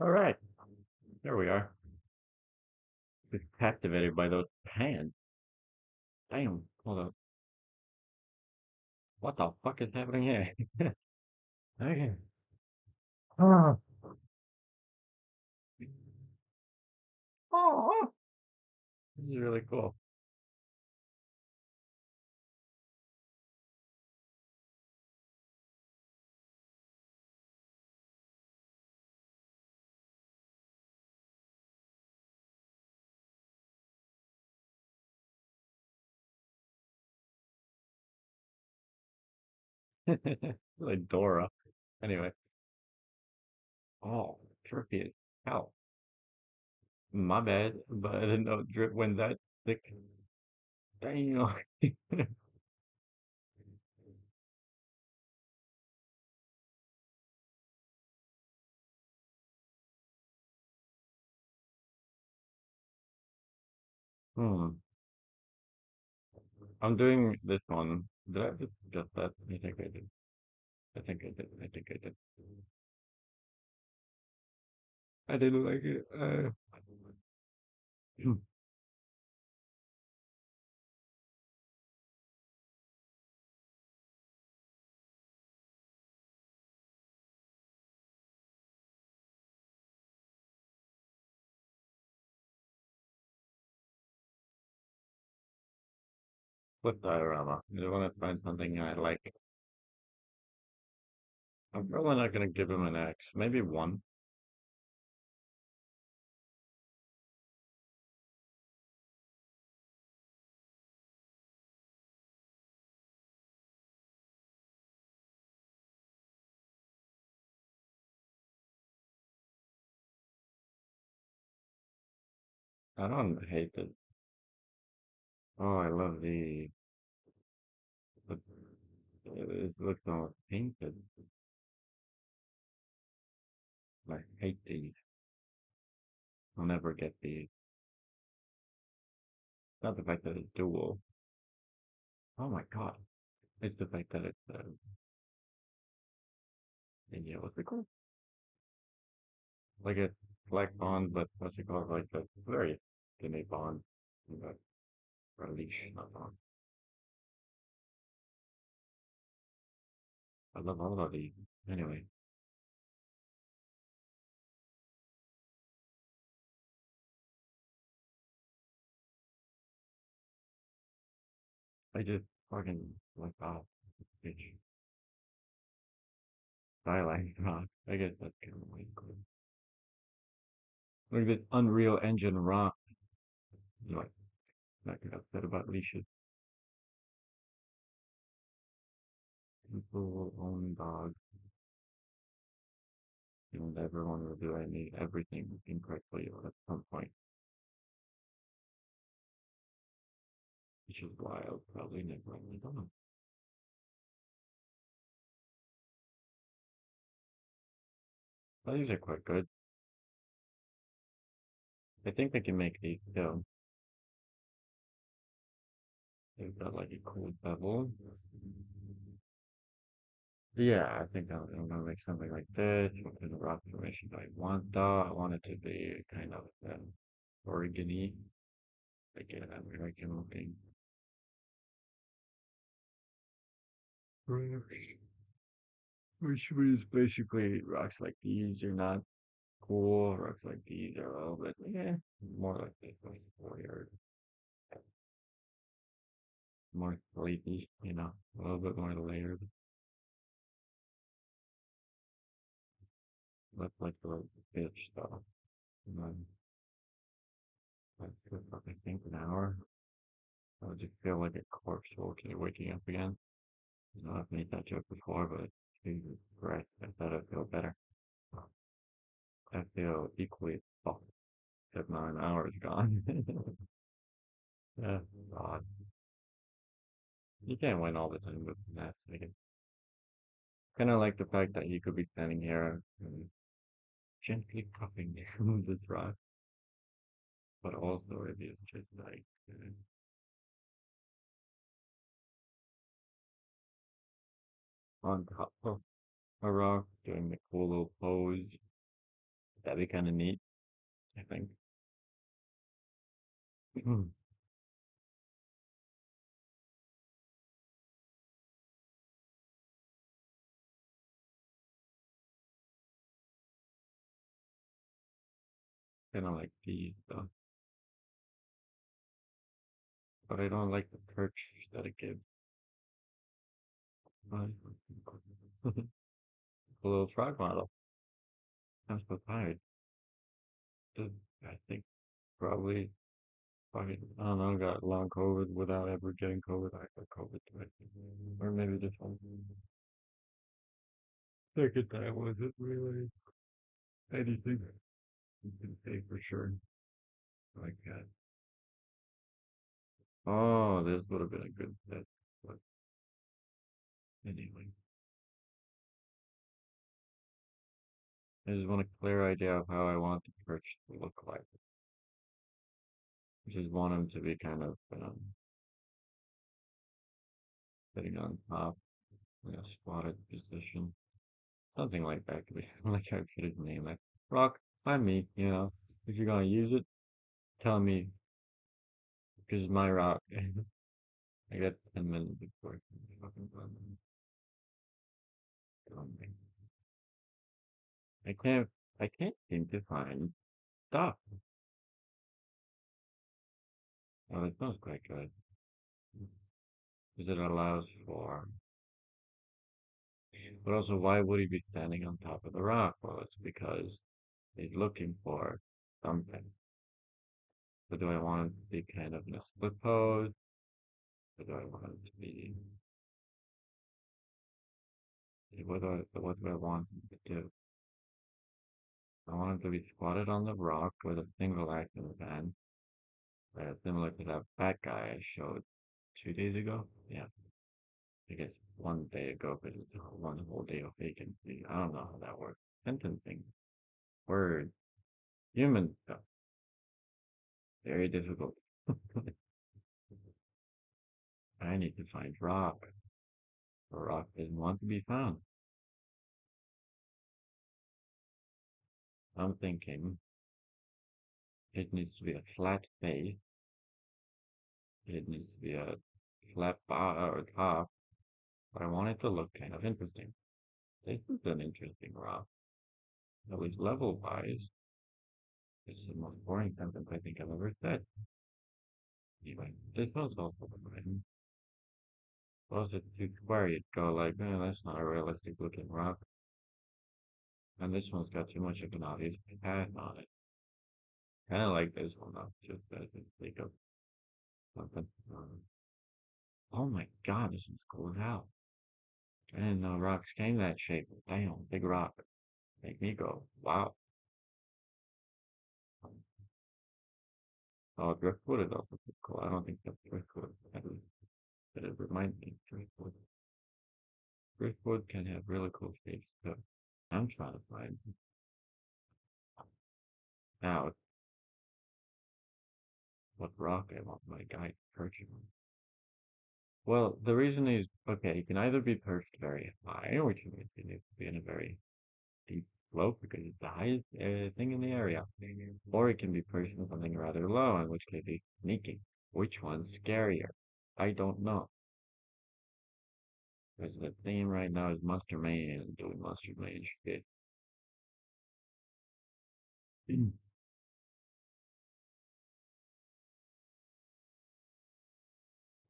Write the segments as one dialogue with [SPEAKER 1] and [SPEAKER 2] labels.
[SPEAKER 1] All right, there we are. Just captivated by those hands. Damn, hold up. What the fuck is happening here? Okay. Oh, oh, this is really cool. Like Dora. Anyway. Oh, trippy as hell. My bad, but I didn't know drip went that thick. Damn. Hmm. I'm doing this one. Did I just that? I think I did. I think I did. I think I did. I didn't like it. Flip diorama. I want to find something I like. I'm probably not gonna give him an X. Maybe one. I don't hate it. Oh, I love the it looks almost painted. I hate these. I'll never get these. Not the fact that it's dual. Oh my god. It's the fact that it's yeah, what's it called? Like a black bond, but what's it called? Like a very skinny bond. But or leash, not bond. I love all of these. Anyway, I just fucking like oh bitch. Skyline rock. I guess that's kind of like cool. Look at this Unreal Engine rock. You like not get upset about leashes. People own dogs, and everyone will do everything incorrectly at some point, which is why I'll probably never own a dog. But these are quite good. I think I can make these too. They've got like a cool bevel. Yeah, I think I'm gonna make something like this. What kind of rock formation do I want though? I want it to be kind of origami, like an American looking. Which means basically rocks like these are not cool. Rocks like these are a little bit, yeah, more like this, like warrior, more sleepy, a little bit more layered. Less like the bitch stuff. And then that's good for, I think, an hour. I would just feel like a corpse waking up again. I've made that joke before, but Jesus Christ, I thought I'd feel better. I feel equally fucked, except now an hour is gone. Yeah, God. You can't win all the time with that. I guess. Kind of like the fact that you could be standing here and gently cupping this rock, but also it is just like on top of a rock, doing the cool little pose. That'd be kind of neat, I think. Kind of like these, though. But I don't like the perch that it gives. But a little frog model. I'm so tired. I think probably fucking, I don't know, got long COVID without ever getting COVID. I got COVID twice. Or maybe this one. Second time wasn't really anything you can say for sure. Like that. Oh, this would have been a good set. But anyway, I just want a clear idea of how I want the perch to look like. I just want him to be kind of sitting on top in a squatted position. Something like that could be like I could his name. Like Rock, find me, you know. If you're gonna use it, tell me because my rock. I got 10 minutes before it's fucking done. I can't I can't seem to find stuff. Oh, it smells quite good. Because it allows for but also why would he be standing on top of the rock? Well, it's because he's looking for something. So do I want him to be kind of in a split pose? Or do I want him to be what do I want him to do? I want him to be squatted on the rock with a single action band, similar to that fat guy I showed 2 days ago. Yeah, I guess one day ago, but it's one whole day of vacancy. I don't know how that works. Sentencing, words, human stuff, very difficult. I need to find rock. The rock doesn't want to be found. I'm thinking it needs to be a flat face. It needs to be a flat bottom or top, but I want it to look kind of interesting. This is an interesting rock. At least level wise, this is the most boring sentence I think I've ever said. Anyway, this one's also fine. Well, if it's too square, you'd go like, man, that's not a realistic looking rock. And this one's got too much of an obvious pattern on it. Kind of like this one though, just as it's like of something. Oh my god, this one's cool as hell. I didn't know rocks came that shape. Damn, big rock. Make me go, wow. Oh, driftwood is also pretty cool. I don't think that's driftwood. But it reminds me of driftwood. Driftwood can have really cool shapes too. I'm trying to find out what rock I want my guy perching on. Well, the reason is okay, it can either be perched very high, which means it needs to be in a very deep slope because it's the highest thing in the area, or it can be perched on something rather low, in which case it's sneaking. Which one's scarier? I don't know. Because the theme right now is Monster Mania and doing Monster Mania shit.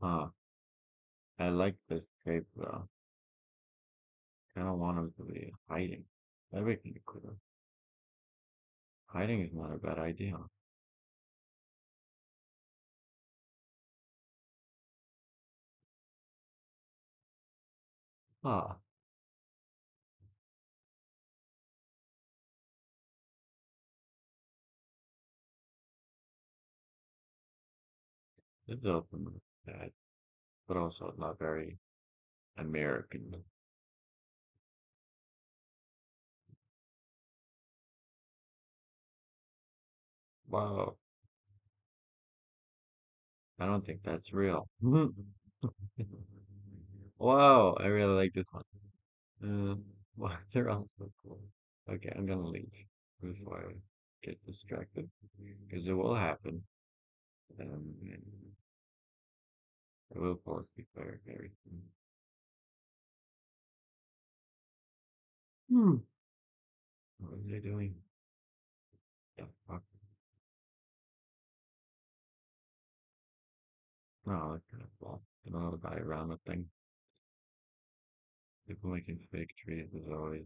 [SPEAKER 1] Huh. I like this shape though. I don't want him to be hiding. Everything could have. Hiding is not a bad idea. Ah, this is open that, but also not very American. Wow, I don't think that's real. Wow, I really like this one. Wow, they're all so cool. Okay, I'm gonna leave. That's why I get distracted. Because it will happen. And it will force me fire very soon. Hmm. What was I doing? The fuck? No, that's kind of cool. You know, the diorama thing. People making fake trees is always,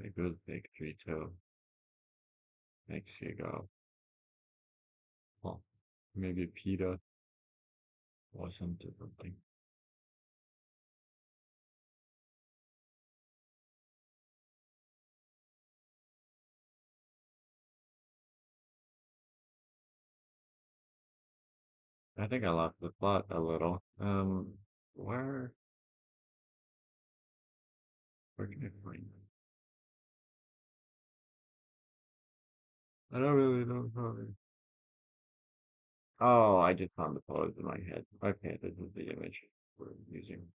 [SPEAKER 1] a good fake tree too. Makes you go, well, maybe PETA or some different thing. I think I lost the plot a little. Where, where can I find them? I don't really know how. Oh, I just found the photos in my head. Okay, this is the image we're using.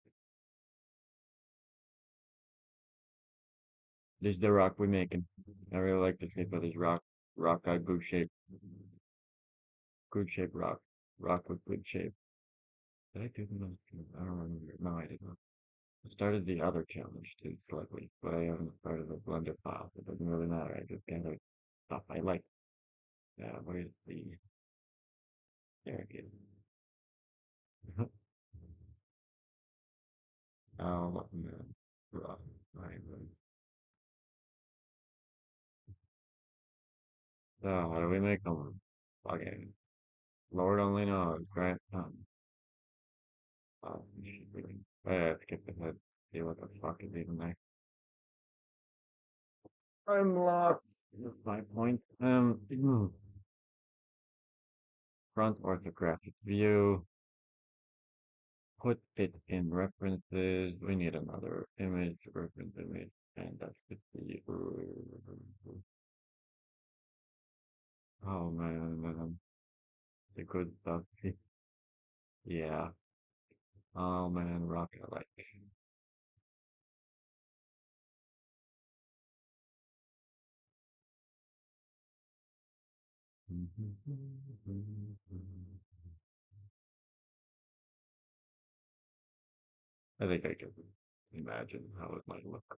[SPEAKER 1] This is the rock we're making. I really like the shape of this rock. Rock got good shape. Good shape rock. Rock with good shape. Did I do the most? I don't remember. No, I did not. I started the other challenge too slightly, but I haven't started the blender file. It doesn't really matter. I just gather stuff I like. Where's the, there it is. Oh, man. Rough. Right, right. So, how do we make them? Fucking Lord only knows, right? Really. Oh, yeah, skip ahead. See what the fuck is even there. I'm lost. That's my point. Front orthographic view. Put it in references. We need another image, reference image, and that's the. Oh man, the good stuff. Yeah. Oh man, rocket like. I think I can imagine how it might look.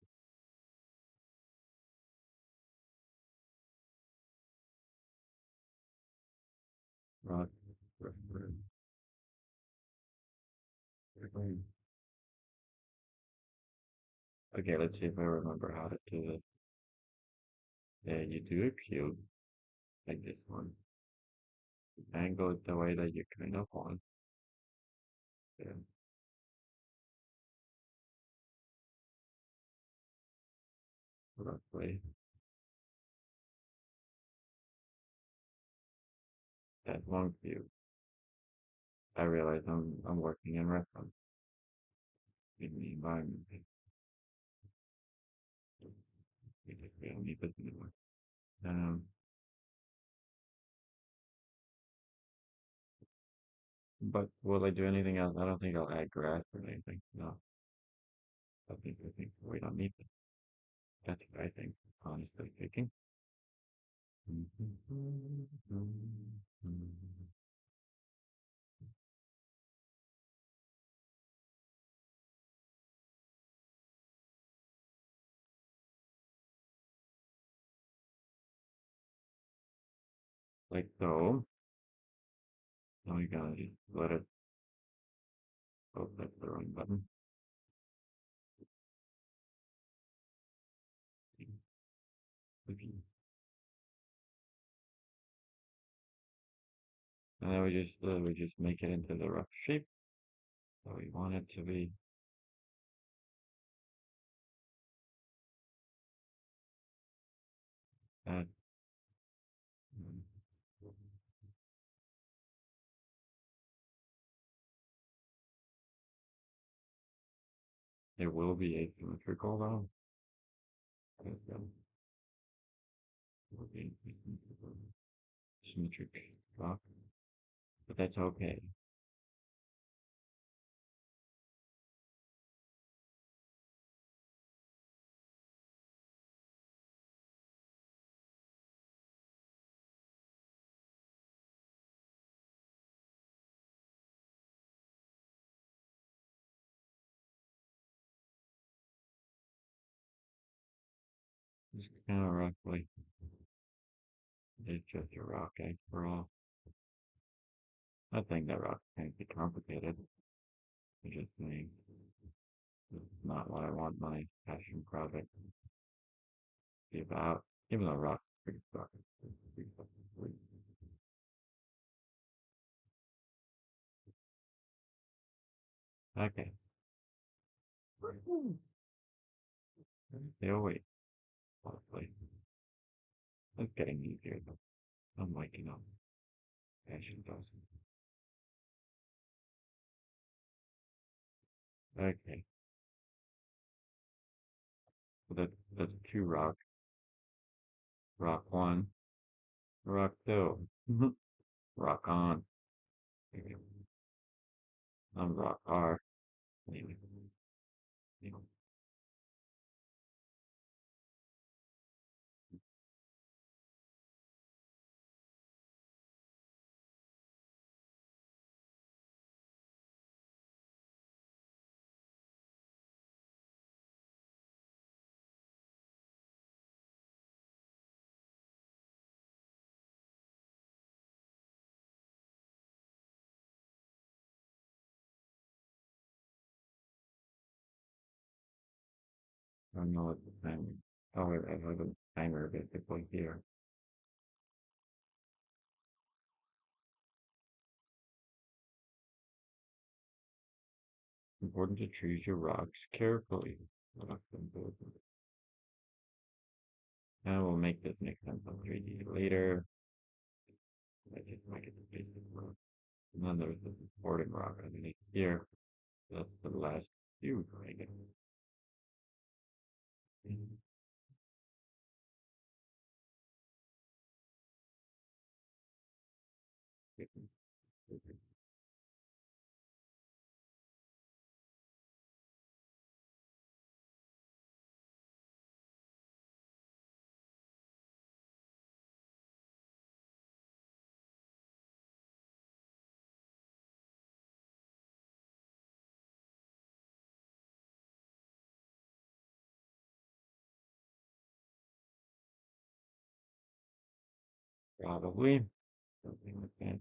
[SPEAKER 1] Rock reference. Okay, let's see if I remember how to do this. Yeah, you do a cube like this one. Angle it the way that you kind of want. Yeah, roughly. That one cube. I realize I'm working in reference in the environment. We don't need this anymore. Um, but will I do anything else? I don't think I'll add grass or anything. No, I think we don't need that. That's what I think, honestly speaking. Like so. Now we gotta just let it. Oh, that's the wrong button. Okay. And then we just make it into the rough shape that we want it to be. That mm, it will be asymmetrical though. Because, it will be symmetric rock, but that's okay. Just kind of roughly. It's just a rock after all. I think that rock can't be complicated. It's just me. It's not what I want my passion project to be about. Even though rock is pretty fucking sweet. Okay. Still wait. Honestly. It's getting easier though. I'm liking up. Passion does. Okay. So that's two rock. Rock one. Rock two. Rock on. I'm rock R. Anyway. I don't know what the timer. Oh, I have a timer basically here. Important to choose your rocks carefully. Rocks and builds. And we'll make this make sense on 3D later. I just make it the basic rock. And then there's this supporting rock underneath here. That's the last few dragon. Probably something like that.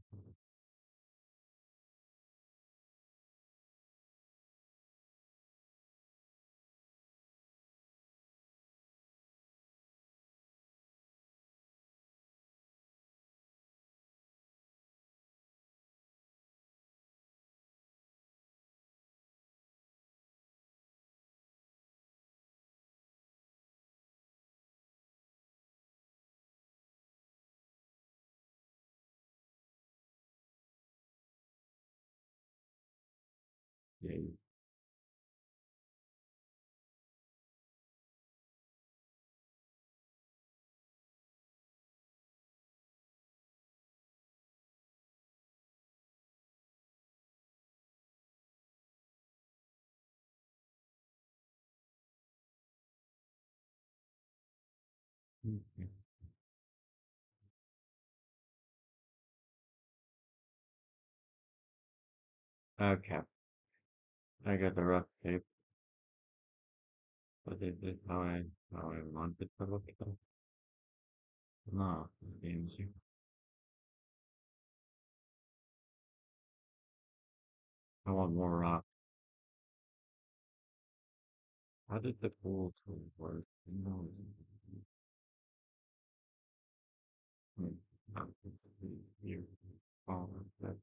[SPEAKER 1] Yeah. Okay. I got the rough shape, but is this how I want it to look though? No, it's easy. I want more rock. How did the pool tool work? No, hmm, not here. Oh, that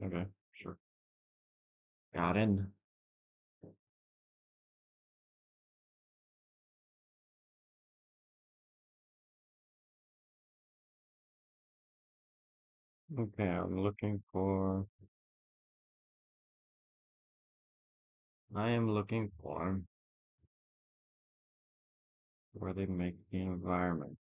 [SPEAKER 1] Okay, sure. Got in. Okay, I am looking for where they make the environment.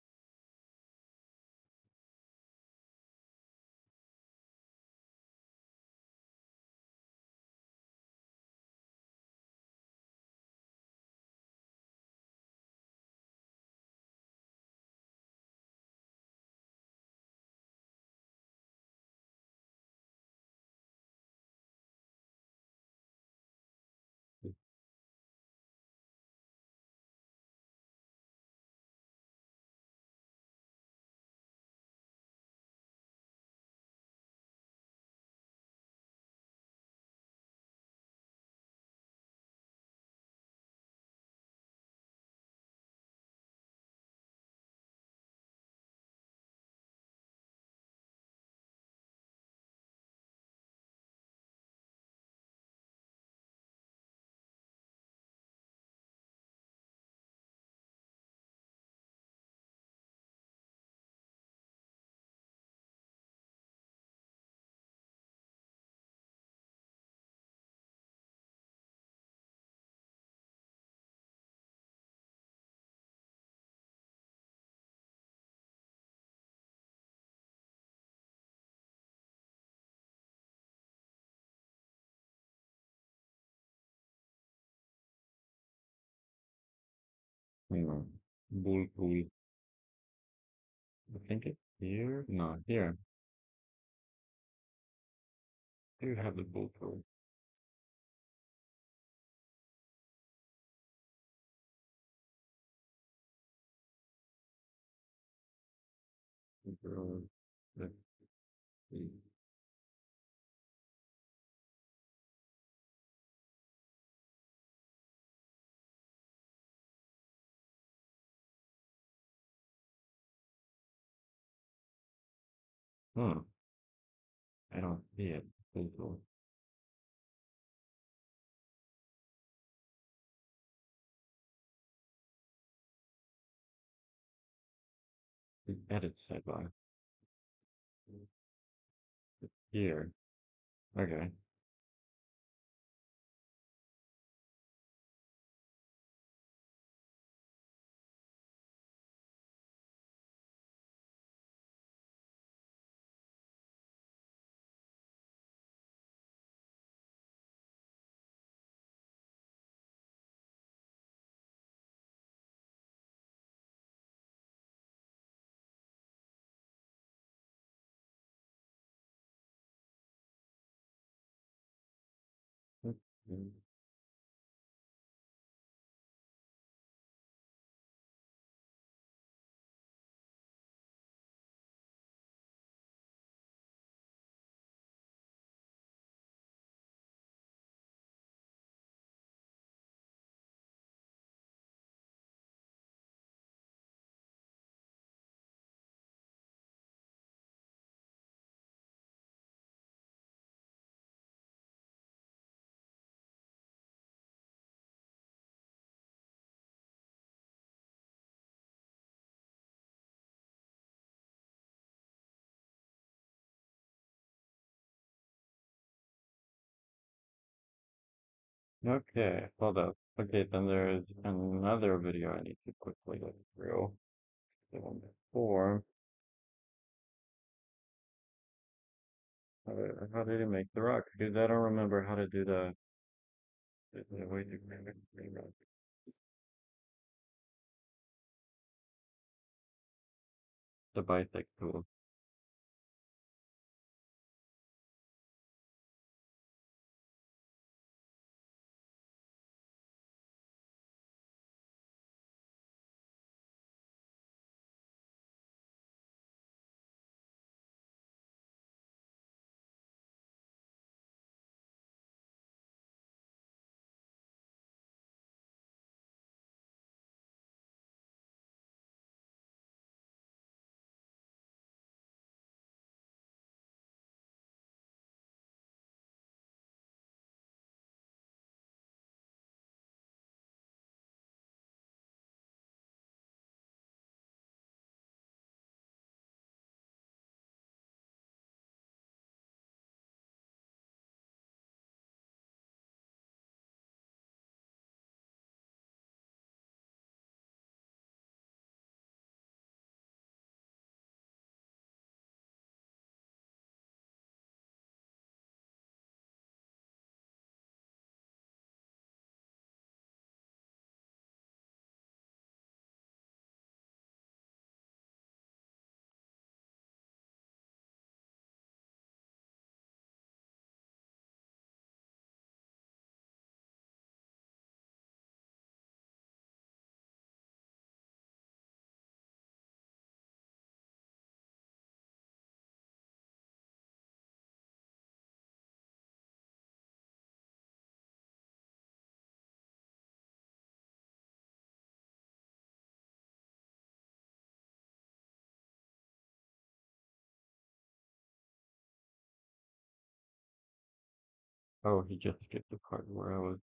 [SPEAKER 1] Hmm. Bull pool. I think it's here. No, here. Here you have the bull pool. Control. Let's see. Hmm. I don't see it. Bull pool. The edit sidebar. It's here. Okay. Hmm. Okay, hold up. Okay, then there's another video I need to quickly go through. The one before. How did he make the rock? Because I don't remember how to do the way to make the rock. The bisect tool. Oh, he just skipped the part where I was.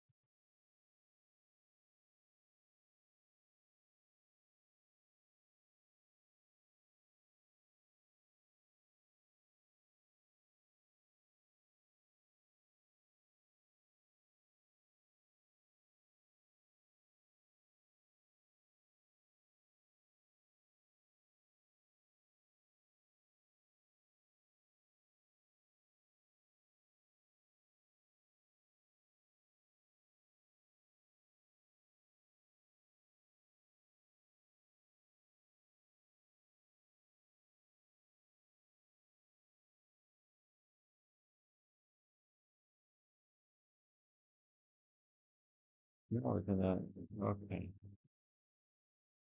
[SPEAKER 1] No, I was in that. Okay.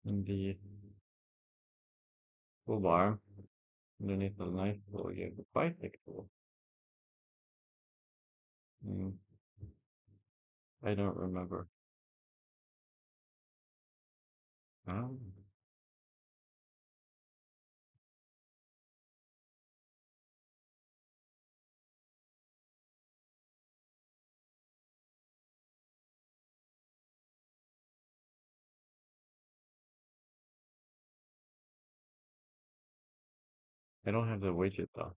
[SPEAKER 1] In the toolbar, underneath the knife tool, you have the bicycle tool. Mm, I don't remember. Um, I don't have the widget though.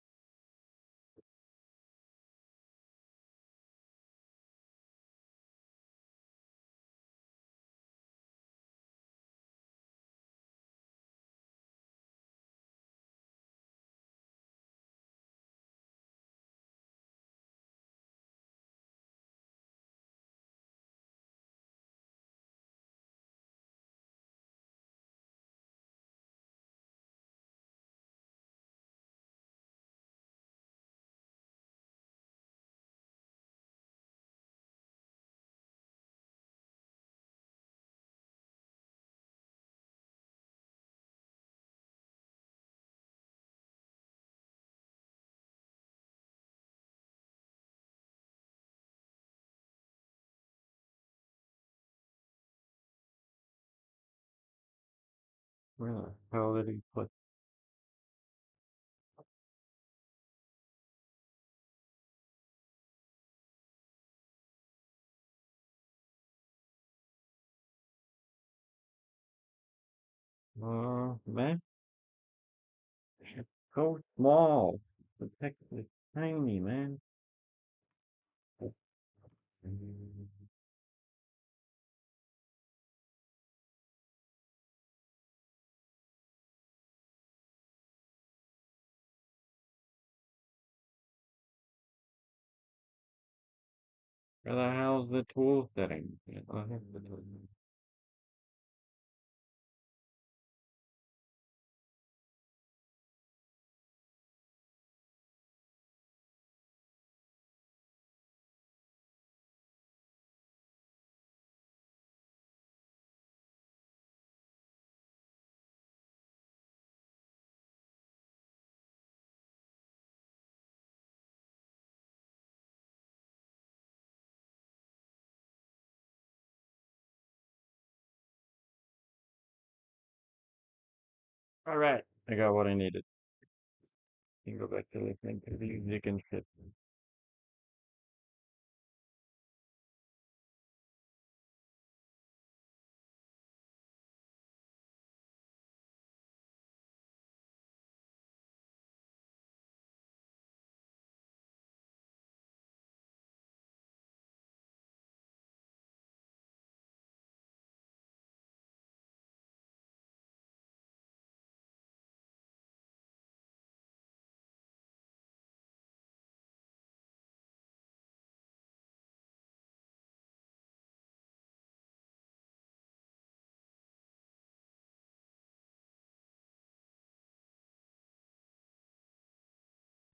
[SPEAKER 1] Where the hell did he put? Man, it's so small. The text is tiny, man. Where the hell's the tool setting? Here's the tool. All right, I got what I needed. You can go back to listening to the music and shit.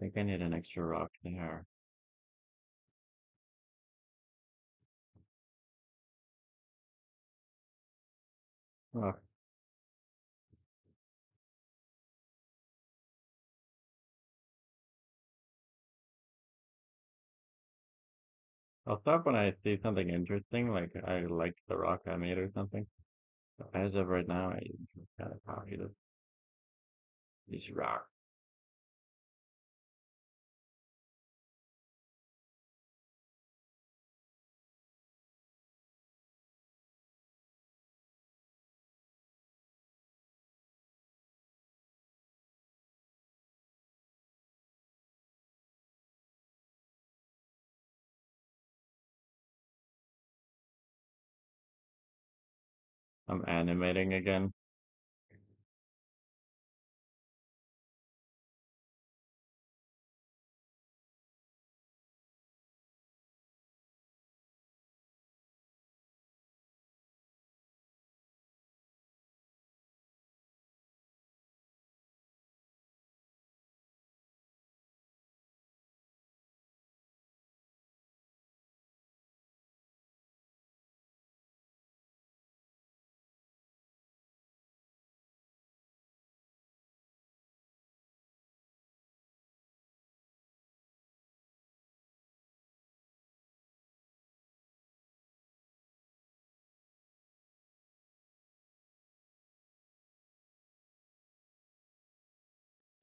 [SPEAKER 1] I think I need an extra rock there. Oh, I'll stop when I see something interesting, like I like the rock I made or something. But as of right now, I just kind of copy this rock. I'm animating again.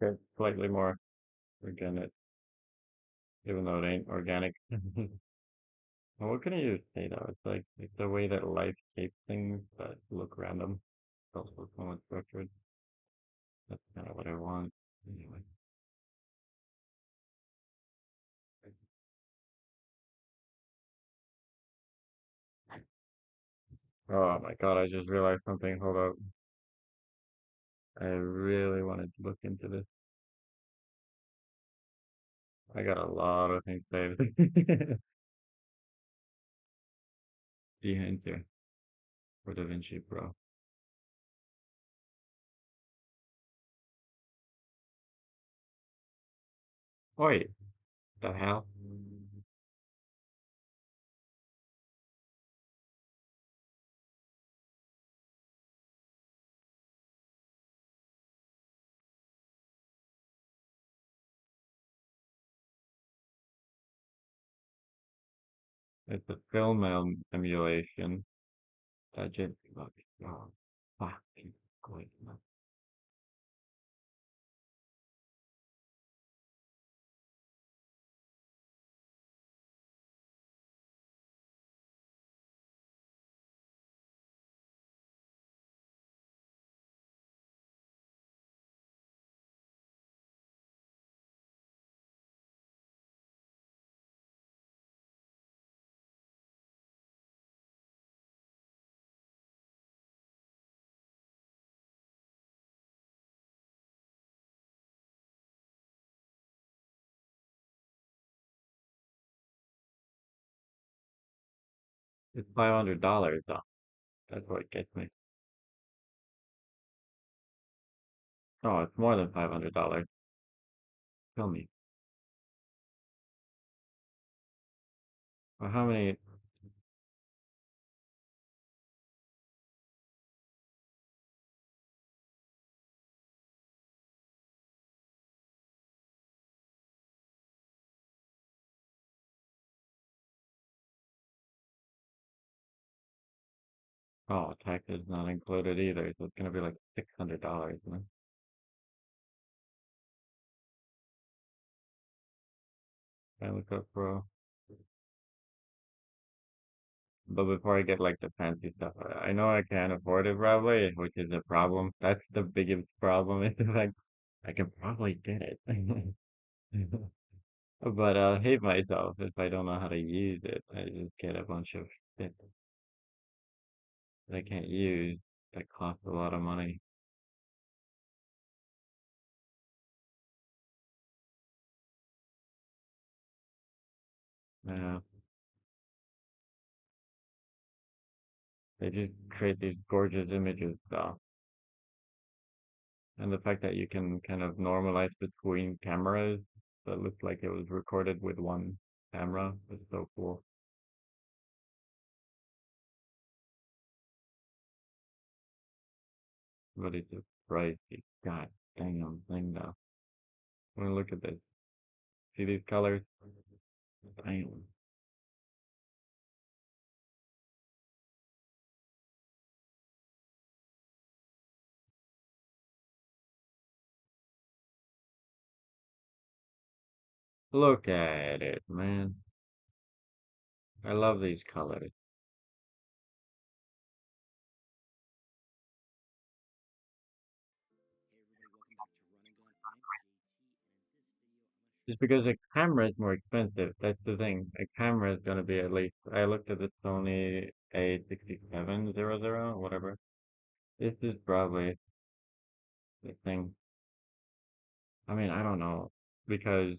[SPEAKER 1] Get slightly more organic, even though it ain't organic. Well, what can you say though? It's the way that life shapes things that look random. It's also somewhat structured. That's kind of what I want. Anyway. Oh my God, I just realized something. Hold up. I really wanted to look into this. I got a lot of things saved. Behance here for DaVinci Pro. Wait, the hell? It's a film emulation. That just looks so fucking good. It's $500 though. That's what gets me. Oh, it's more than $500. Tell me. Well, how many? Oh, tax is not included either, so it's gonna be like $600, man. I look up pro. But before I get like the fancy stuff, I know I can't afford it probably, which is a problem. That's the biggest problem is the fact I can probably get it. But I'll hate myself if I don't know how to use it. I just get a bunch of shit that I can't use that costs a lot of money. Yeah, they just create these gorgeous images though. And the fact that you can kind of normalize between cameras, so it looks like it was recorded with one camera is so cool. But it's a pricey, god damn thing though. When I look at this, see these colors? Damn. Look at it, man. I love these colors. Just because a camera is more expensive. That's the thing. A camera is gonna be at least. I looked at the Sony A6700, whatever. This is probably the thing. I mean, I don't know because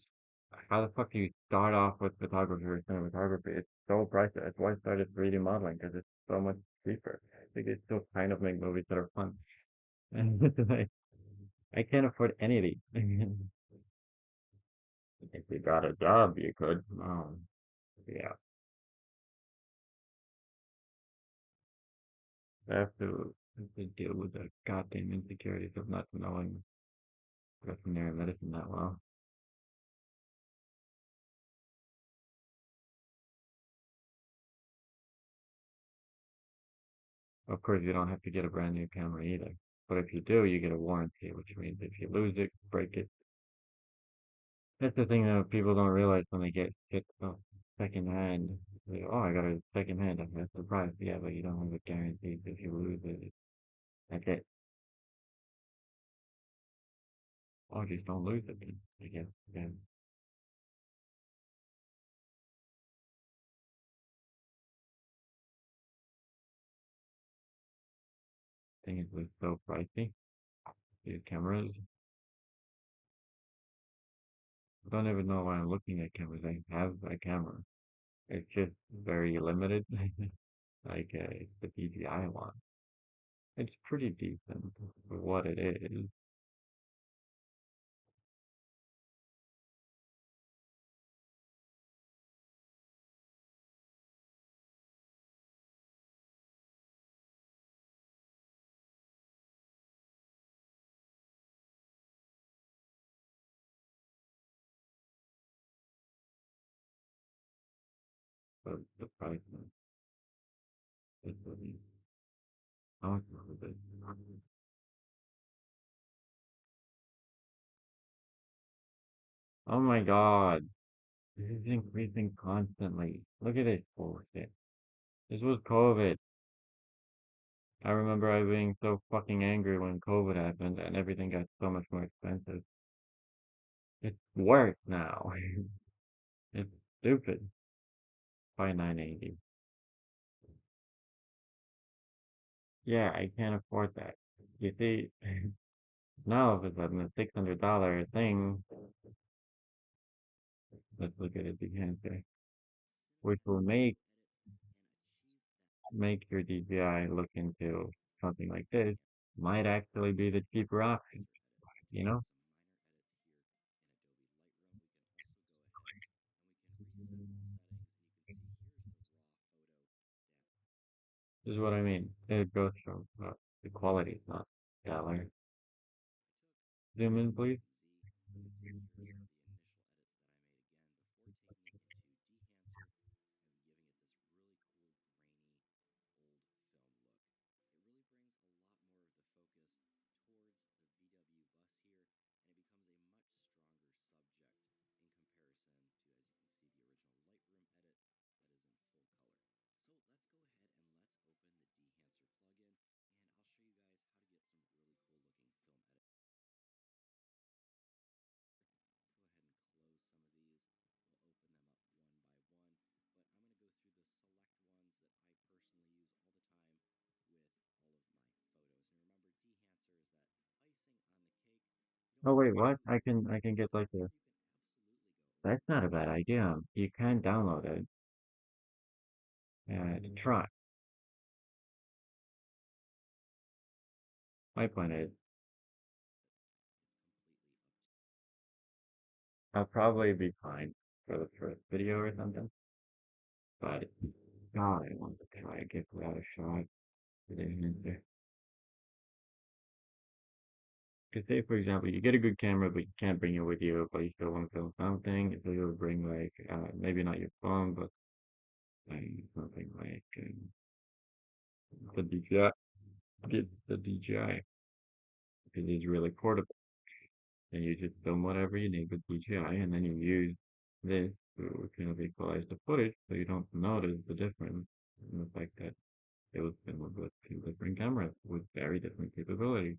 [SPEAKER 1] how the fuck do you start off with photography or cinematography? It's so pricey. That's why I started 3D modeling because it's so much cheaper. Like they still kind of make movies that are fun. And it's like, I can't afford any of these. If you got a job, you could. Yeah. I have to deal with the goddamn insecurities of not knowing veterinary medicine that well. Of course, you don't have to get a brand new camera either. But if you do, you get a warranty, which means if you lose it, break it. That's the thing that people don't realize when they get hit second hand. They, oh, I got a second hand. I'm surprised. Yeah, but you don't have a guarantee. If you lose it, that's it. Oh, just don't lose it. Then, I guess. Yeah. Thing is, it's so pricey. These cameras. I don't even know why I'm looking at cameras. I have a camera. It's just very limited. Like it's the DJI one. It's pretty decent for what it is. But the price is really how much is it? Oh my god. This is increasing constantly. Look at this bullshit. This was COVID. I remember I being so fucking angry when COVID happened and everything got so much more expensive. It's worse now. It's stupid. Buy 980. Yeah, I can't afford that. You see, now all of a sudden a $600 thing, let's look at it again, okay, which will make your DJI look into something like this, might actually be the cheaper option, you know? This is what I mean. It goes from the quality is not stellar. Zoom in, please. Oh wait, what? I can get like a. That's not a bad idea. You can download it and try. My point is, I'll probably be fine for the first video or something. But God, I want to try and get without a shot. Because say, for example, you get a good camera, but you can't bring it with you, but you still want to film something, so you'll bring like, maybe not your phone, but like something like the DJI, the DJI, because it's really portable, and you just film whatever you need with DJI, and then you use this to kind of equalize the footage, so you don't notice the difference in the fact that it was filmed with two different cameras with very different capabilities.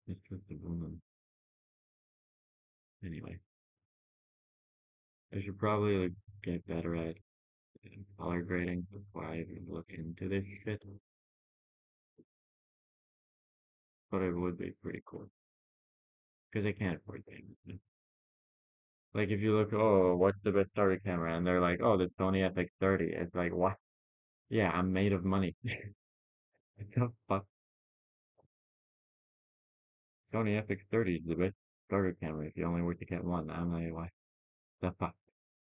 [SPEAKER 1] It's just a woman. Anyway. I should probably like get better at color grading before I even look into this shit. But it would be pretty cool because I can't afford things. Like if you look, oh, what's the best starter camera? And they're like, oh, the Sony FX30. It's like, what? Yeah, I'm made of money. What the fuck? Sony FX30 is the best starter camera if you only were to get one. I'm like, what the fuck?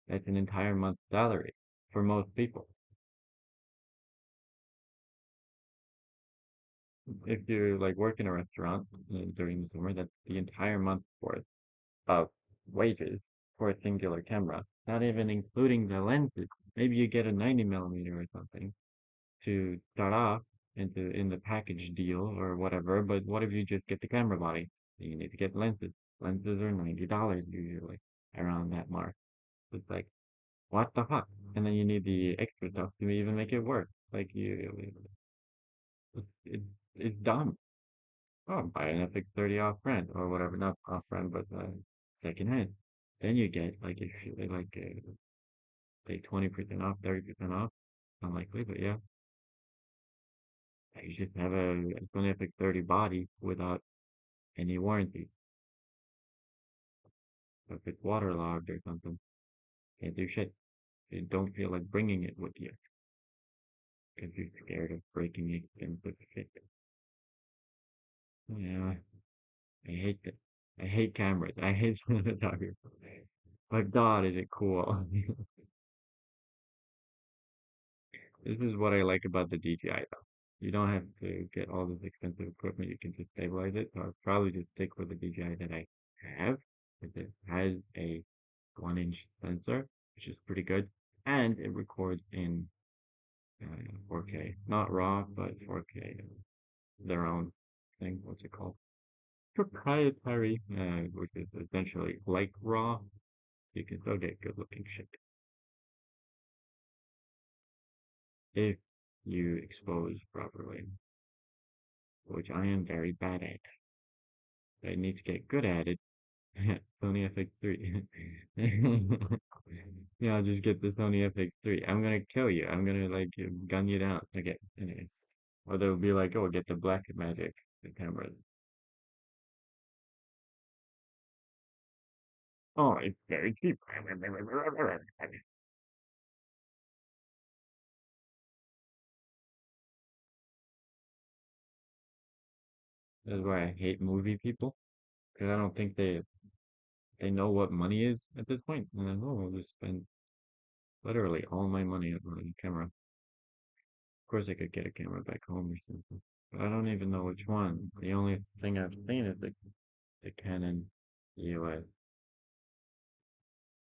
[SPEAKER 1] That's an entire month's salary for most people. If you like work in a restaurant during the summer, that's the entire month's worth of wages for a singular camera, not even including the lenses. Maybe you get a 90 millimeter or something to start off into in the package deal or whatever. But what if you just get the camera body? You need to get lenses. Lenses are $90 usually around that mark. It's like what the fuck? And then you need the extra stuff to even make it work. Like it's it's dumb. Oh, buy an FX30 off rent or whatever, not off rent, but second hand. Then you get like if you like say 20% off, 30% off. Unlikely, but yeah, you just have a Sony FX30 body without any warranty. So if it's waterlogged or something, can't do shit. You don't feel like bringing it with you because you're scared of breaking expensive shit. Yeah, I hate it. I hate cameras. I hate cinematography. But God, is it cool. This is what I like about the DJI though. You don't have to get all this expensive equipment. You can just stabilize it. So I'll probably just stick with the DJI that I have. Because it has a 1 inch sensor, which is pretty good. And it records in 4K. Not RAW, but 4K. Their own thing. What's it called? Proprietary, which is essentially like RAW. You can still get good looking shit if you expose properly, which I am very bad at. I need to get good at it. Sony FX3. Yeah, I'll just get the Sony FX3. I'm gonna kill you. I'm gonna like gun you down. Okay, anyway. Or they'll be like, oh, get the Black Magic the camera. Oh, it's very cheap. That's why I hate movie people because I don't think they know what money is at this point. And then, oh, I'll just spend literally all my money on a camera. Of course, I could get a camera back home or something. But I don't even know which one. The only thing I've seen is the Canon EOS.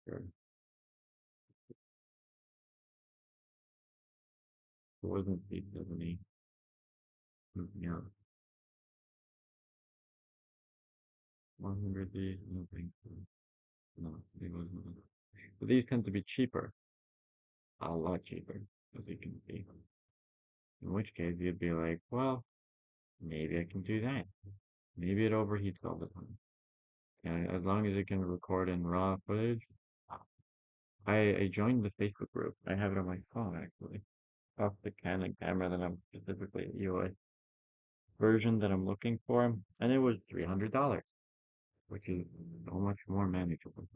[SPEAKER 1] Or it wasn't C70. Yeah, 100D. I don't think so. No, it wasn't. But these tend to be cheaper, a lot cheaper, as you can see. In which case, you'd be like, well, maybe I can do that. Maybe it overheats all the time. And as long as it can record in raw footage, I joined the Facebook group. I have it on my phone actually. Off the Canon camera that I'm specifically EOS version that I'm looking for, and it was $300, which is so much more manageable.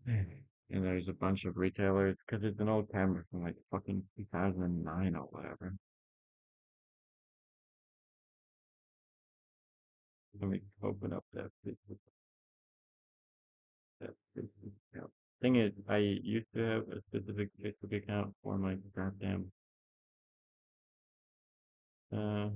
[SPEAKER 1] And there's a bunch of retailers because it's an old camera from like fucking 2009 or whatever. Let me open up that Facebook account. Thing is, I used to have a specific Facebook account for my goddamn uh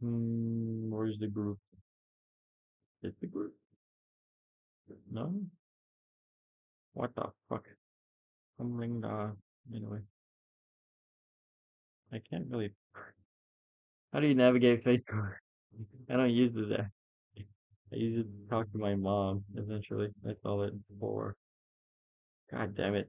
[SPEAKER 1] where's the group? It's the group. No? What the fuck? Humbling the anyway. I can't really. How do you navigate Facebook? I don't use it there. I use it to talk to my mom, essentially. That's all it's for. God damn it.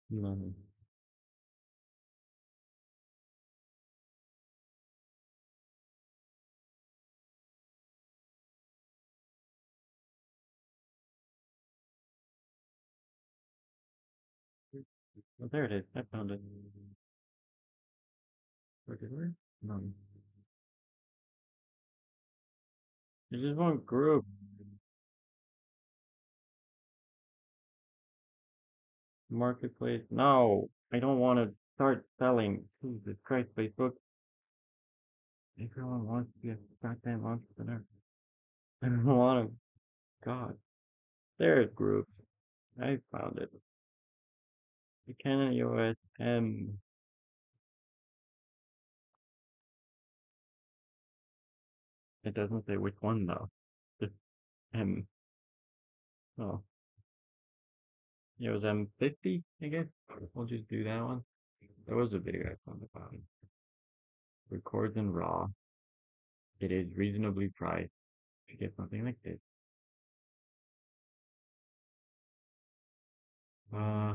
[SPEAKER 1] No. Oh, there it is. I found it. Where did we? No. There's just one group. Marketplace. No. I don't want to start selling. Jesus Christ, Facebook. Everyone wants to be a goddamn entrepreneur. I don't want to. God. There's groups. I found it. The Canon EOS M. It doesn't say which one though. Just M. Oh. It was M50, I guess. We'll just do that one. There was a video I found about it. Records in RAW. It is reasonably priced to get something like this. Uh,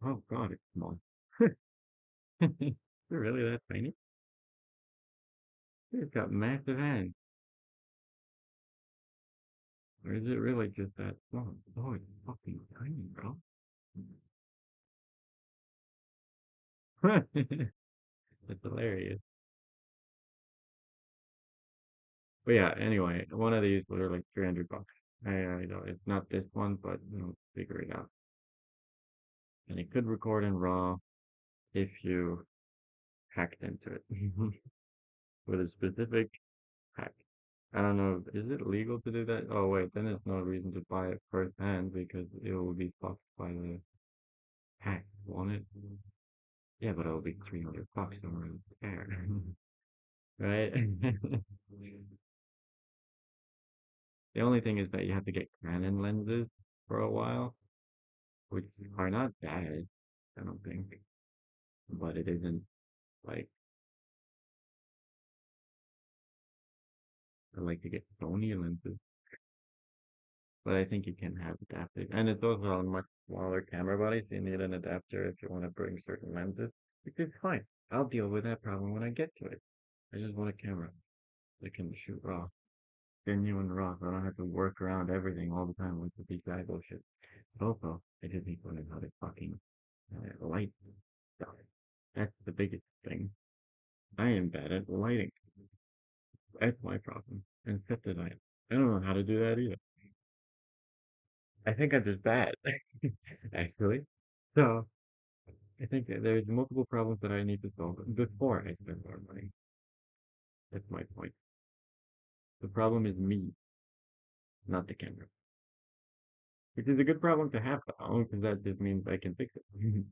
[SPEAKER 1] oh god, it's small. Is it really that tiny? It's got massive hands. Or is it really just that small? Oh, it's fucking tiny, bro. That's hilarious. But yeah, anyway, one of these were like 300 bucks. I know it's not this one, but figure it out. And it could record in RAW if you hacked into it with a specific hack. I don't know, is it legal to do that? Oh wait, then there's no reason to buy it firsthand because it will be fucked by the hack, won't it? Yeah, but it'll be 300 bucks over there, right? The only thing is that you have to get Canon lenses for a while, which are not bad, I don't think, but it isn't like I like to get Sony lenses, but I think you can have adaptive, and it's also a much smaller camera body, so you need an adapter if you want to bring certain lenses, which is fine. I'll deal with that problem when I get to it. I just want a camera that can shoot raw, genuine raw, so I don't have to work around everything all the time with the big guy bullshit. But also, I just need to learn how to fucking light stuff. That's the biggest thing. I am bad at lighting. That's my problem. And set design. I don't know how to do that either. I think I'm just bad, actually. So I think that there's multiple problems that I need to solve before I spend more money. That's my point. The problem is me, not the camera. Which is a good problem to have though, because that just means I can fix it.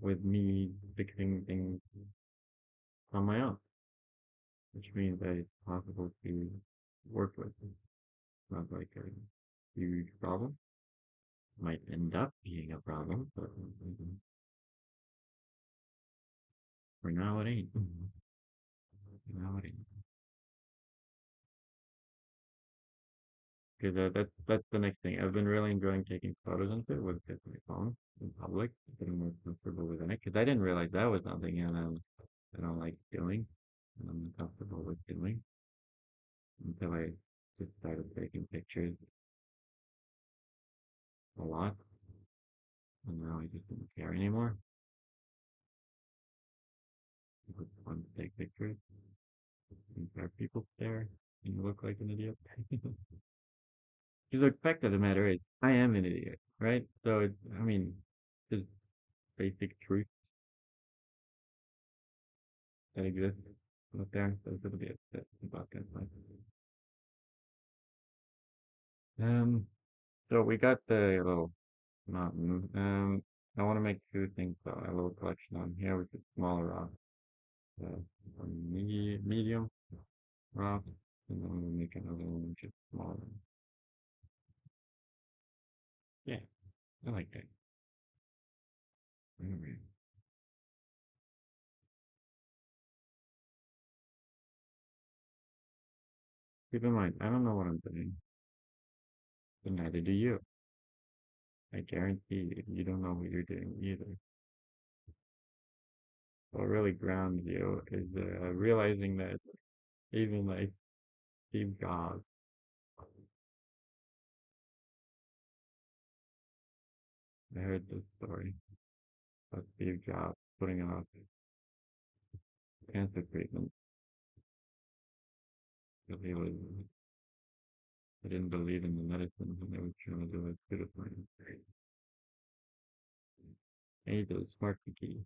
[SPEAKER 1] With me fixing things on my own, which means that it's possible to work with. It's not like a huge problem. Might end up being a problem, but for now it ain't. For now it ain't. because that's the next thing. I've been really enjoying taking photos and it with just my phone in public, getting more comfortable with it. Because I didn't realize that was something I don't like doing, and I'm uncomfortable with doing until I just started taking pictures a lot, and now I just don't care anymore. It's fun to take pictures, and have people stare, and you look like an idiot. Because the fact of the matter is, I am an idiot, right? So it's, I mean, just basic truth that exists out there. So it's a bit upset about that. But, um, so we got the little mountain. I want to make two things though. A little collection on here with the smaller rocks, a medium rock, and then we'll make another one which is smaller. Yeah, I like that. Anyway, keep in mind, I don't know what I'm doing, but neither do you. I guarantee you don't know what you're doing either. What really grounds you is realizing that even like Steve Jobs, I heard this story about Steve Jobs putting off cancer treatment because he didn't believe in the medicine and they were trying to do it good for him. And he does smart cookies.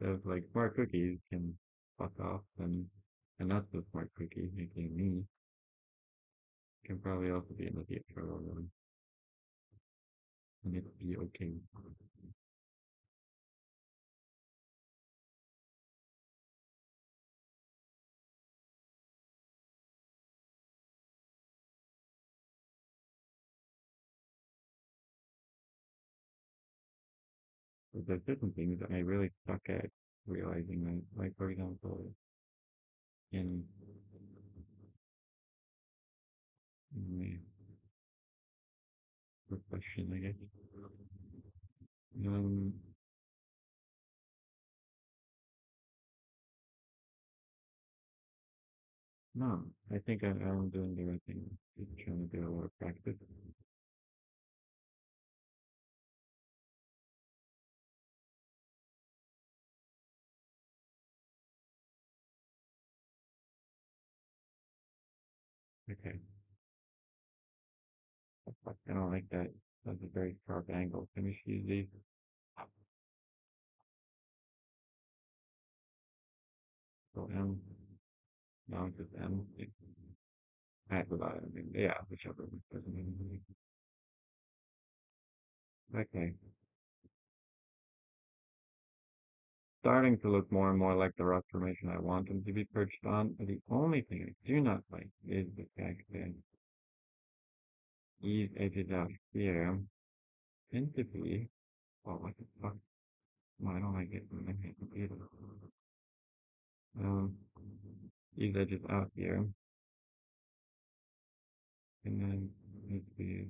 [SPEAKER 1] So if like smart cookies can fuck off, and not so smart cookies, making me, can probably also be in the theater already. And it'd be okay. But there's certain things that I really suck at realizing that, like for example, in, in my profession, I guess. Um, no, I think I'm doing the right thing. Just trying to do a lot of practice. Okay, I don't like that. That's a very sharp angle. Can we use these? So M, now it's just M. Add without it. I mean, yeah, whichever one doesn't mean. Okay, starting to look more and more like the rock formation I want them to be perched on. But the only thing I do not like is the fact that these edges out here tend to be, oh, what the fuck? Why don't I get them in my computer? Um, these edges out here, and then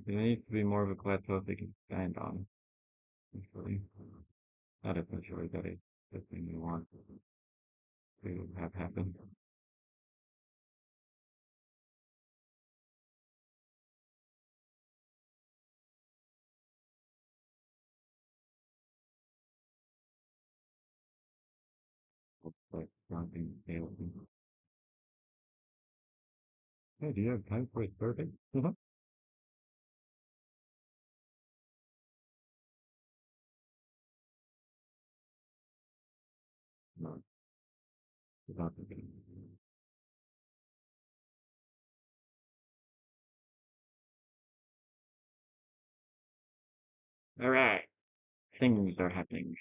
[SPEAKER 1] there needs to be more of a plateau they can stand on. Essentially, not essentially, that is the thing you want to have happen. Like something fails. Hey, do you have time for a survey? No, it's not the thing. All right, things are happening.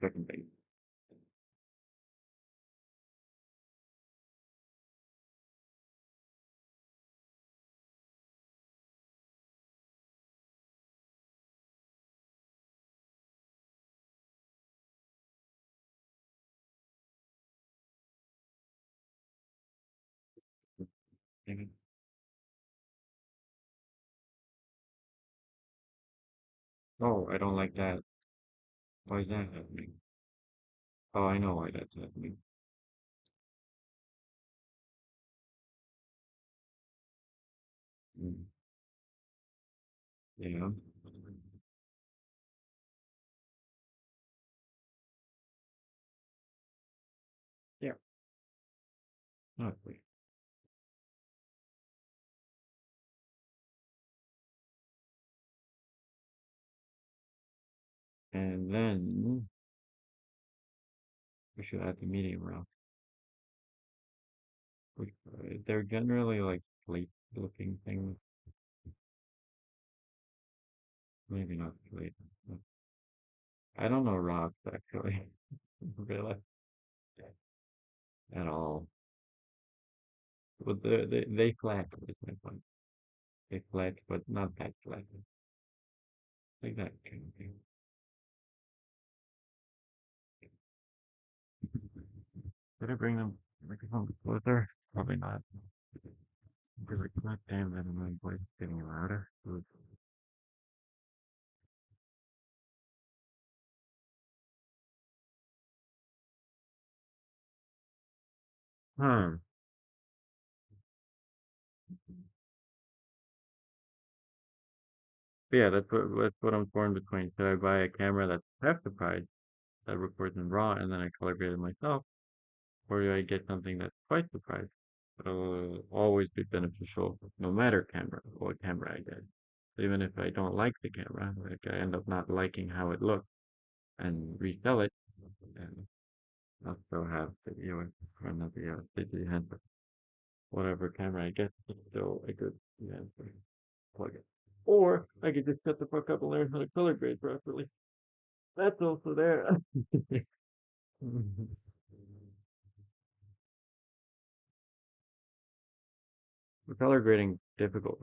[SPEAKER 1] Certain things. Oh, I don't like that. Why is that happening? Oh, I know why that's happening. Mm, yeah. Yeah. Okay. And then we should add the medium round. They're generally like slate looking things. Maybe not slate. I don't know rocks actually. Really at all. But they flat is my point. They flat, but not that flat. Like that kind of thing. Did I bring them microphone closer? Probably not. Really, god damn that my voice is getting louder. Ooh. Hmm. But yeah, that's what I'm torn between. Should I buy a camera that's half the price that records in RAW and then I color grade it myself, or do I get something that's twice the price that'll always be beneficial no matter what camera I get? So even if I don't like the camera, like I end up not liking how it looks and resell it, and I'll still have the EOS or not the EOS, the hand, but whatever camera I get, it's still a good answer. Plug it. Or I could just shut the fuck up and learn how to color grade properly. That's also there. The color grading difficult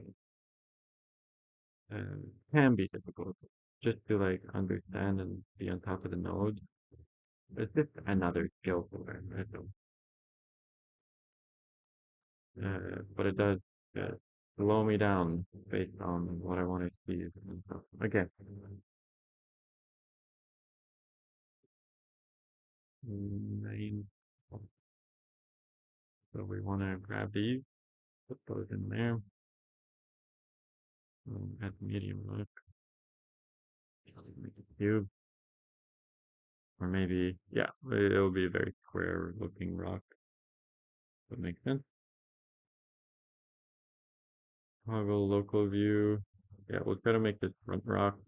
[SPEAKER 1] can be difficult just to like understand and be on top of the node. It's just another skill to learn, right? So, but it does uh, slow me down based on what I want to see and stuff. Okay. Nine. So we want to grab these, put those in there, at medium look, make a cube, or maybe, yeah, it'll be a very square looking rock. That makes sense. Toggle local view. Yeah, we'll try to make this front rock.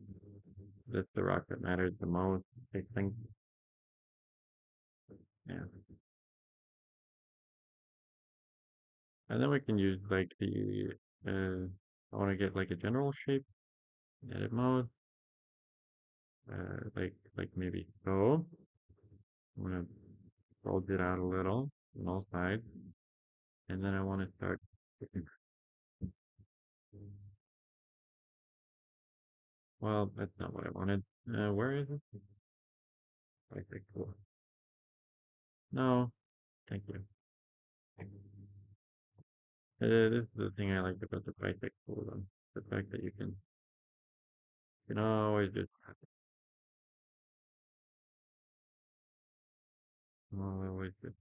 [SPEAKER 1] That's the rock that matters the most. Big thing. Yeah. And then we can use like I want to get like a general shape, edit mode, like maybe so. I'm gonna bulge it out a little on all sides, and then I want to start. Well, that's not what I wanted. Where is it? Basic tool. No, thank you. This is the thing I like about the basic tool, though. The fact that you can always just always just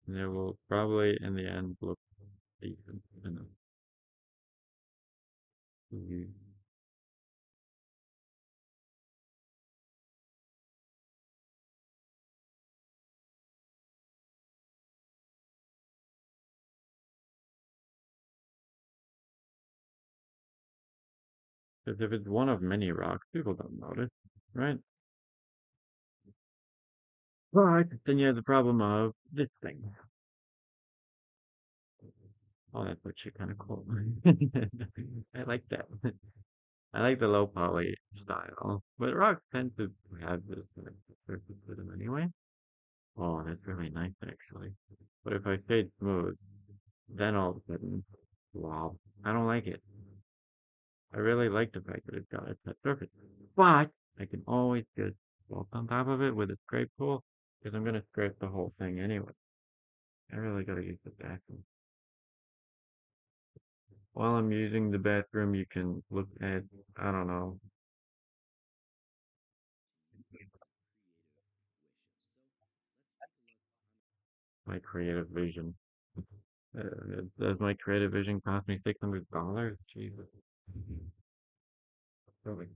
[SPEAKER 1] and it will probably in the end look decent enough. Because if it's one of many rocks, people don't notice, right? But then you have the problem of this thing. Oh, that's actually kind of cool. I like that. I like the low poly style, but rocks tend to have this surface to them anyway. Oh, that's really nice actually. But if I stayed smooth, then all of a sudden, wow, I don't like it. I really like the fact that it's got that surface, but I can always just walk on top of it with a scrape tool because I'm gonna scrape the whole thing anyway. I really gotta use the back. while I'm using the bathroom, you can look at, I don't know, my creative vision. Does my creative vision cost me $600? Jesus. Really.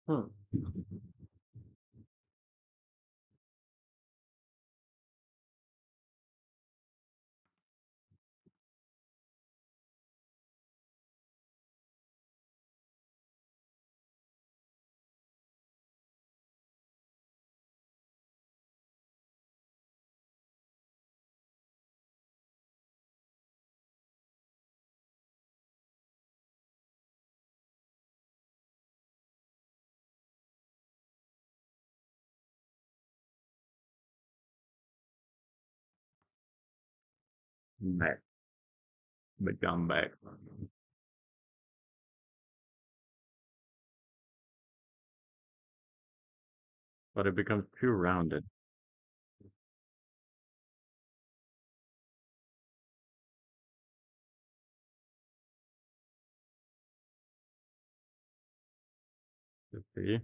[SPEAKER 1] Hmm. Back. Become back. But it becomes too rounded. You see?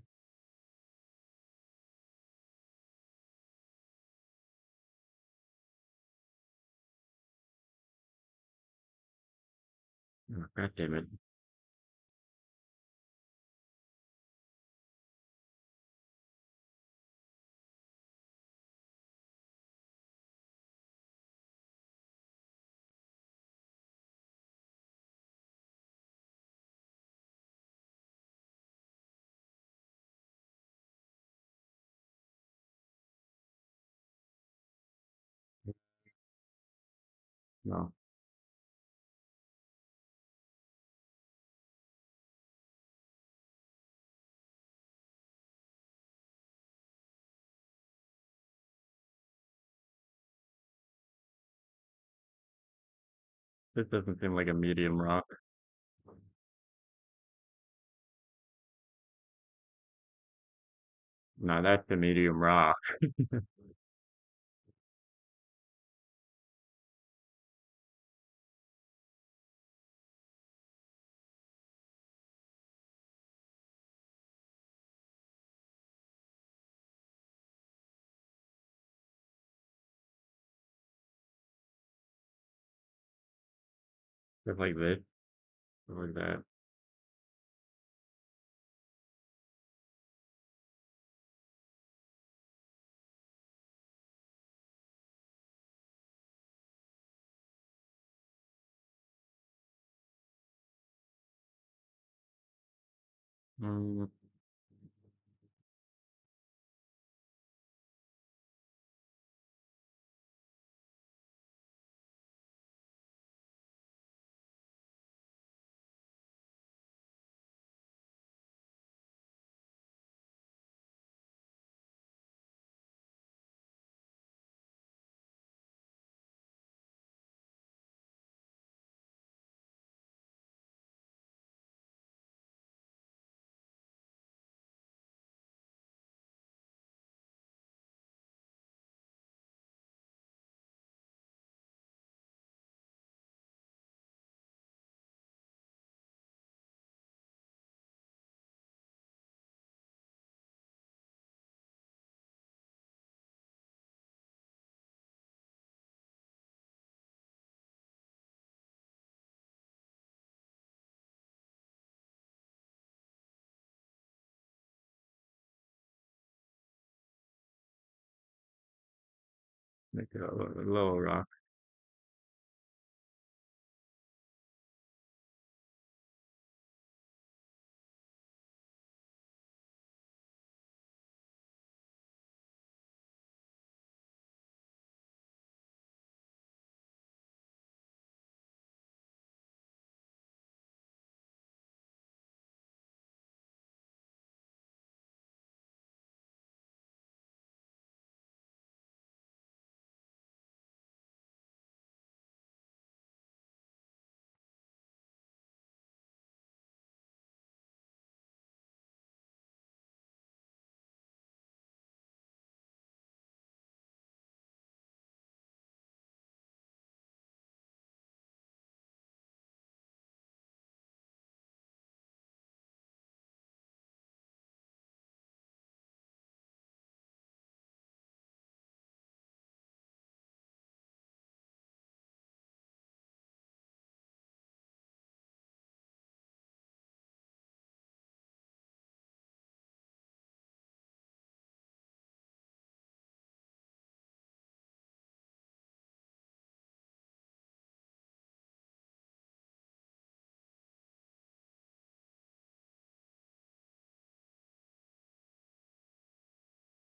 [SPEAKER 1] Oh, God damn it. No. This doesn't seem like a medium rock. No, that's a medium rock. Just like this. Like that. Mm, make it a little rock.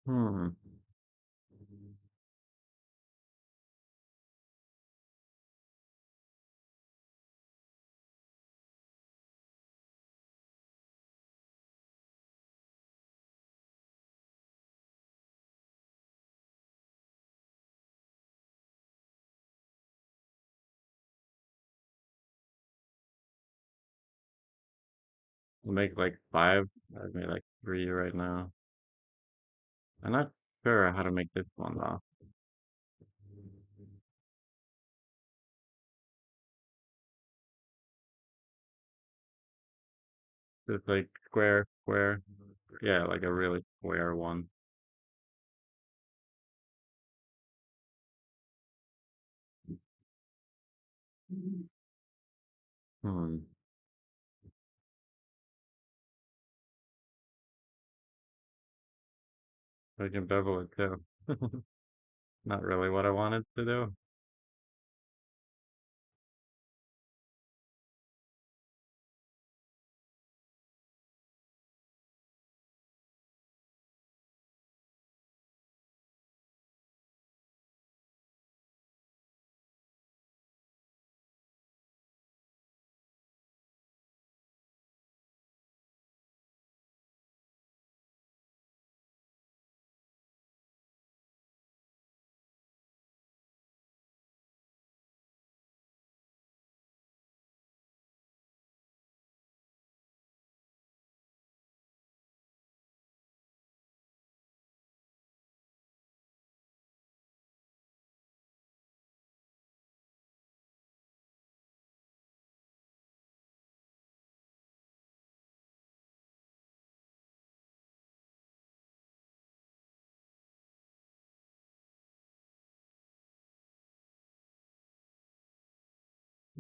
[SPEAKER 1] Hmm. I'll make like five. I've made like three right now. I'm not sure how to make this one though. It's like square, square. Yeah, like a really square one. Hmm. I can bevel it too. Not really what I wanted to do.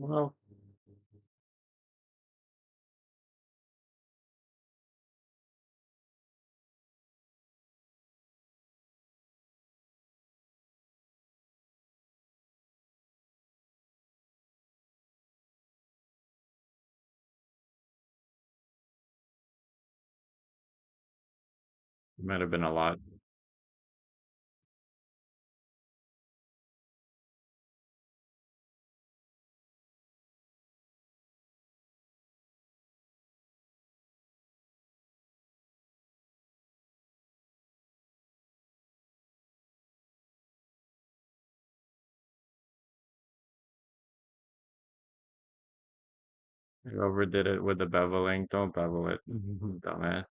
[SPEAKER 1] Well, it might have been a lot. You overdid it with the beveling. Don't bevel it, dumbass.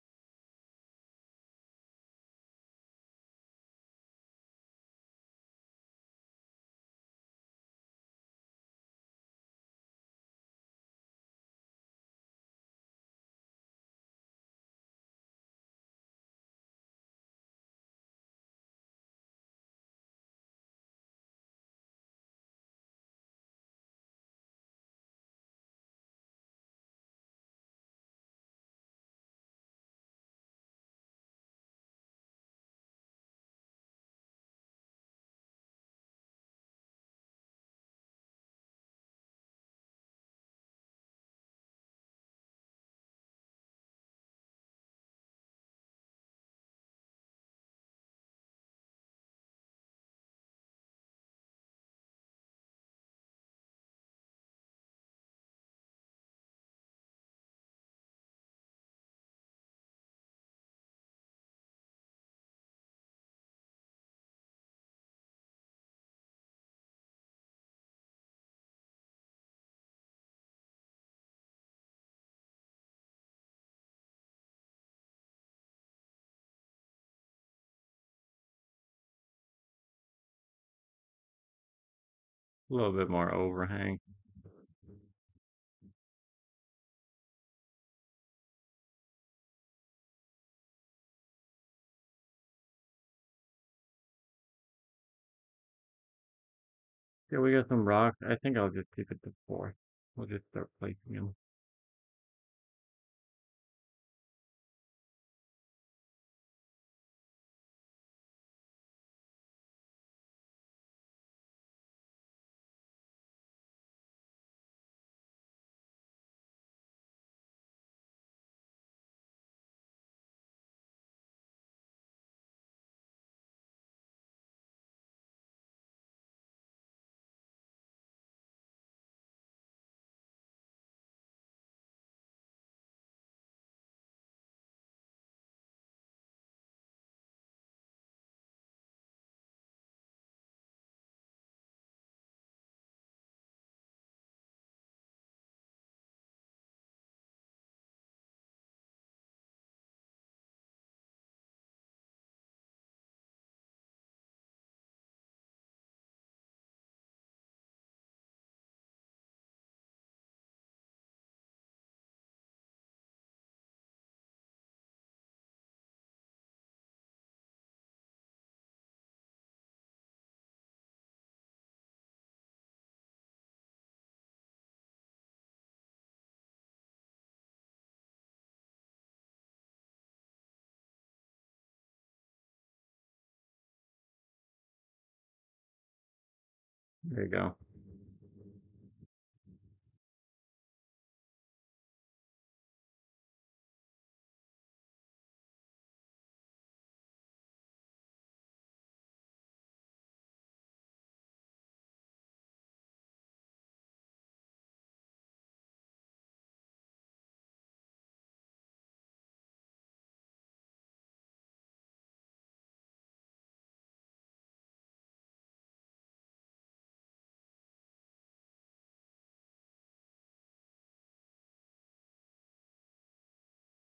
[SPEAKER 1] A little bit more overhang. Yeah, we got some rocks. I think I'll just keep it to four. We'll just start placing them. There you go.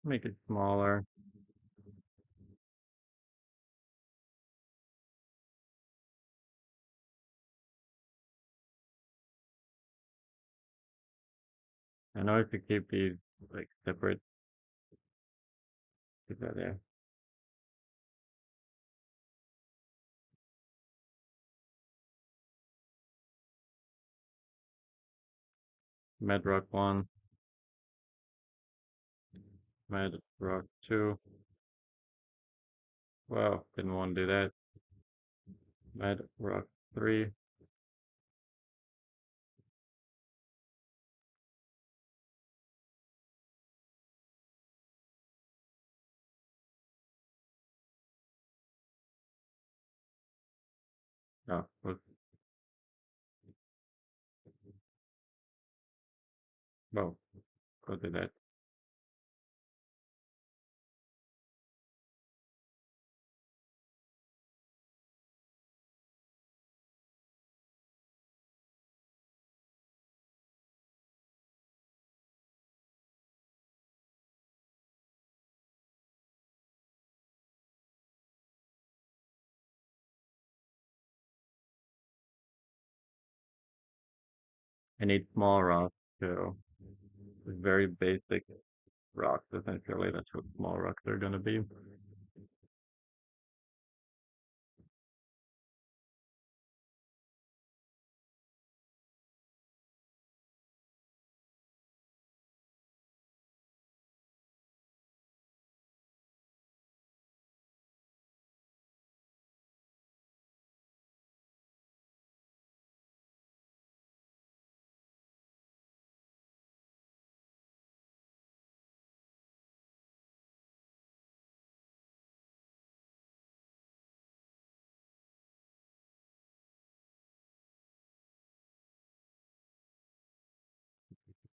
[SPEAKER 1] Make it smaller. I know if you keep these like separate, keep that there. Medrock 1, Medrock 2. Well, didn't want to do that. Medrock 3. Oh, well, go do that. I need small rocks too. Very basic rocks, essentially. That's what small rocks are gonna be.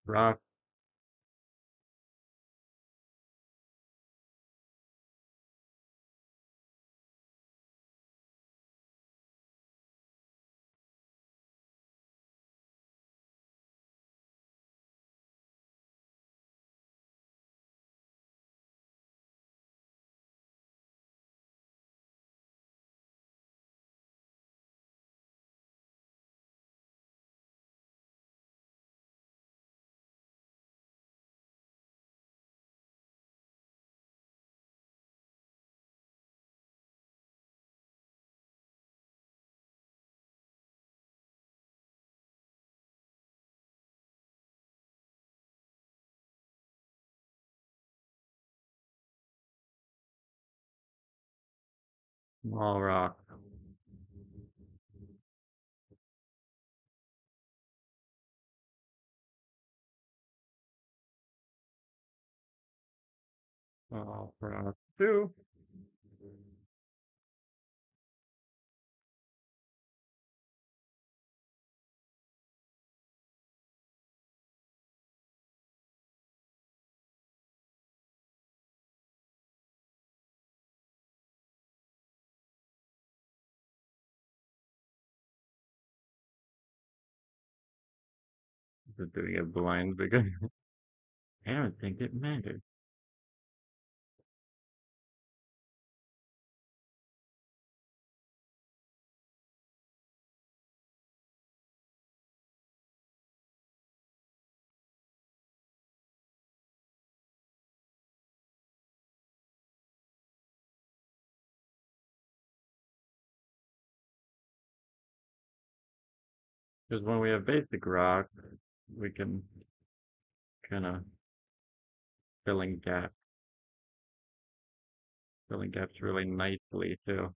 [SPEAKER 1] Rock, small rock. Small rock 2. Just doing it blind because I don't think it matters. Because when we have basic rock, we can kind of filling gaps, filling gaps really nicely too.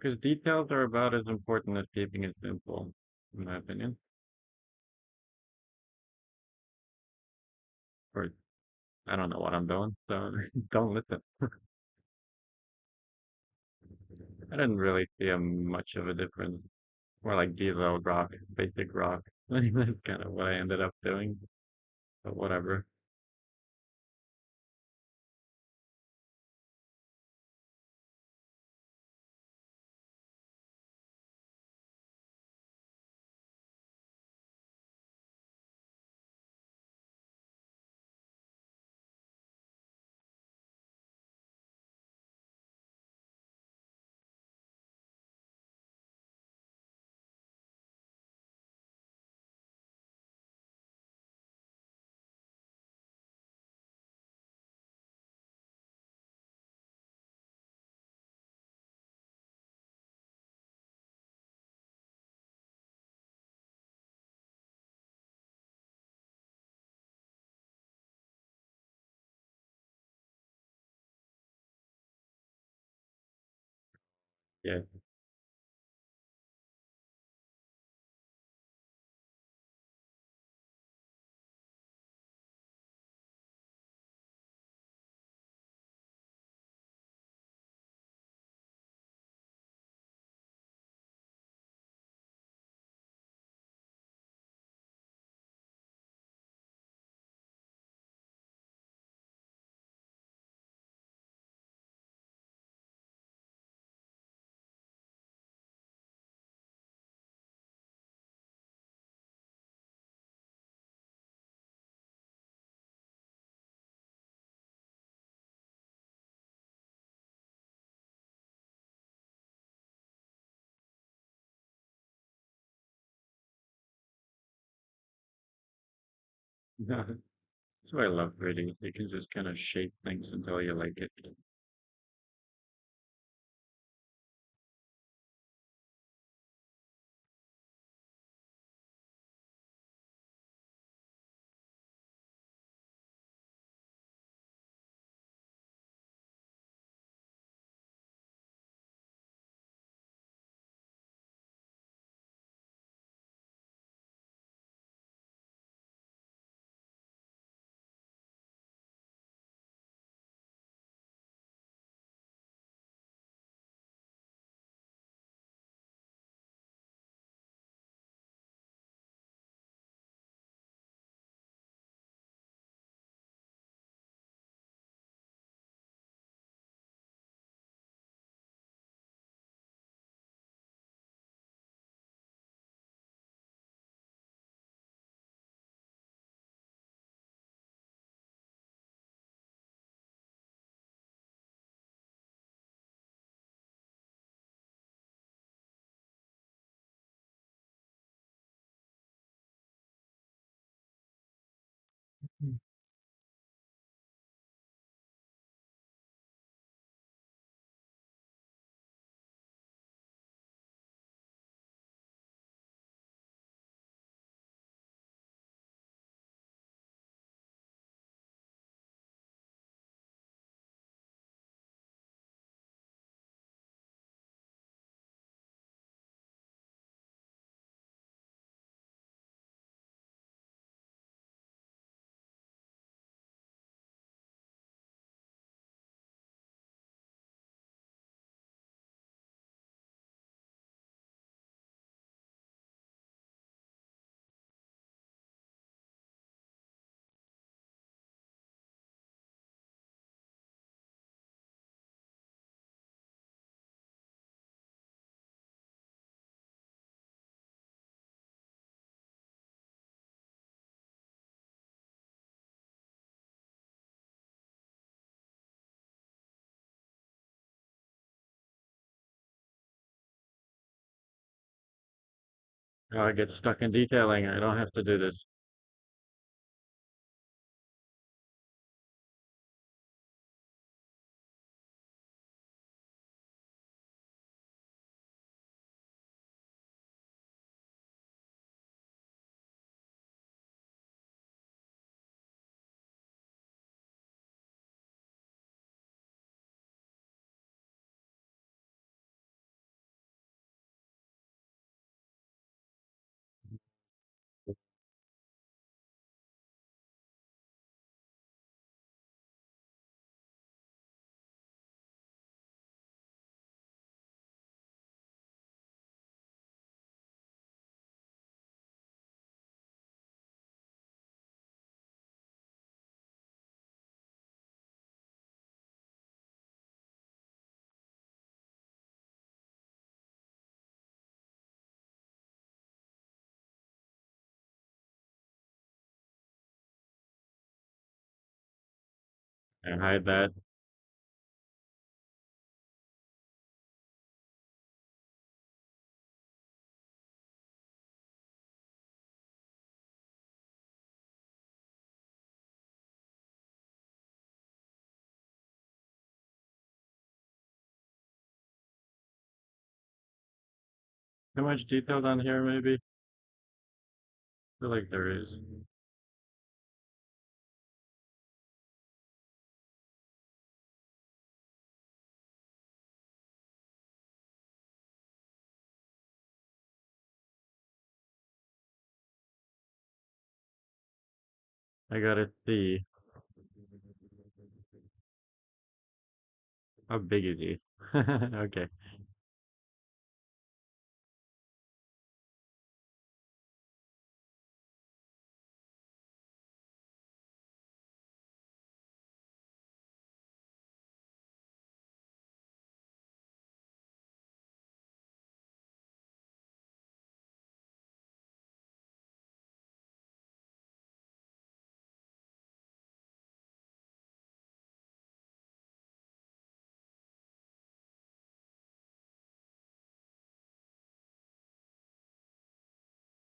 [SPEAKER 1] Because details are about as important as keeping it simple, in my opinion. Or I don't know what I'm doing, so don't listen. I didn't really see much of a difference. More like deload rock, basic rock. That's kind of what I ended up doing, but whatever. Yeah. That's why I love reading. You can just kind of shape things until you like it. Now I get stuck in detailing. I don't have to do this. And hide that. Too much detail down here, maybe? I feel like there is. I gotta see. How big is he? Okay.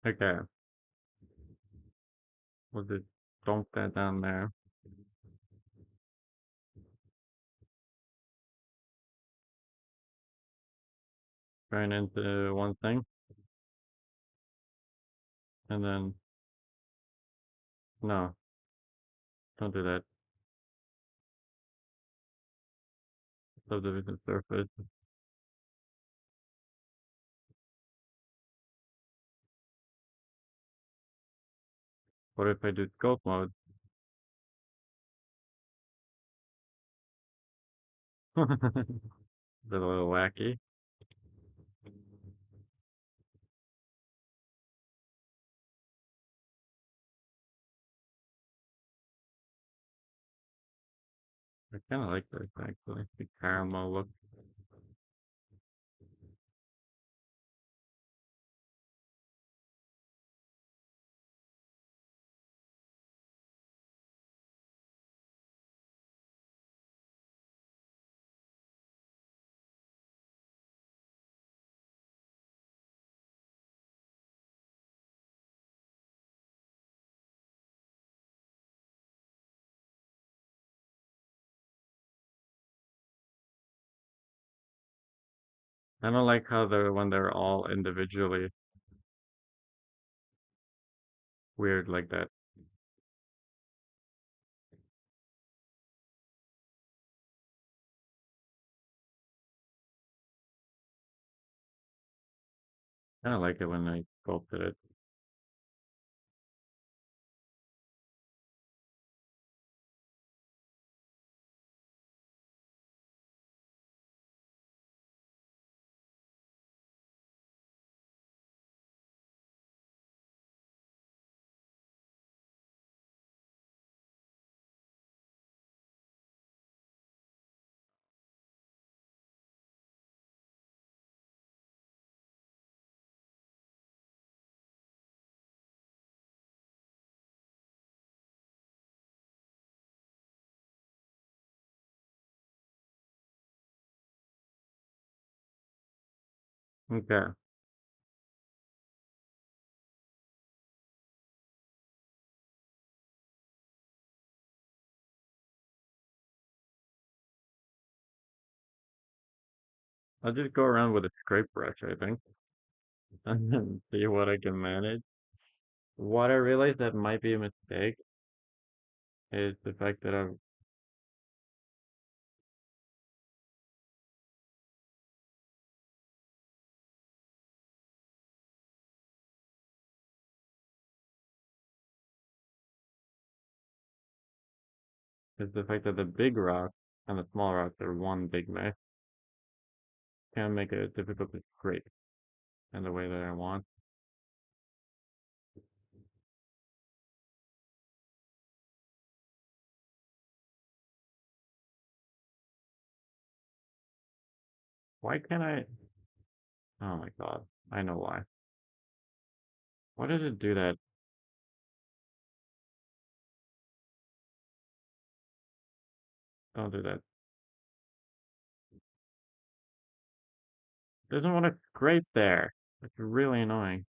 [SPEAKER 1] Okay. We'll just dump that down there. Turn into one thing. And then, no, don't do that. Subdivision surface. What if I do scope mode? Is that a little wacky? I kind of like this actually. The caramel look. I don't like how they're when they're all individually weird like that. I don't like it when I sculpted it. Okay. I'll just go around with a scrape brush, I think, and then see what I can manage. What I realized that might be a mistake is the fact that the big rock and the small rocks are one big mess. Can make it difficult to scrape in the way that I want. Why can't I? Oh my god, I know why. Why does it do that? Don't do that. Doesn't want to scrape there. It's really annoying.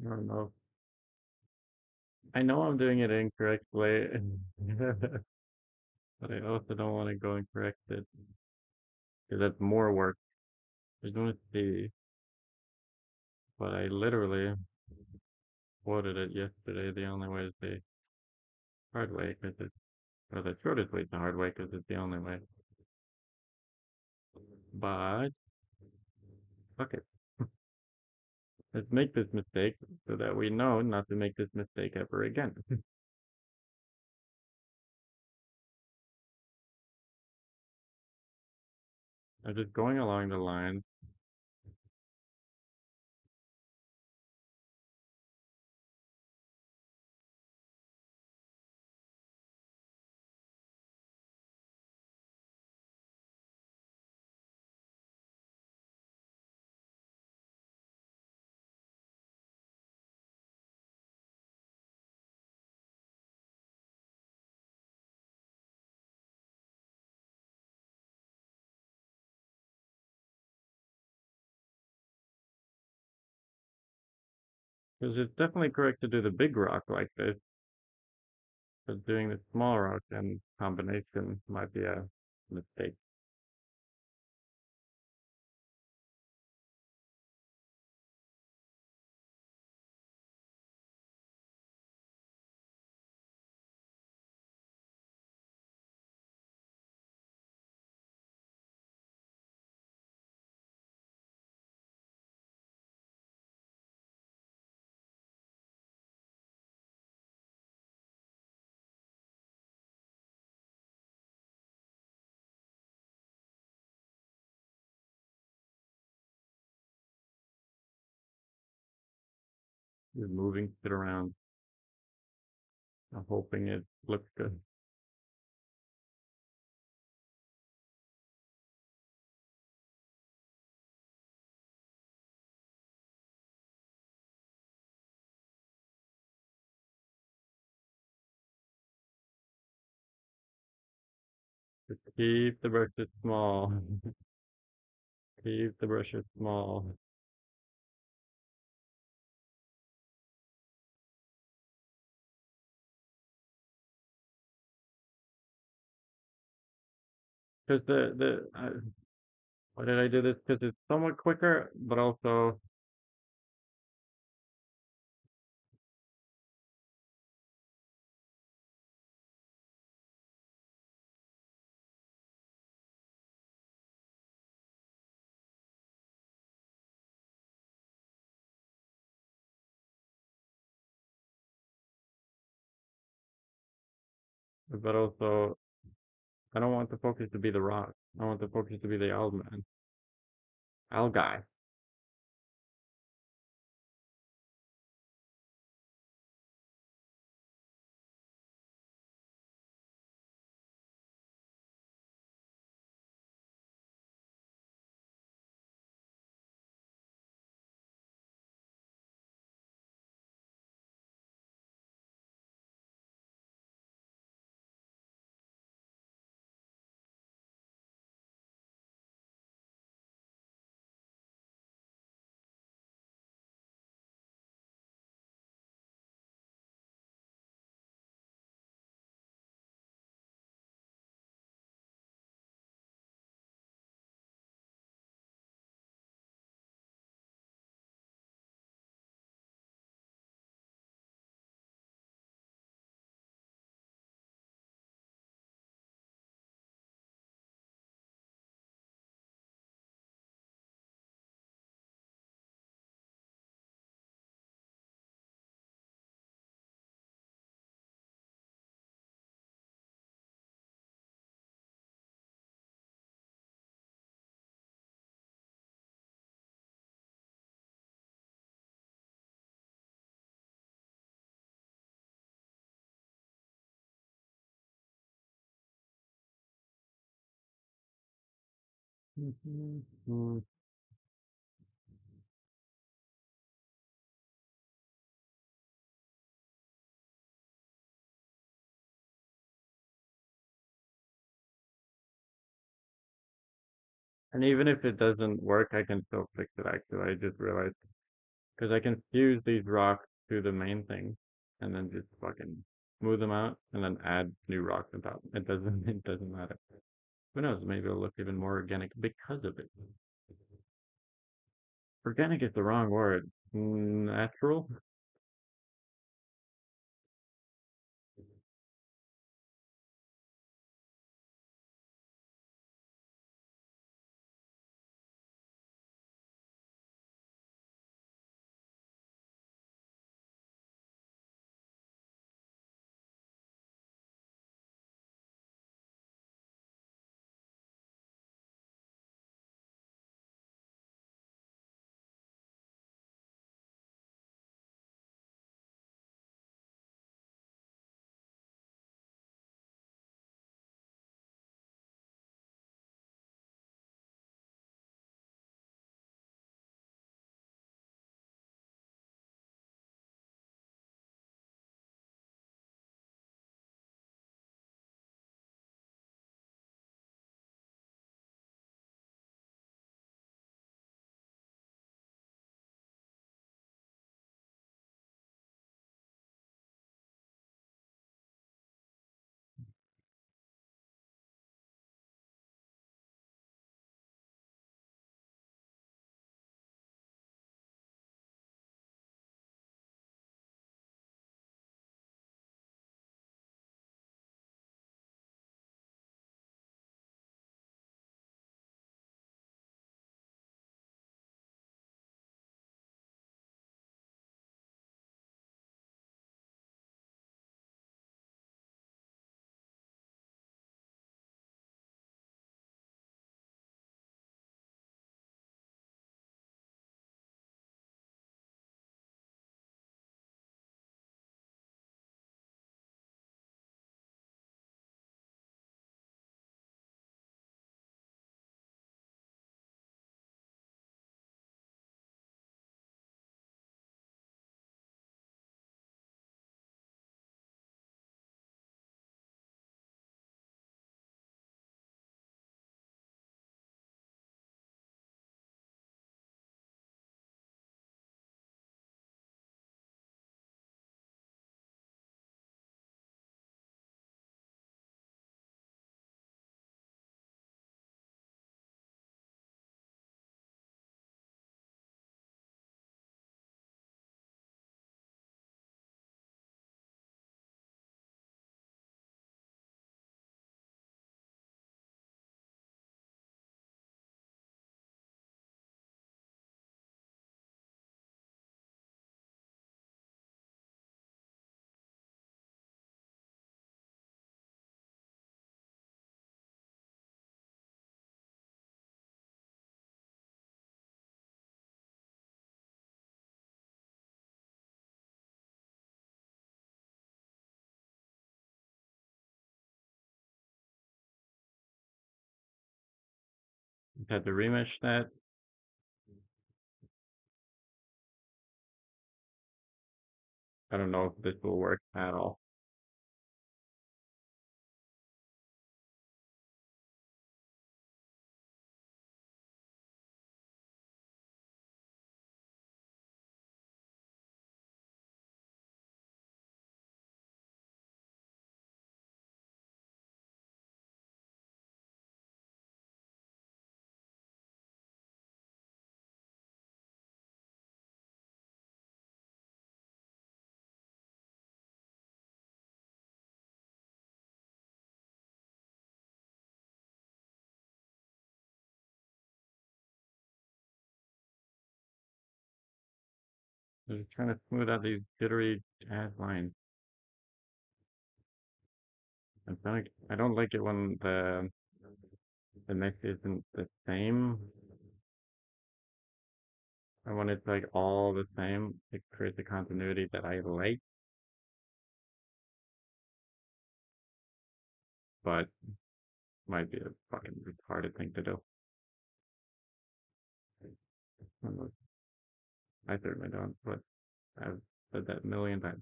[SPEAKER 1] I don't know. I know I'm doing it incorrectly, but I also don't want to go and correct it because that's more work. I just want to see, but I literally quoted it yesterday. The only way is the hard way because it's, or the shortest way is the hard way because it's the only way. But fuck it. Let's make this mistake so that we know not to make this mistake ever again. I'm just going along the line. Because it's definitely correct to do the big rock like this, but doing the small rock and combination might be a mistake. Just moving it around, I'm hoping it looks good. Just keep the brushes small. Keep the brushes small. Because why did I do this? Because it's somewhat quicker, but also but also I don't want the focus to be the rock. I want the focus to be the owl man. Owl guy. And even if it doesn't work, I can still fix it actually. I just realized because I can fuse these rocks to the main thing and then just fucking smooth them out and then add new rocks on top. It doesn't matter. Who knows? Maybe it'll look even more organic because of it. Organic is the wrong word. Natural? Had to remesh that. I don't know if this will work at all. I'm just trying to smooth out these jittery ass lines. I don't like it when the mix isn't the same. And when it's like all the same, it creates a continuity that I like, but might be a fucking retarded thing to do. I certainly don't, but I've said that a million times.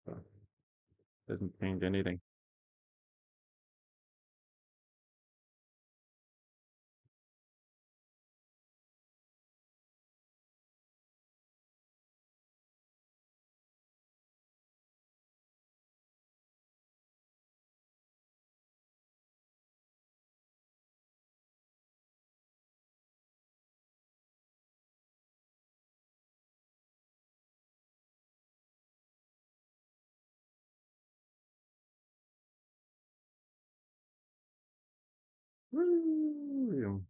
[SPEAKER 1] So it doesn't change anything. Woo!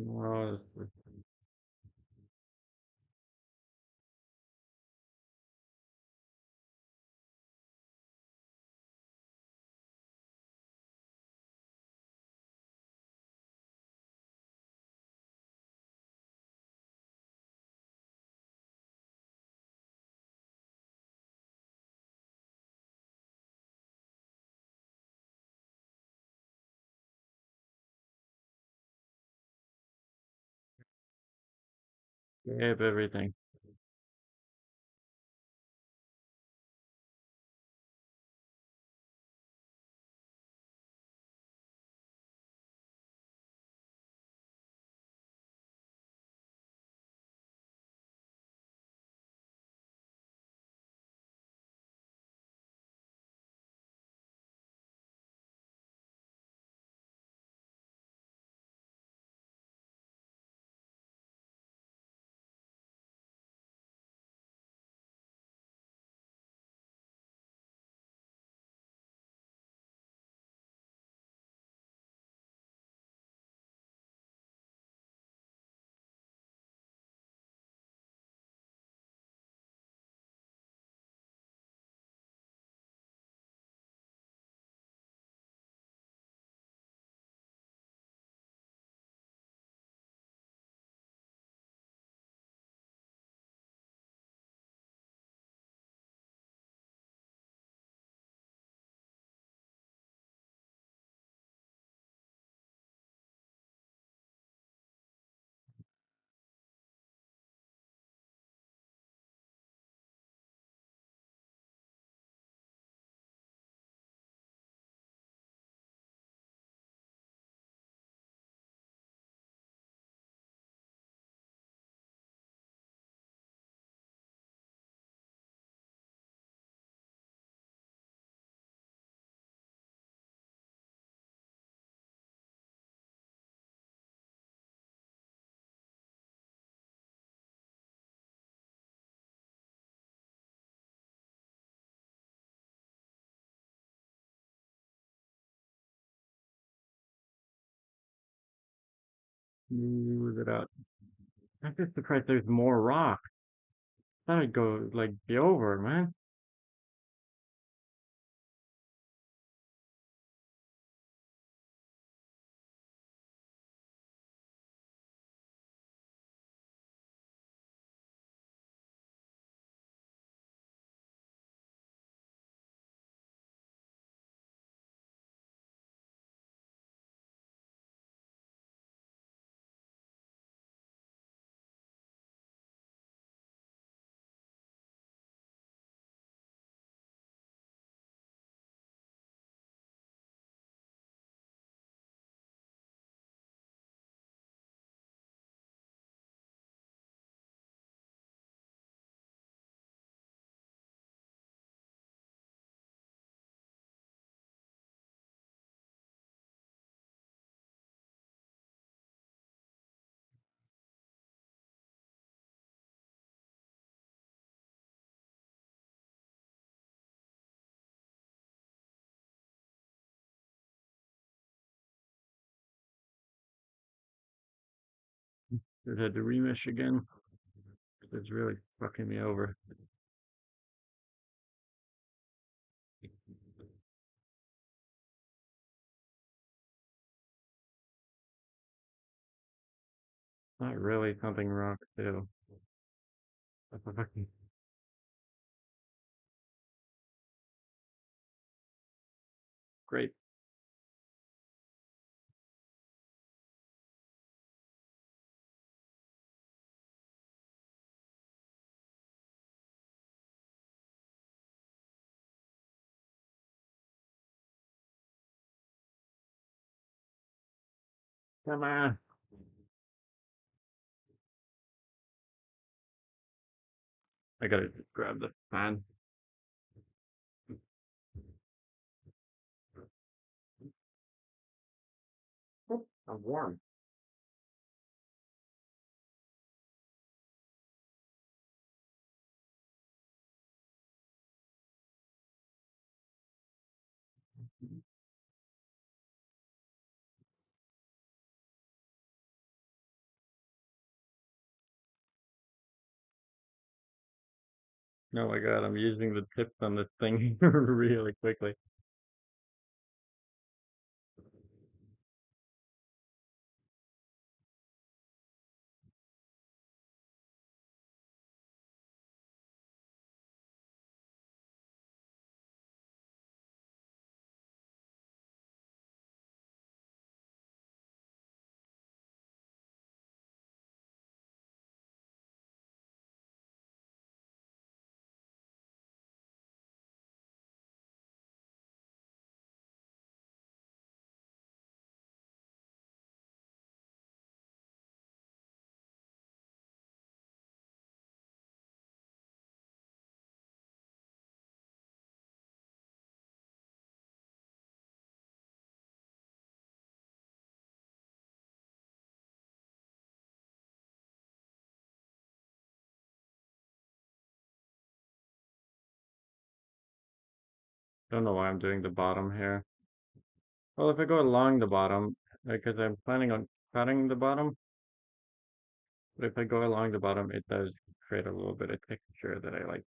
[SPEAKER 1] Oh, gave everything. Smooth it out. I'm just surprised there's more rock. Thought I'd go, like, be over, man. Just had to remesh again. It's really fucking me over. Not really something rock too. That's a fucking great. Come on. I gotta just grab the fan. I'm warm. Oh my god, I'm using the tips on this thing really quickly. Don't know why I'm doing the bottom here. Well, if I go along the bottom, because I'm planning on cutting the bottom, but if I go along the bottom, it does create a little bit of texture that I like.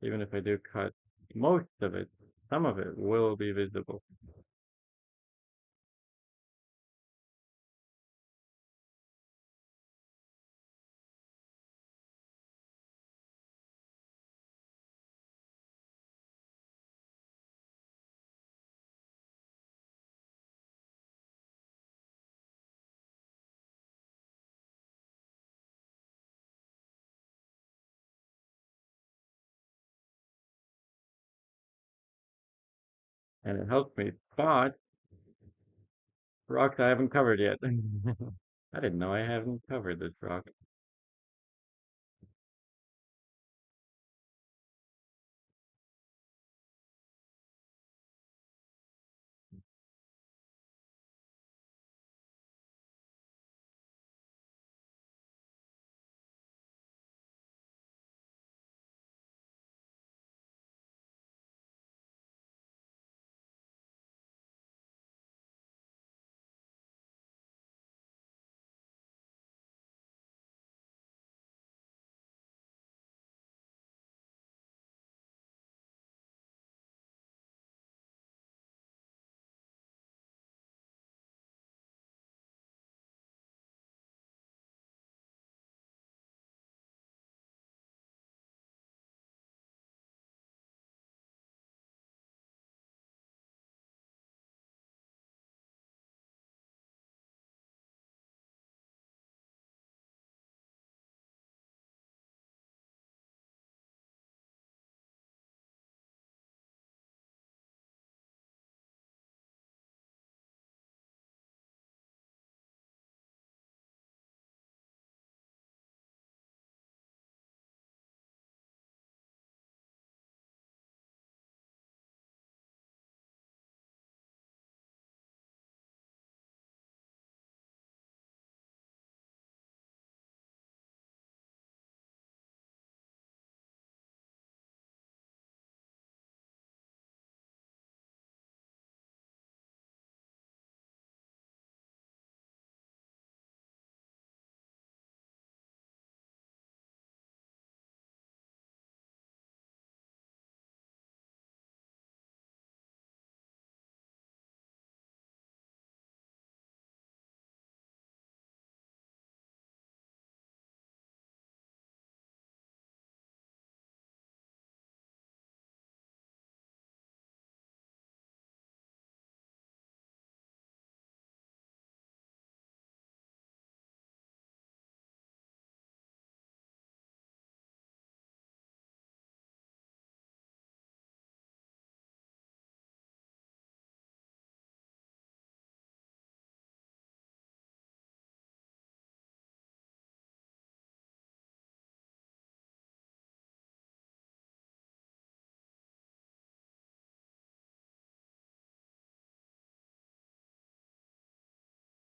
[SPEAKER 1] Even if I do cut most of it, some of it will be visible. And it helps me spot rocks I haven't covered yet. I didn't know I haven't covered this rock.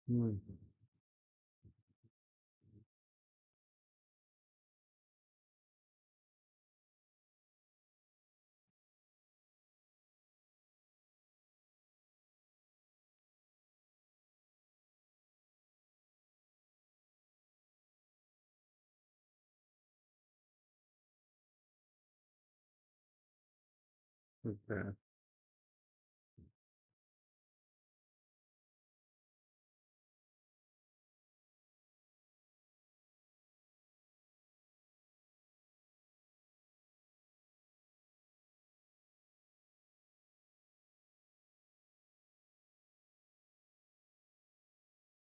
[SPEAKER 1] Hmm. Okay.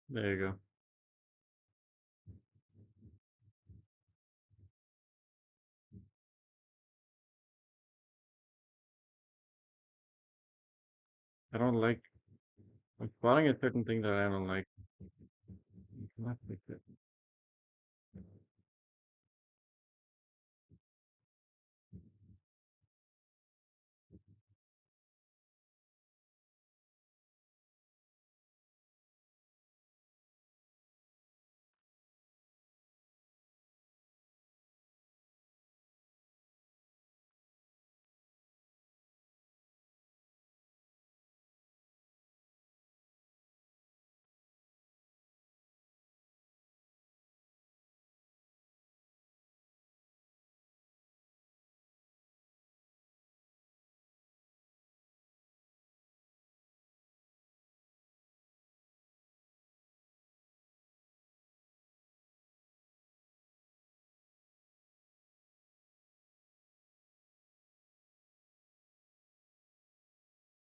[SPEAKER 1] There you go. I don't like. I'm spotting a certain thing that I don't like. You cannot fix it.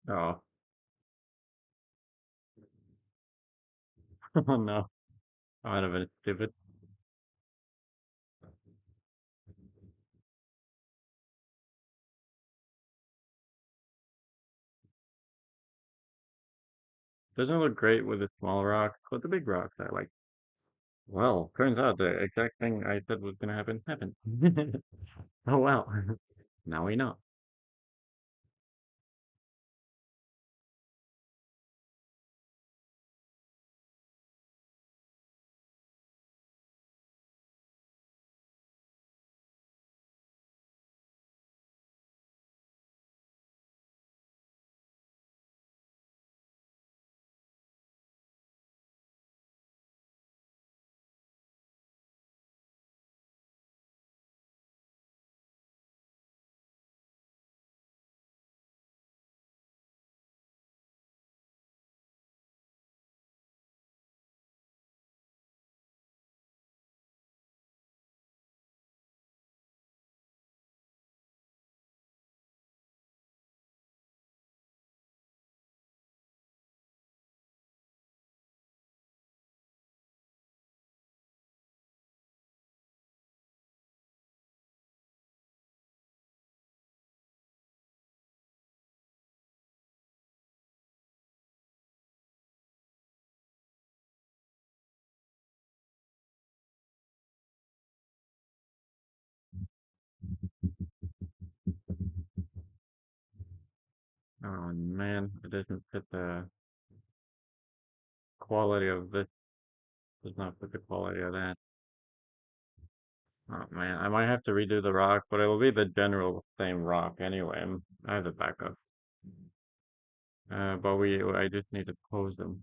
[SPEAKER 1] Oh. Oh no. I would have been stupid. Doesn't look great with the small rocks, but the big rocks I like. Well, turns out the exact thing I said was gonna happen happened. Oh well. Now we know. Oh man, it doesn't fit the quality of this. Does not fit the quality of that. Oh man, I might have to redo the rock, but it will be the general same rock anyway. I have the backup. But I just need to pose them.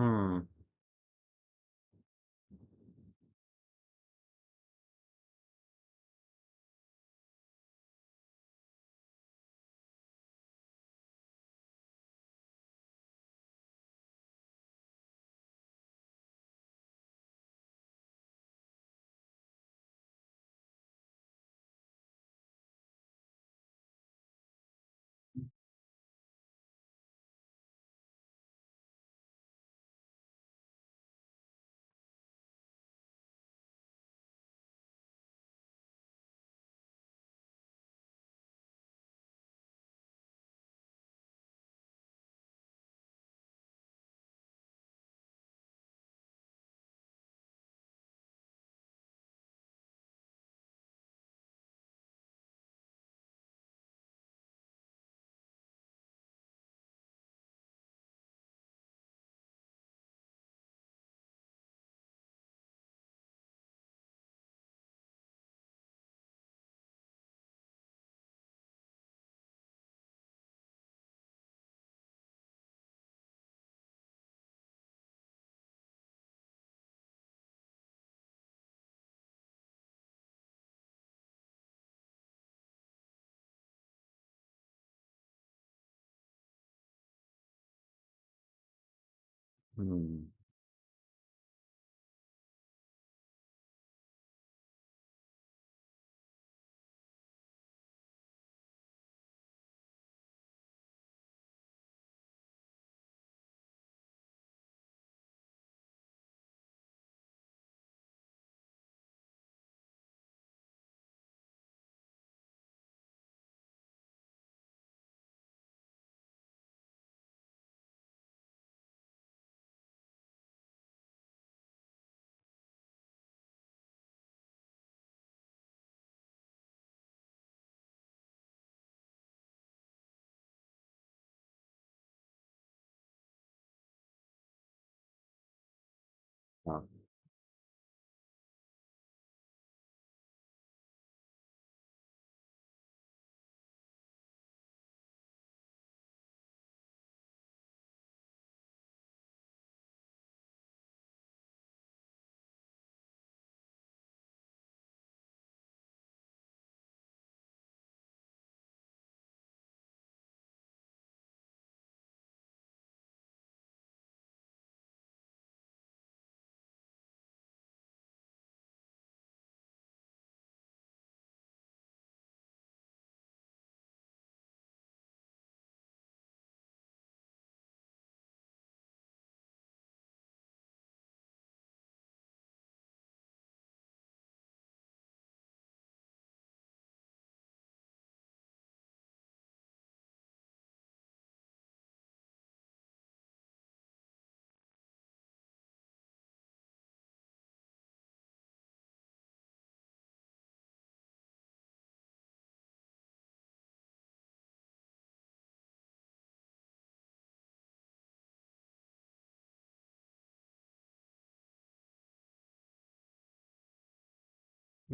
[SPEAKER 1] Hmm. Hmm. Oh,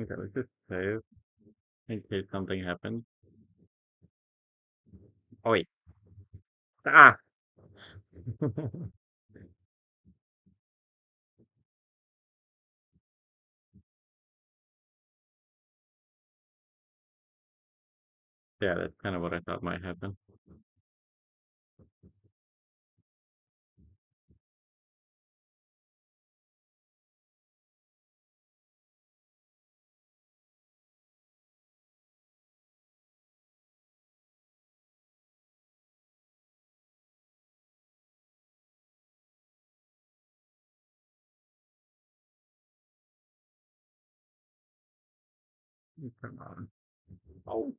[SPEAKER 1] okay, let's just save in case something happens. Oh wait. Ah! Yeah, that's kind of what I thought might happen. Come on. Oh,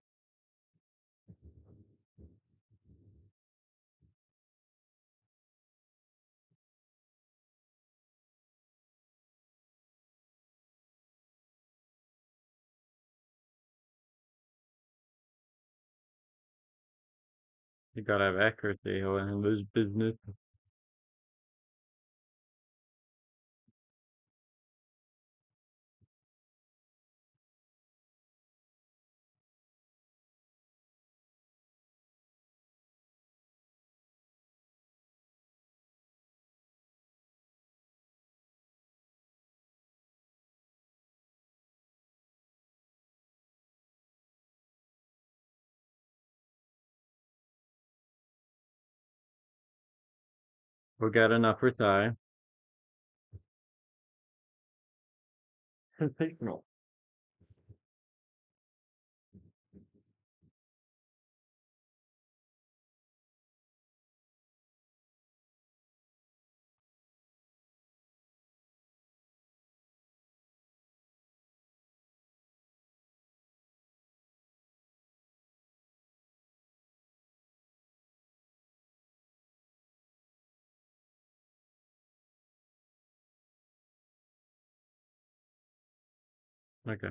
[SPEAKER 1] you gotta have accuracy or in this business. We'll get enough for Thai. Sensational. Okay.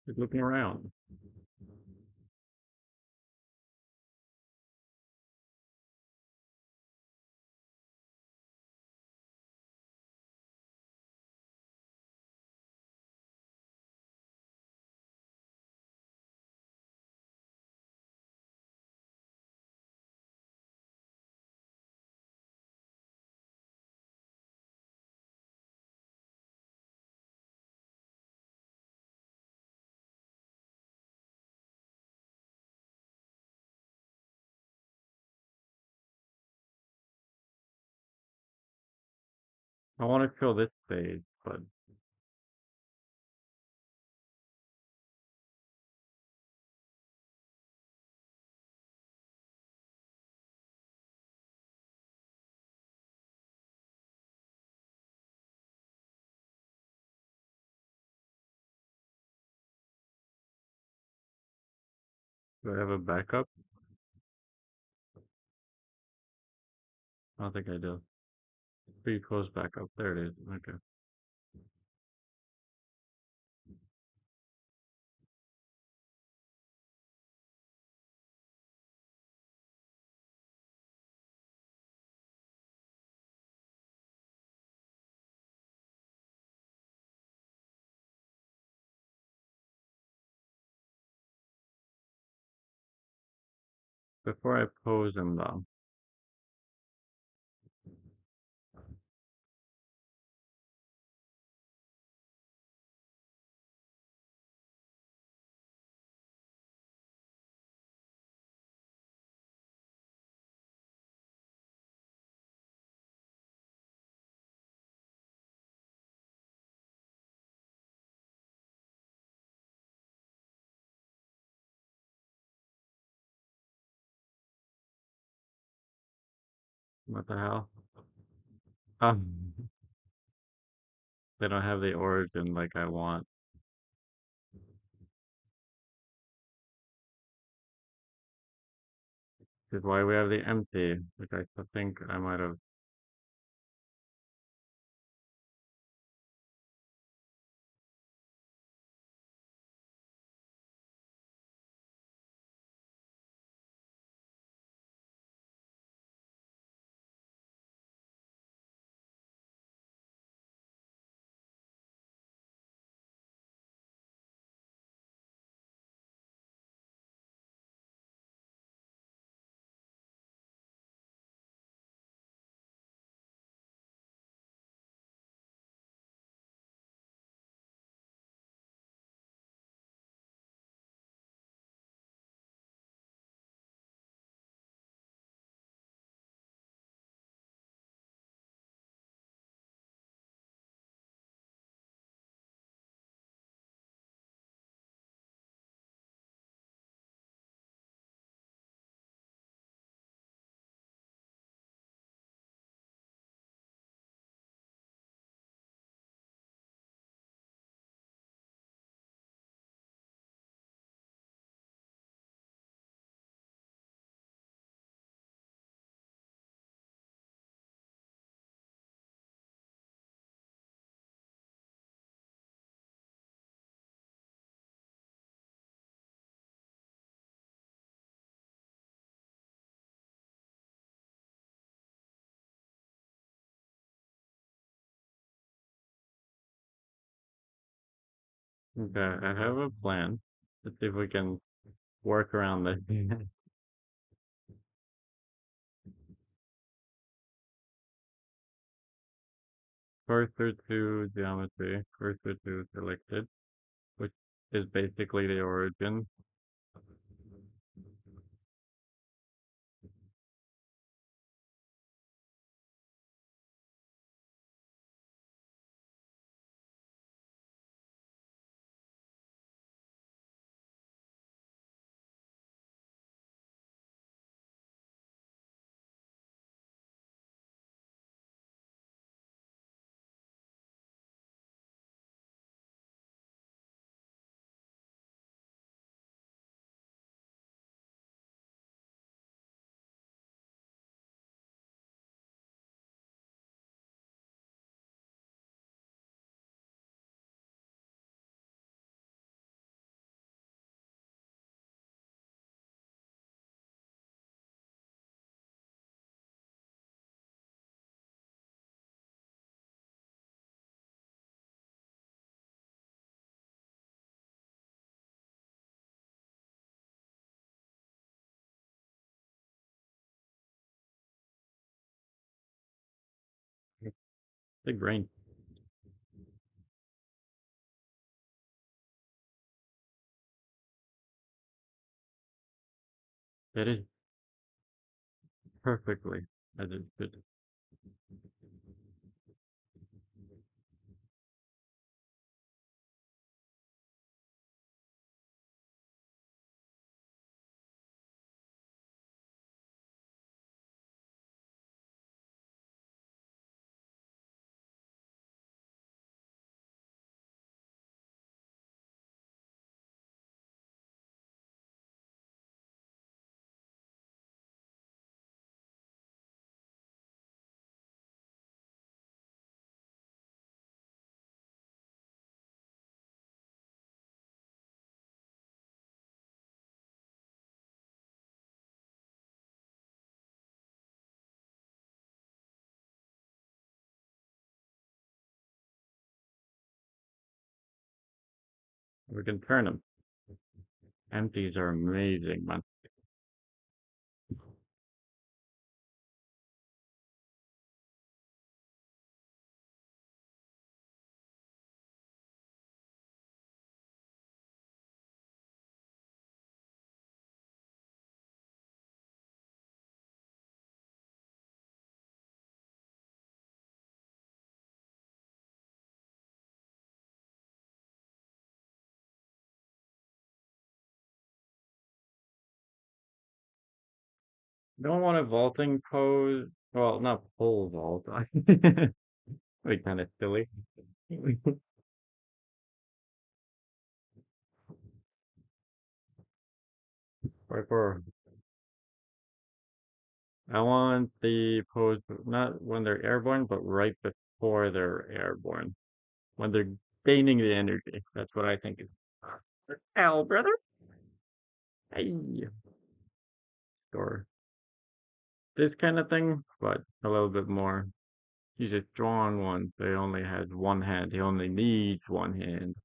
[SPEAKER 1] Just looking around. I want to fill this space, but do I have a backup? I don't think I do. Pretty close backup. There it is. Okay. Before I pose them though, what the hell? Um, they don't have the origin like I want. This is why we have the empty, which I think I might have. Okay, I have a plan. Let's see if we can work around this. Cursor to geometry, cursor to selected, which is basically the origin. Big brain. That is perfectly as it should. We can turn them. Empties are amazing, man. Don't want a vaulting pose. Well, not pole vault. Like kind of silly. Right for I want the pose not when they're airborne, but right before they're airborne. When they're gaining the energy. That's what I think is. Ow, brother. Hey. Or this kind of thing, but a little bit more. He's a strong one, so he only has one hand. He only needs one hand.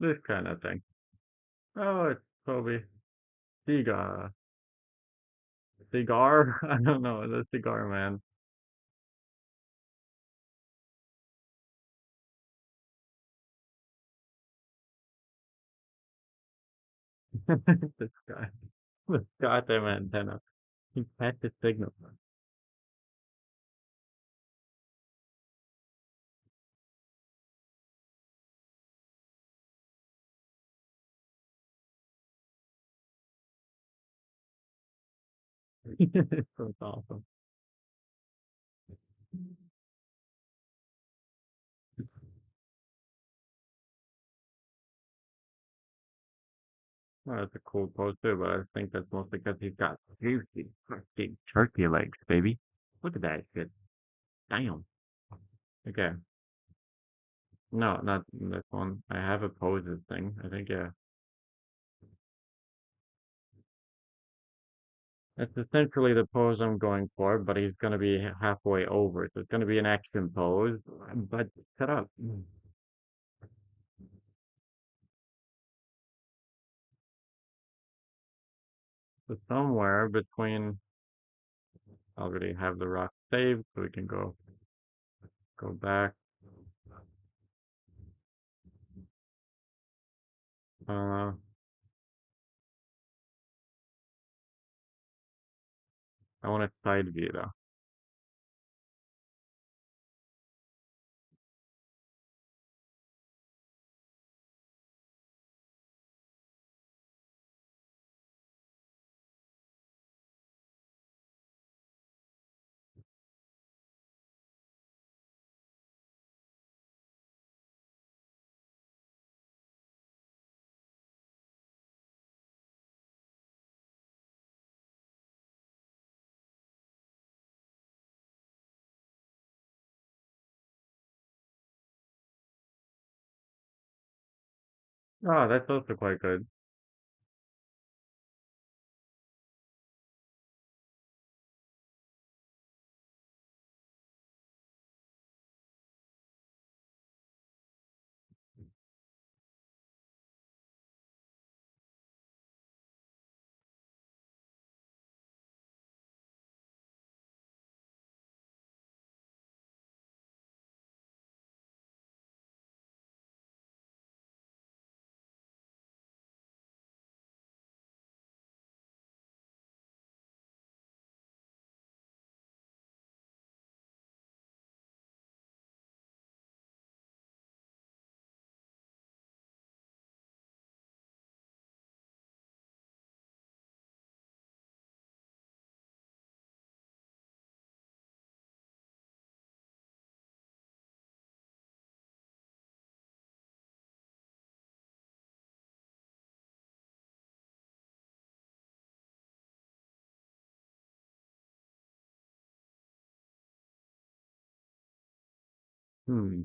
[SPEAKER 1] This kind of thing. Oh, it's Toby. Cigar. Cigar? I don't know. The cigar man. This guy. This goddamn antenna. He passed his signal. So it's awesome. Well, that's a cool pose too, but I think that's mostly because he's got juicy, crusty turkey legs, baby. Look at that shit. Damn. Okay. No, not this one. I have a poses thing. I think, yeah. That's essentially the pose I'm going for, but he's going to be halfway over. So it's going to be an action pose, but set up. So somewhere between, I already have the rock saved, so we can go back. Uh, I want a side view though. Oh, that's also quite good. Hmm.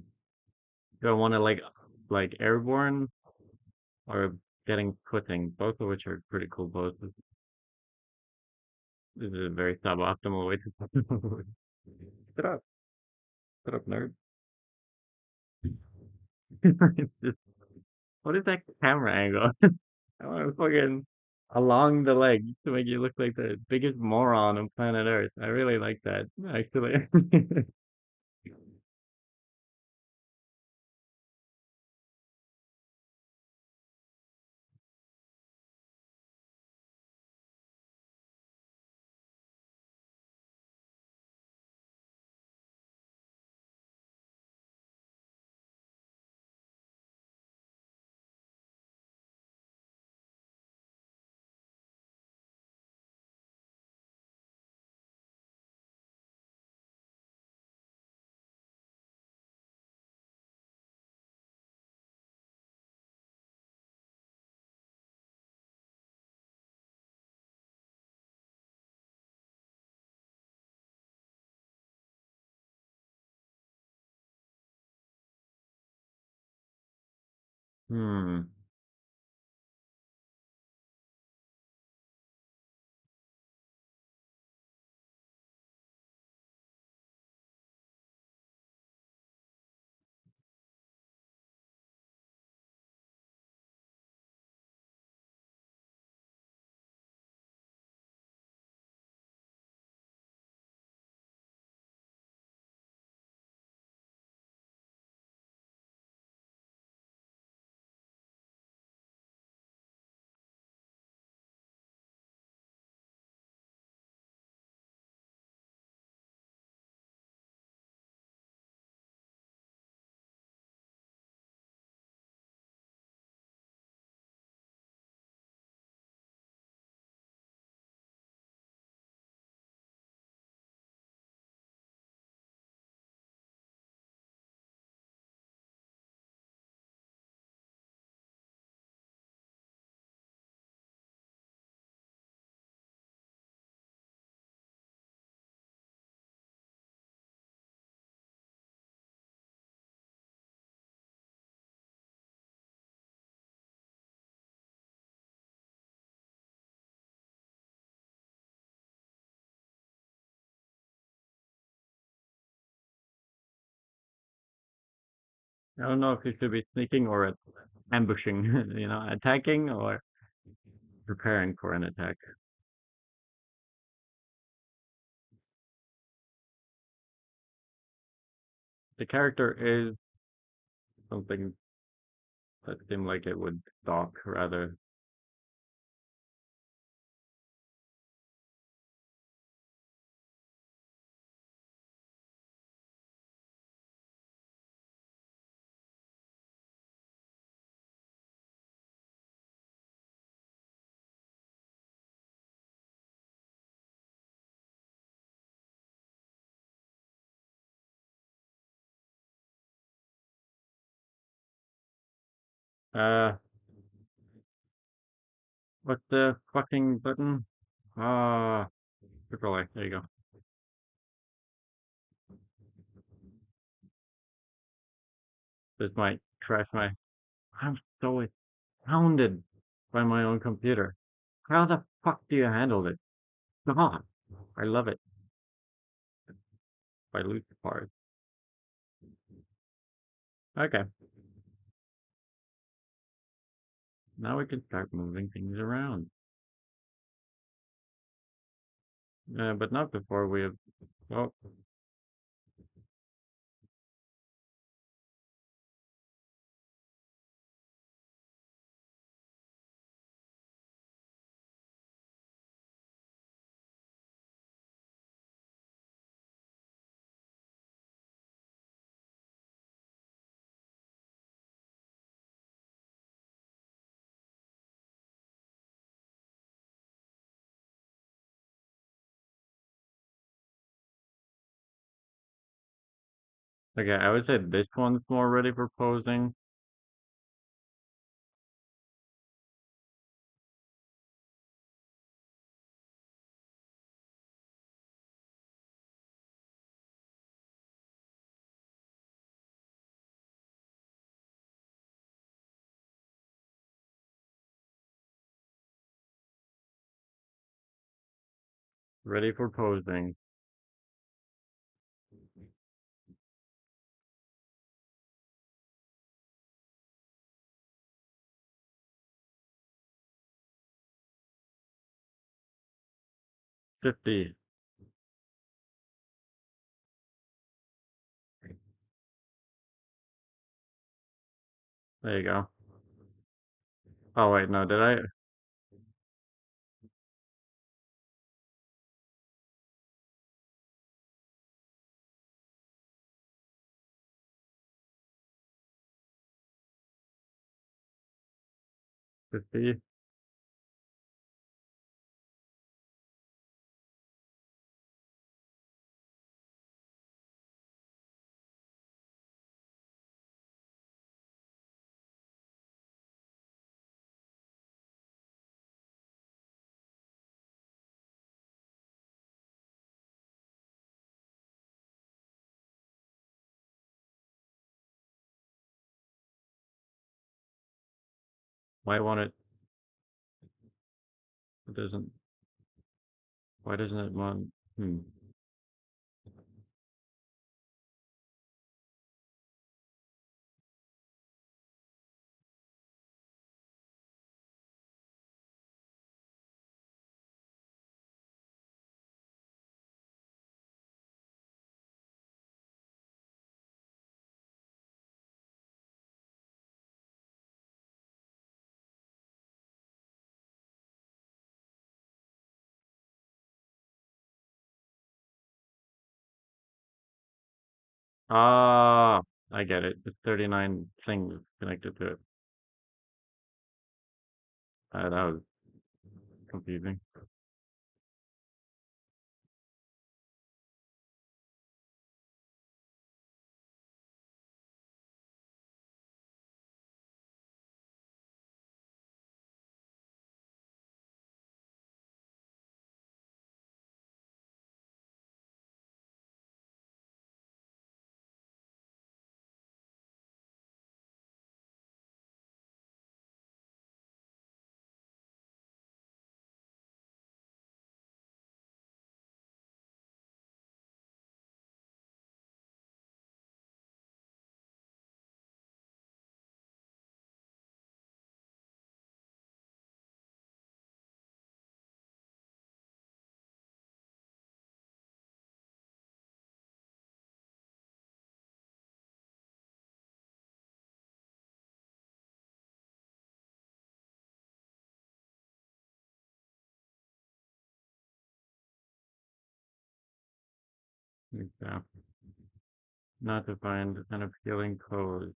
[SPEAKER 1] Do I want to like airborne or getting footing, both of which are pretty cool poses. This is a very suboptimal way to sit up. Sit up, nerd. It's just, what is that camera angle? I want to fucking along the leg to make you look like the biggest moron on planet Earth. I really like that, actually. Hmm. I don't know if you should be sneaking or ambushing, attacking or preparing for an attack. The character is something that seemed like it would stalk rather. Uh, what's the fucking button? Ah, control A. There you go. This might trash my. I'm so astounded by my own computer. How the fuck do you handle this? God, I love it. By loot parts. Okay, now we can start moving things around. But not before we have. Oh, 'I would say this one's more ready for posing. 'Ready for posing. 50. There you go. Oh wait, no, did I? 50. Why won't it? It doesn't. Why doesn't it want? Hmm. Ah, I get it. It's 39 things connected to it. That was confusing. Example. Not to find an appealing pose.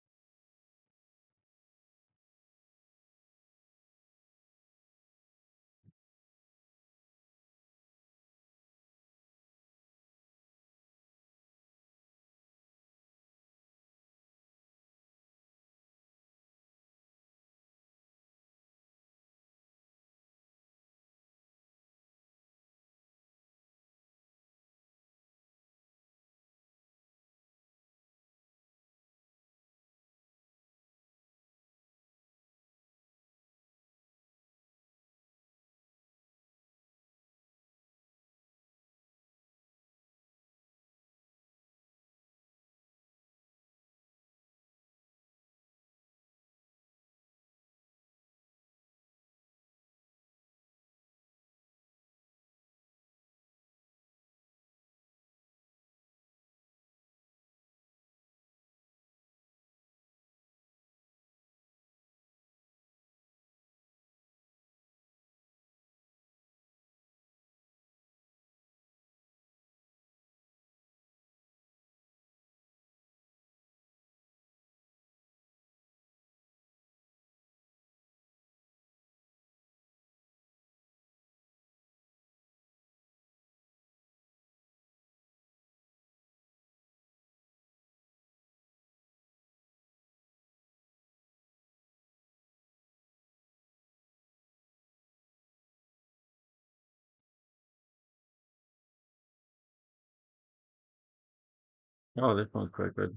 [SPEAKER 1] Oh, this one's quite good.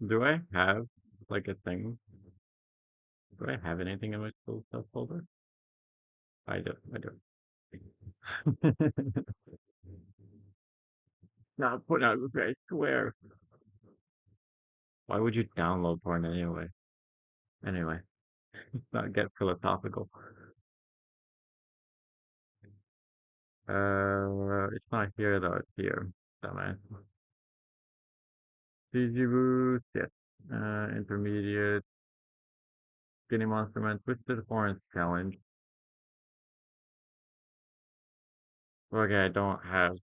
[SPEAKER 1] Do I have like a thing? Do I have anything in my school stuff folder? I do. I do. Not pornography, I swear. Why would you download porn anyway? Anyway, let's not get philosophical. It's not here though, it's here. Dumbass. CG Boost, yes. Intermediate. Skinny Monster Man, Twisted Horns Challenge. Okay, I don't have.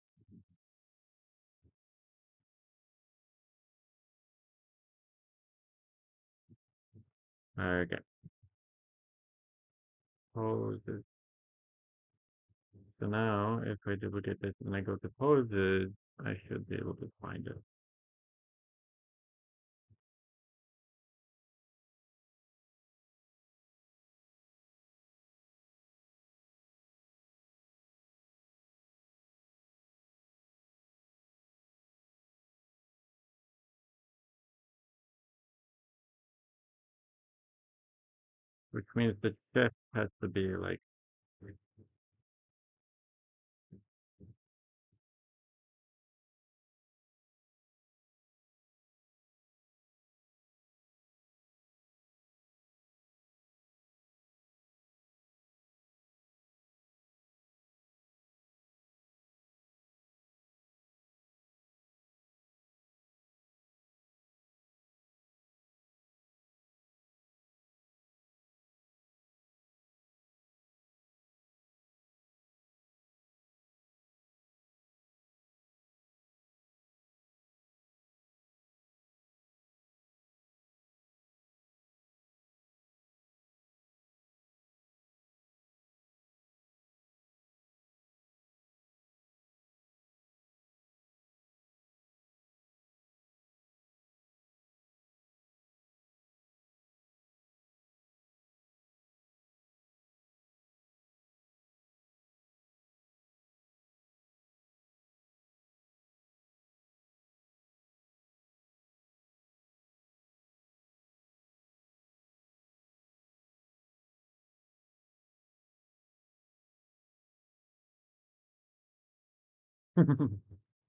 [SPEAKER 1] Okay, poses. So now, if I duplicate this and I go to poses, I should be able to find it. Which means the chest has to be like,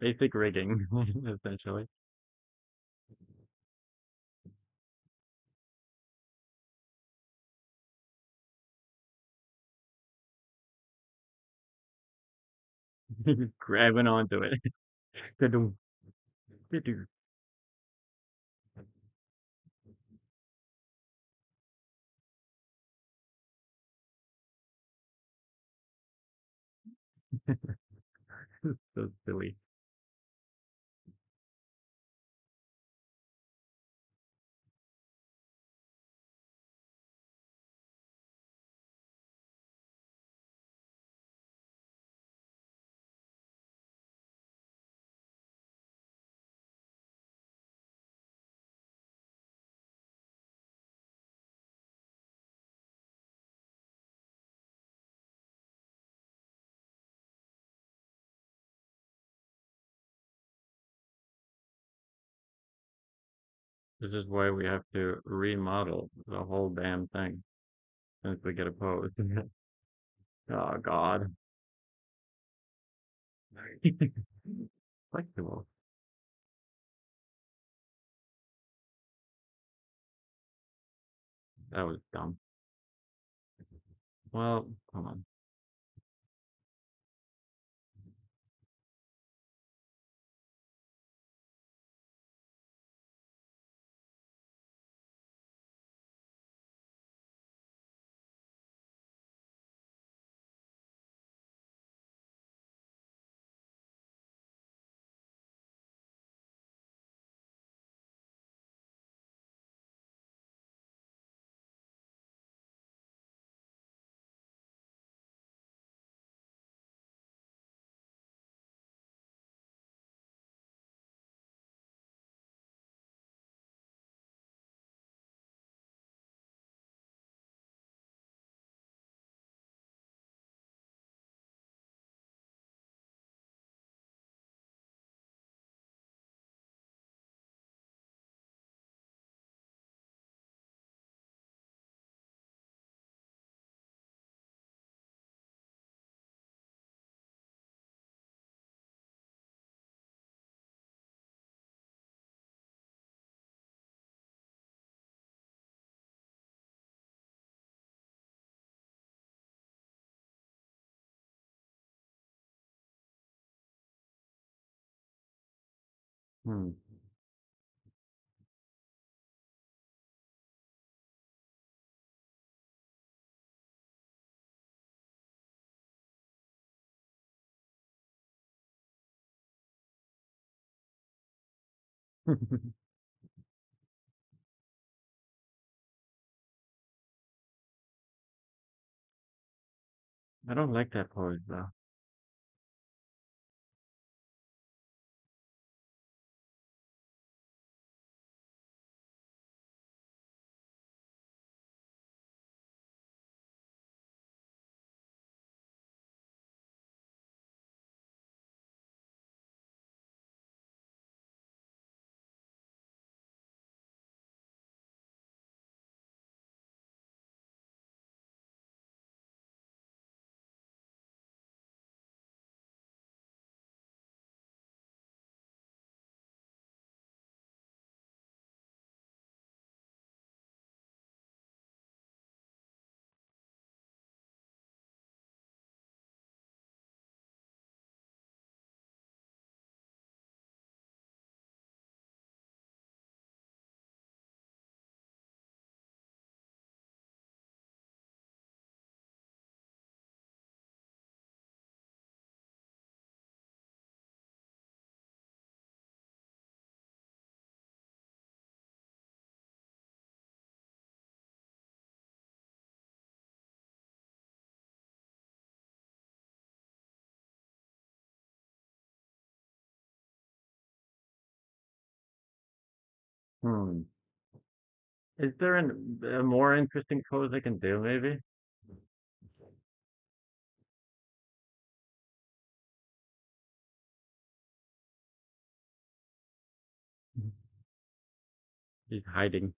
[SPEAKER 1] basic rigging, essentially. Grabbing onto it. Ka-dum, ka-doo. So silly. This is why we have to remodel the whole damn thing since we get opposed. Oh God. Flexible. That was dumb. Well, come on. Hmm. I don't like that pose though. Hmm. Is there a more interesting pose I can do, maybe? He's hiding.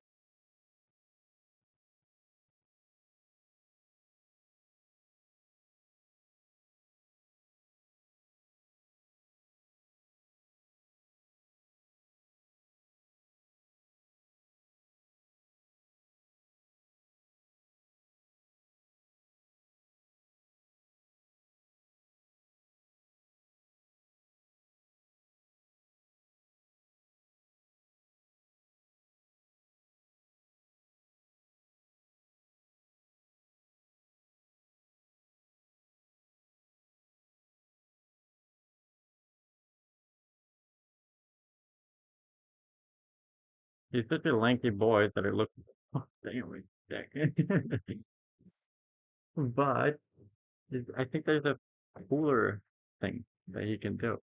[SPEAKER 1] He's such a lanky boy that it looks. Oh, damn it, Jack. But I think there's a cooler thing that he can do.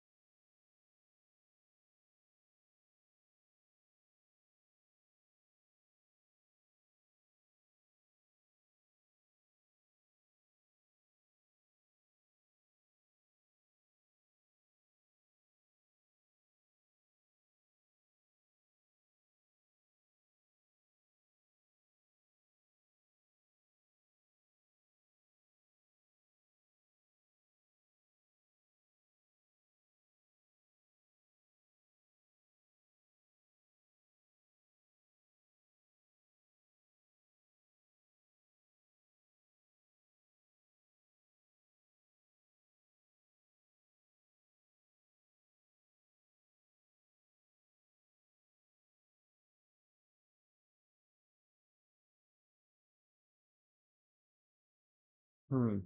[SPEAKER 1] Hmm.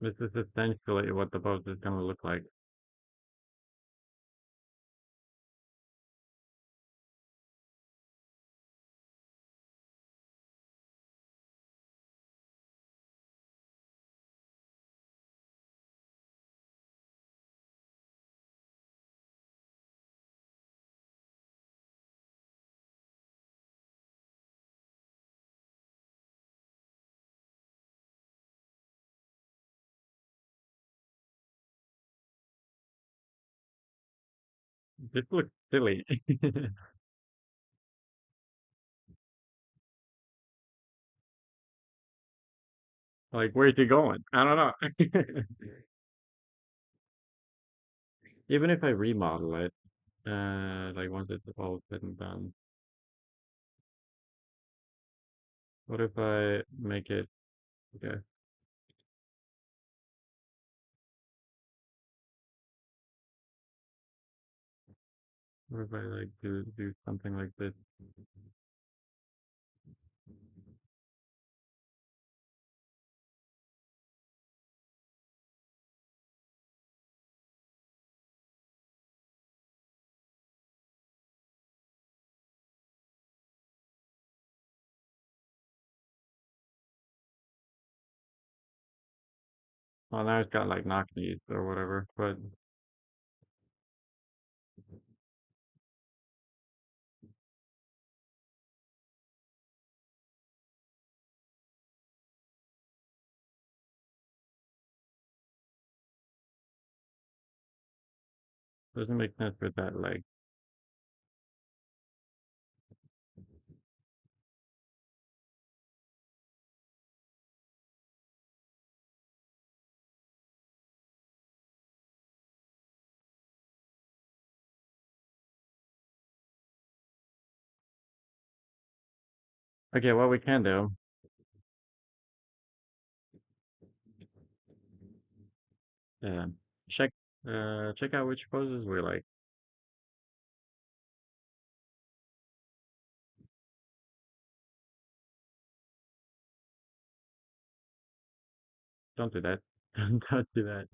[SPEAKER 1] This is essentially what the post is gonna look like. This looks silly. Like, where's he going? I don't know. Even if I remodel it, like once it's all said and done, what if I make it, okay, what if I like do something like this? Well, now it's got like knock knees or whatever, but doesn't make sense with that leg. Okay, what we can do, um, check, check out which poses we like. Don't do that. Don't do that.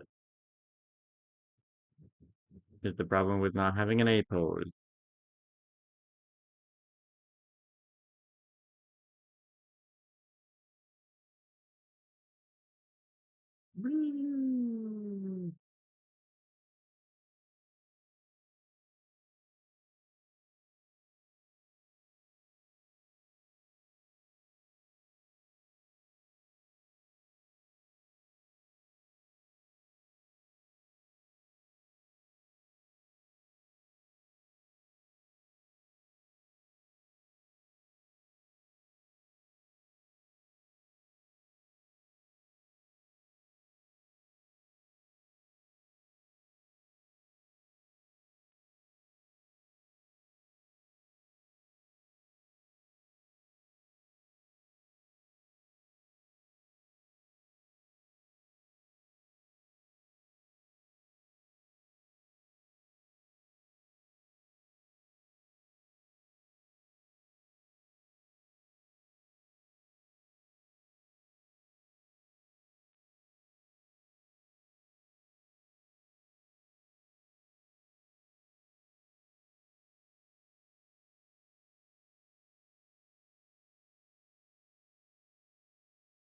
[SPEAKER 1] It's the problem with not having an A pose. Whee!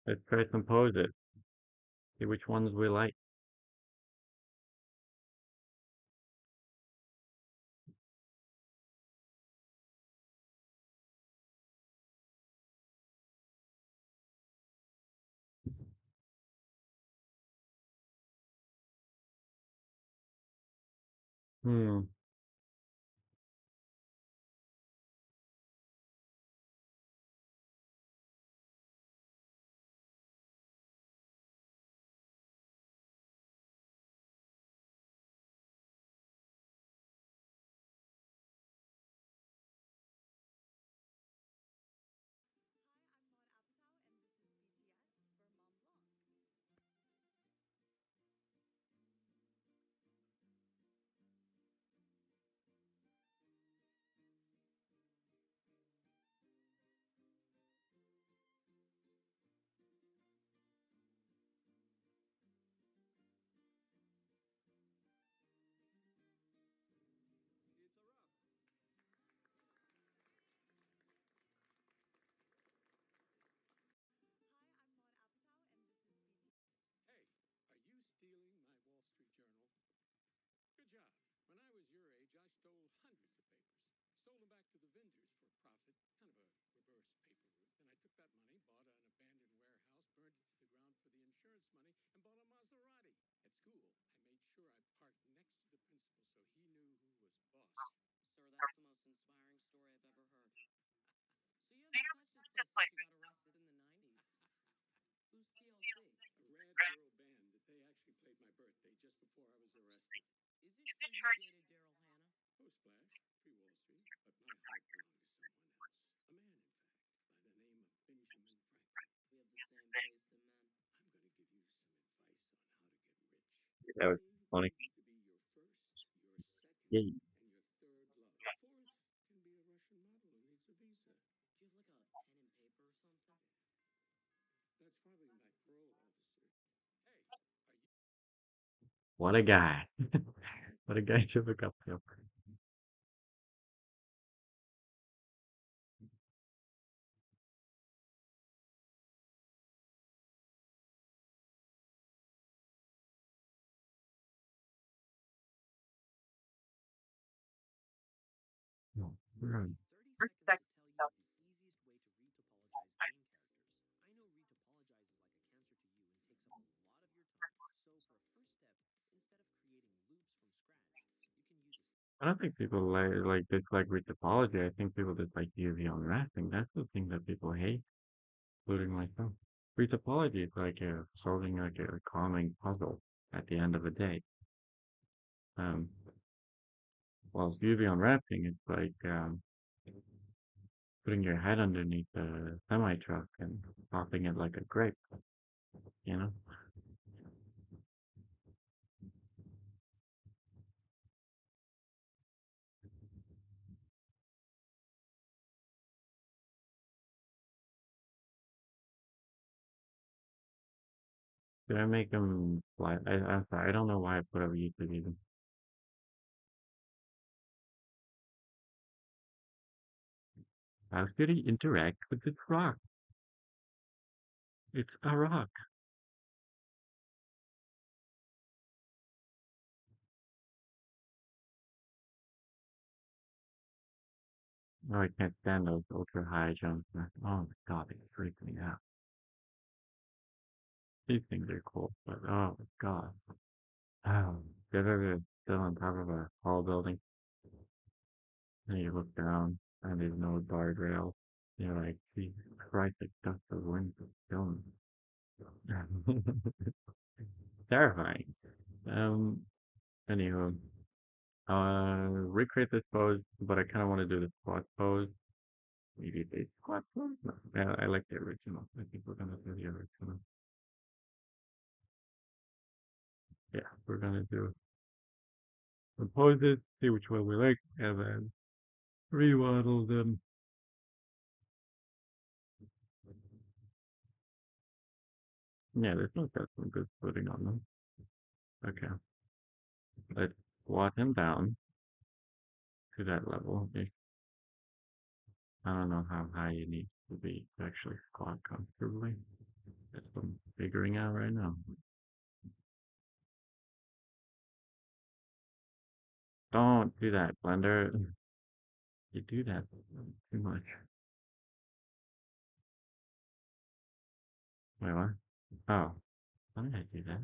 [SPEAKER 1] Let's try some poses. See which ones we like. Hmm.
[SPEAKER 2] Hey, are you stealing my Wall Street Journal? Good job. When I was your age, I stole hundreds of papers, sold them back to the vendors for a profit, kind of a reverse paper route. Then I took that money, bought an abandoned warehouse, burned it to the ground for the insurance money, and bought a Maserati. At school, I made sure I parked next to the principal so he knew who was boss.
[SPEAKER 3] Sir, that's the most inspiring story I've ever heard. So you haven't touched this place since you got arrested in the 90s. Who's TLC?
[SPEAKER 2] A rad girl band that they actually played my birthday just before I was arrested.
[SPEAKER 3] Is it true you dated Daryl Hannah?
[SPEAKER 2] Oh, Splash, pre-Wall Street, but my heart belonged to someone else. A man, in fact, by the name of Benjamin Franklin.
[SPEAKER 3] We have the same taste in men.
[SPEAKER 2] I'm going to give you some advice on how to get rich.
[SPEAKER 1] That was
[SPEAKER 2] Money
[SPEAKER 1] funny.
[SPEAKER 2] needs to be your first, your second,
[SPEAKER 1] Yeah.
[SPEAKER 2] and your third love. Fourth can be a Russian model who needs a visa.
[SPEAKER 3] Do you have like a pen and paper or something?
[SPEAKER 2] That's probably my parole officer. Hey, are you?
[SPEAKER 1] What a guy. What a guy to look up to. No,
[SPEAKER 4] I'll give
[SPEAKER 1] right.
[SPEAKER 4] you 30 seconds to tell you the easiest way to retopologize game characters. I know retopologize is like a cancer to you and takes up a lot of your time. So for a first step, instead of creating loops from scratch, you can use a
[SPEAKER 1] I don't think people dislike with topology. I think people dislike UV unwrapping. That's the thing that people hate, including myself. Retopology is like solving like a calming puzzle at the end of the day. Um, while UV unwrapping, it's like putting your head underneath a semi truck and popping it like a grape. You know, did I make them fly? I'm sorry, I don't know why I put up YouTube even. How could he interact with this rock? It's a rock. Oh, I can't stand those ultra high jumps. Man. Oh my god, they freak me out. These things are cool, but oh my god. Oh, they're still on top of a tall building, and you look down, and there's no guardrail. You're like, Jesus Christ, like dust the wind killing me. Terrifying. Um, anywho, recreate this pose, but I kind of want to do the squat pose. Maybe the squat pose? No, yeah, I like the original. I think we're gonna do the original. Yeah, we're gonna do some poses, see which one we like, and then remodel them. Yeah, this one's got some good footing on them. Okay, let's squat him down to that level. I don't know how high you need to be to actually squat comfortably. That's what I'm figuring out right now. Don't do that, Blender. You do that too much. Wait, what? Oh, why did I do that?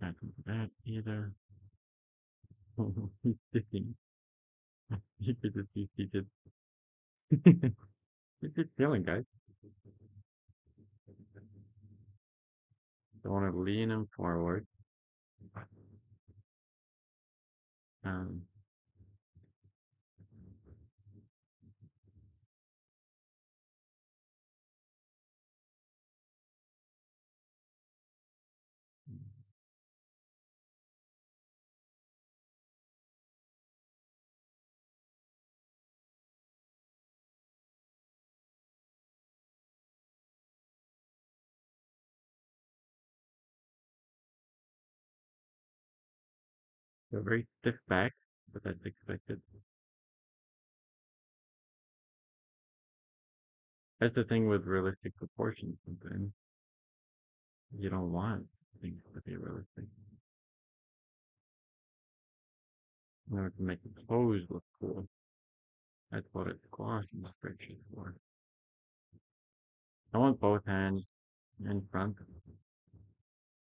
[SPEAKER 1] Not that either. He's sticking. You could just be seated. It's just chilling, guys. Don't want to lean him forward. Um, a very stiff back, but that's expected. That's the thing with realistic proportions sometimes. You don't want things to be realistic. You want to make the clothes look cool. That's what a squash and stretch is for. I want both hands in front.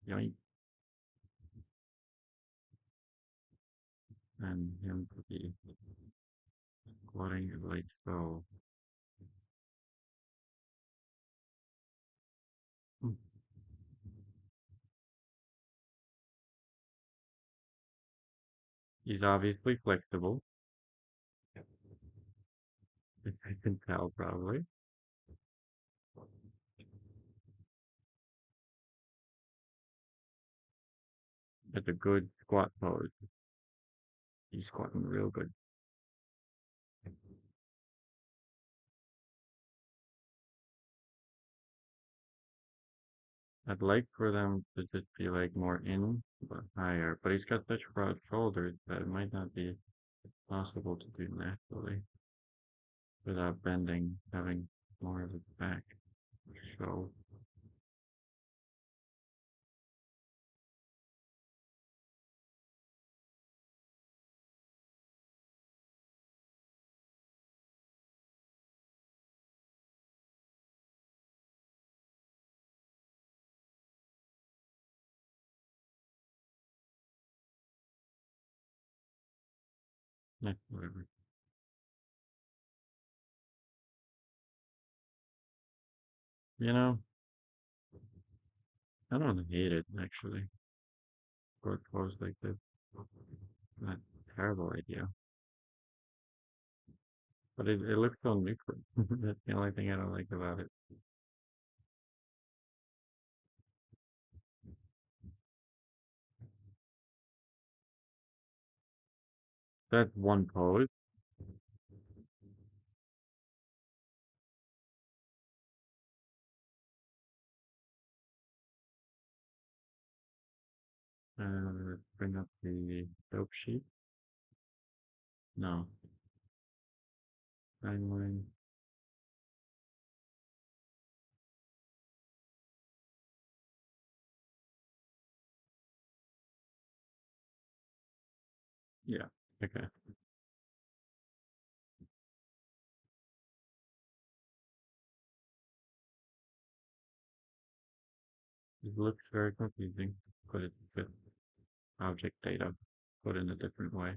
[SPEAKER 1] Yoink. And him to be squatting like so. Hmm. He's obviously flexible. I can tell probably. That's a good squat pose. He's squatting real good. I'd like for them to just be like more in, but higher. But he's got such broad shoulders that it might not be possible to do naturally without bending, having more of his back show. Whatever. You know, I don't hate it actually. Short pose like this. Not a terrible idea. But it looks so neutral. That's the only thing I don't like about it. That's one pose. Let's bring up the dope sheet. No. Timeline. Yeah. Okay. It looks very confusing, but it's just object data put in a different way.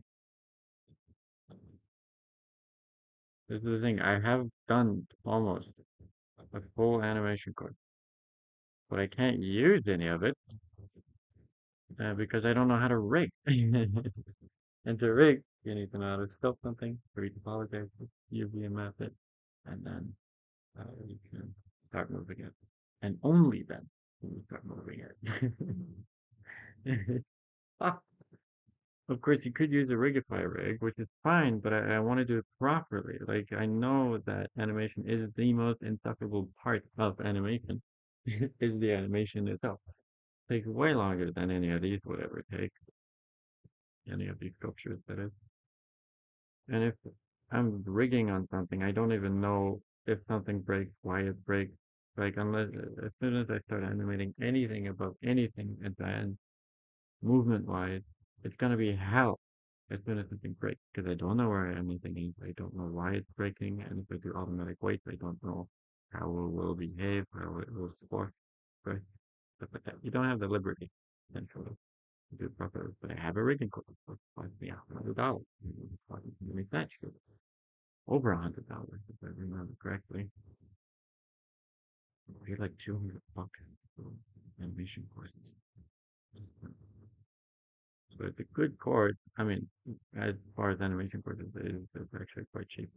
[SPEAKER 1] This is the thing. I have done almost a full animation course, but I can't use any of it because I don't know how to rig. And to rig, you need to know how to sculpt something, read topologize it, UV method, and then you can start moving it. And only then can you start moving it. Ah, of course, you could use a Rigify rig, which is fine, but I want to do it properly. Like, I know that animation is the most insufferable part of animation, is the animation itself. Takes way longer than any of these would ever take, any of these sculptures, that is. And if I'm rigging on something. I don't even know if something breaks, why it breaks. Like unless as soon as I start animating anything above anything advanced movement wise, it's gonna be hell as soon as something breaks because I don't know where anything is. I don't know why it's breaking, and if I do automatic weights, I don't know how it will behave, how it will score, right? Stuff like that. You don't have the liberty essentially to do it properly. But I have a rigging course for cost me $100. It makes that true. Over $100 if I remember correctly. I paid like 200 bucks for animation courses. So it's a good course. I mean, as far as animation courses, it's actually quite cheap.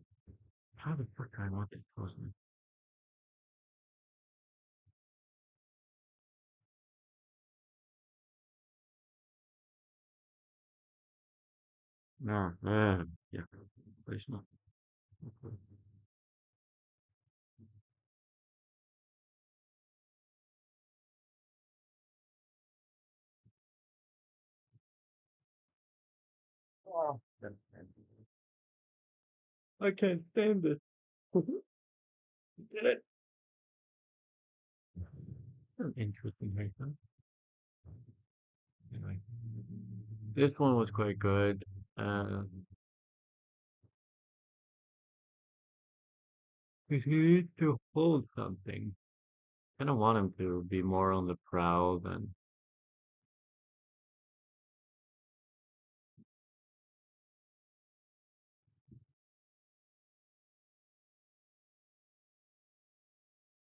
[SPEAKER 1] How the fuck do I want this closely? No, yeah, please not. Oh, I can't stand this. Did it? An interesting haircut. Anyway, this one was quite good. Uh, he needs to hold something. I don't want him to be more on the prowl than.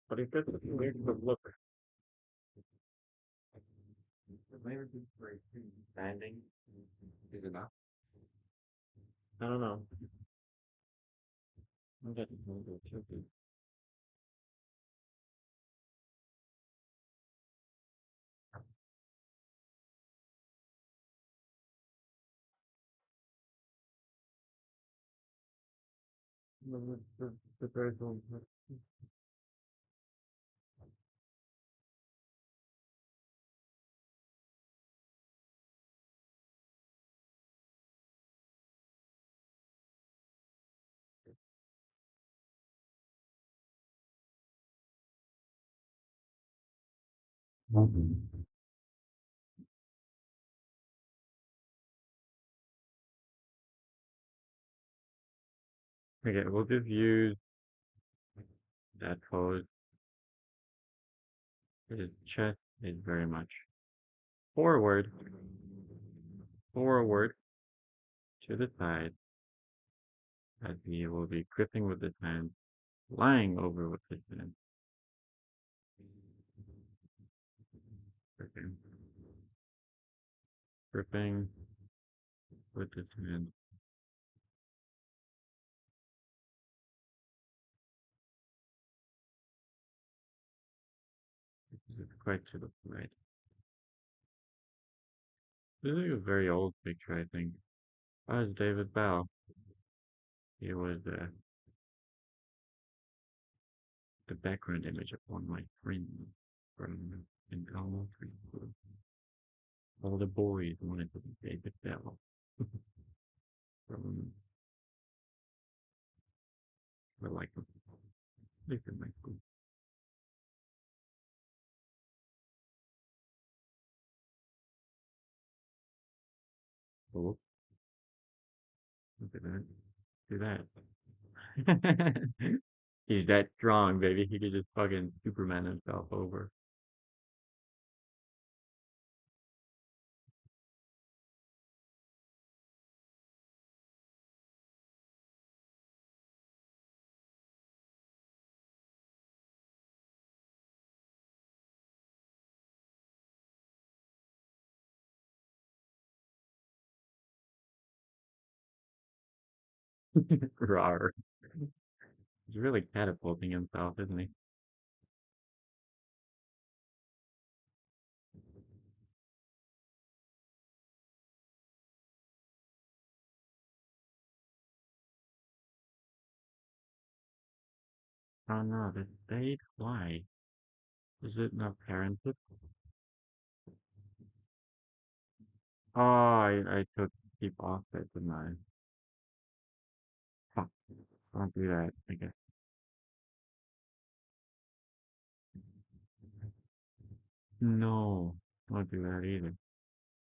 [SPEAKER 1] But he gets a weird look. Maybe just for standing is enough. I don't know. I'm getting a little tilted. The first one. Okay, we'll just use that pose. His chest is very much forward, forward to the side, as he will be gripping with his hand, lying over with his hand, gripping, gripping with his hand. This is quite to the right. This is a very old picture, I think. Oh, it's David Bell. He was the background image of one of my friends from in elementary school. All the boys wanted to be David Bell from the like they in my school. Oh, look at that. Do that. He's that strong, baby. He could just fucking Superman himself over. Rawr. He's really catapulting himself, isn't he? Oh no, the state? Why? Is it not parented? Oh, I took keep off it, didn't I? Fuck. Don't do that. I guess. No. Don't do that either.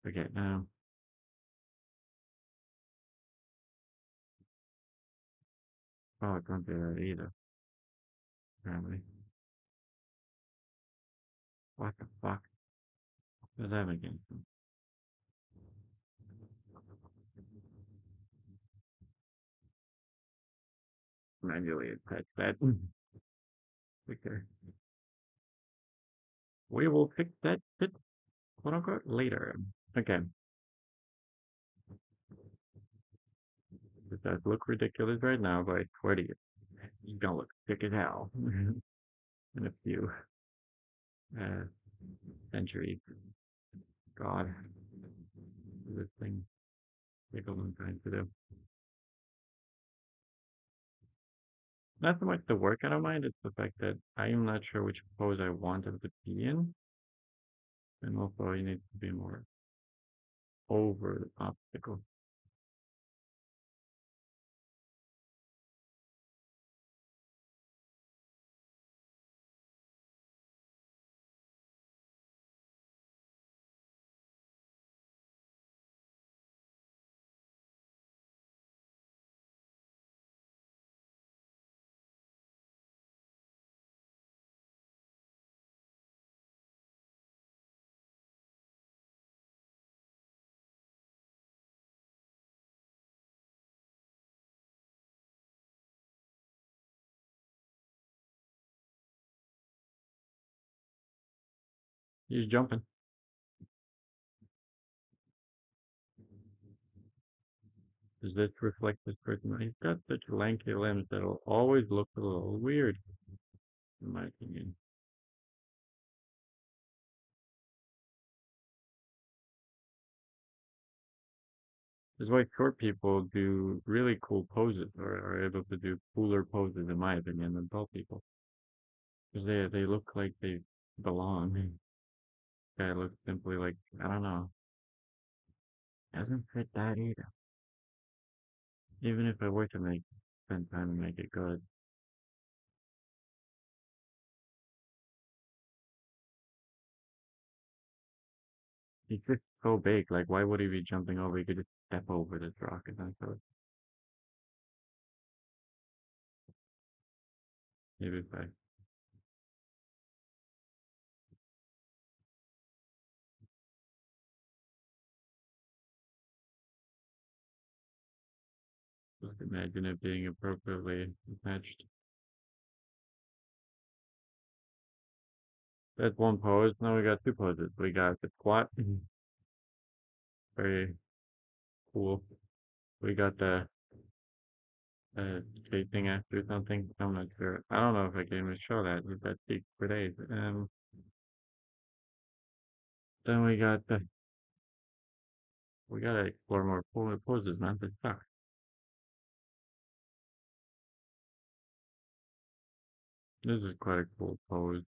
[SPEAKER 1] Forget now. Oh, don't do that either. Apparently. What the fuck? What does that make any sense? Manually attach that. Okay. We will fix that shit, quote unquote, later. Okay. It does look ridiculous right now, but I swear to you, it's gonna look sick as hell in a few uh, centuries. God, this thing take a long time to do. Not so much the work I don't mind, it's the fact that I am not sure which pose I want it to be in, and also you need to be more over the obstacle. He's jumping. Does this reflect this person? He's got such lanky limbs that it'll always look a little weird, in my opinion. This is why short people do really cool poses, or are able to do cooler poses, in my opinion, than tall people. Because they look like they belong. Guy looks simply like, I don't know, doesn't fit that either. Even if I were to spend time to make it good. He's just so big, like why would he be jumping over? He could just step over this rock essentially. Maybe if I just imagine it being appropriately attached. That's one pose. Now we got two poses. We got the squat, very cool. We got the chasing after something. I'm not sure. I don't know if I can even show that. That takes for days. Then we gotta explore more poses, man. This sucks. This is quite a cool pose.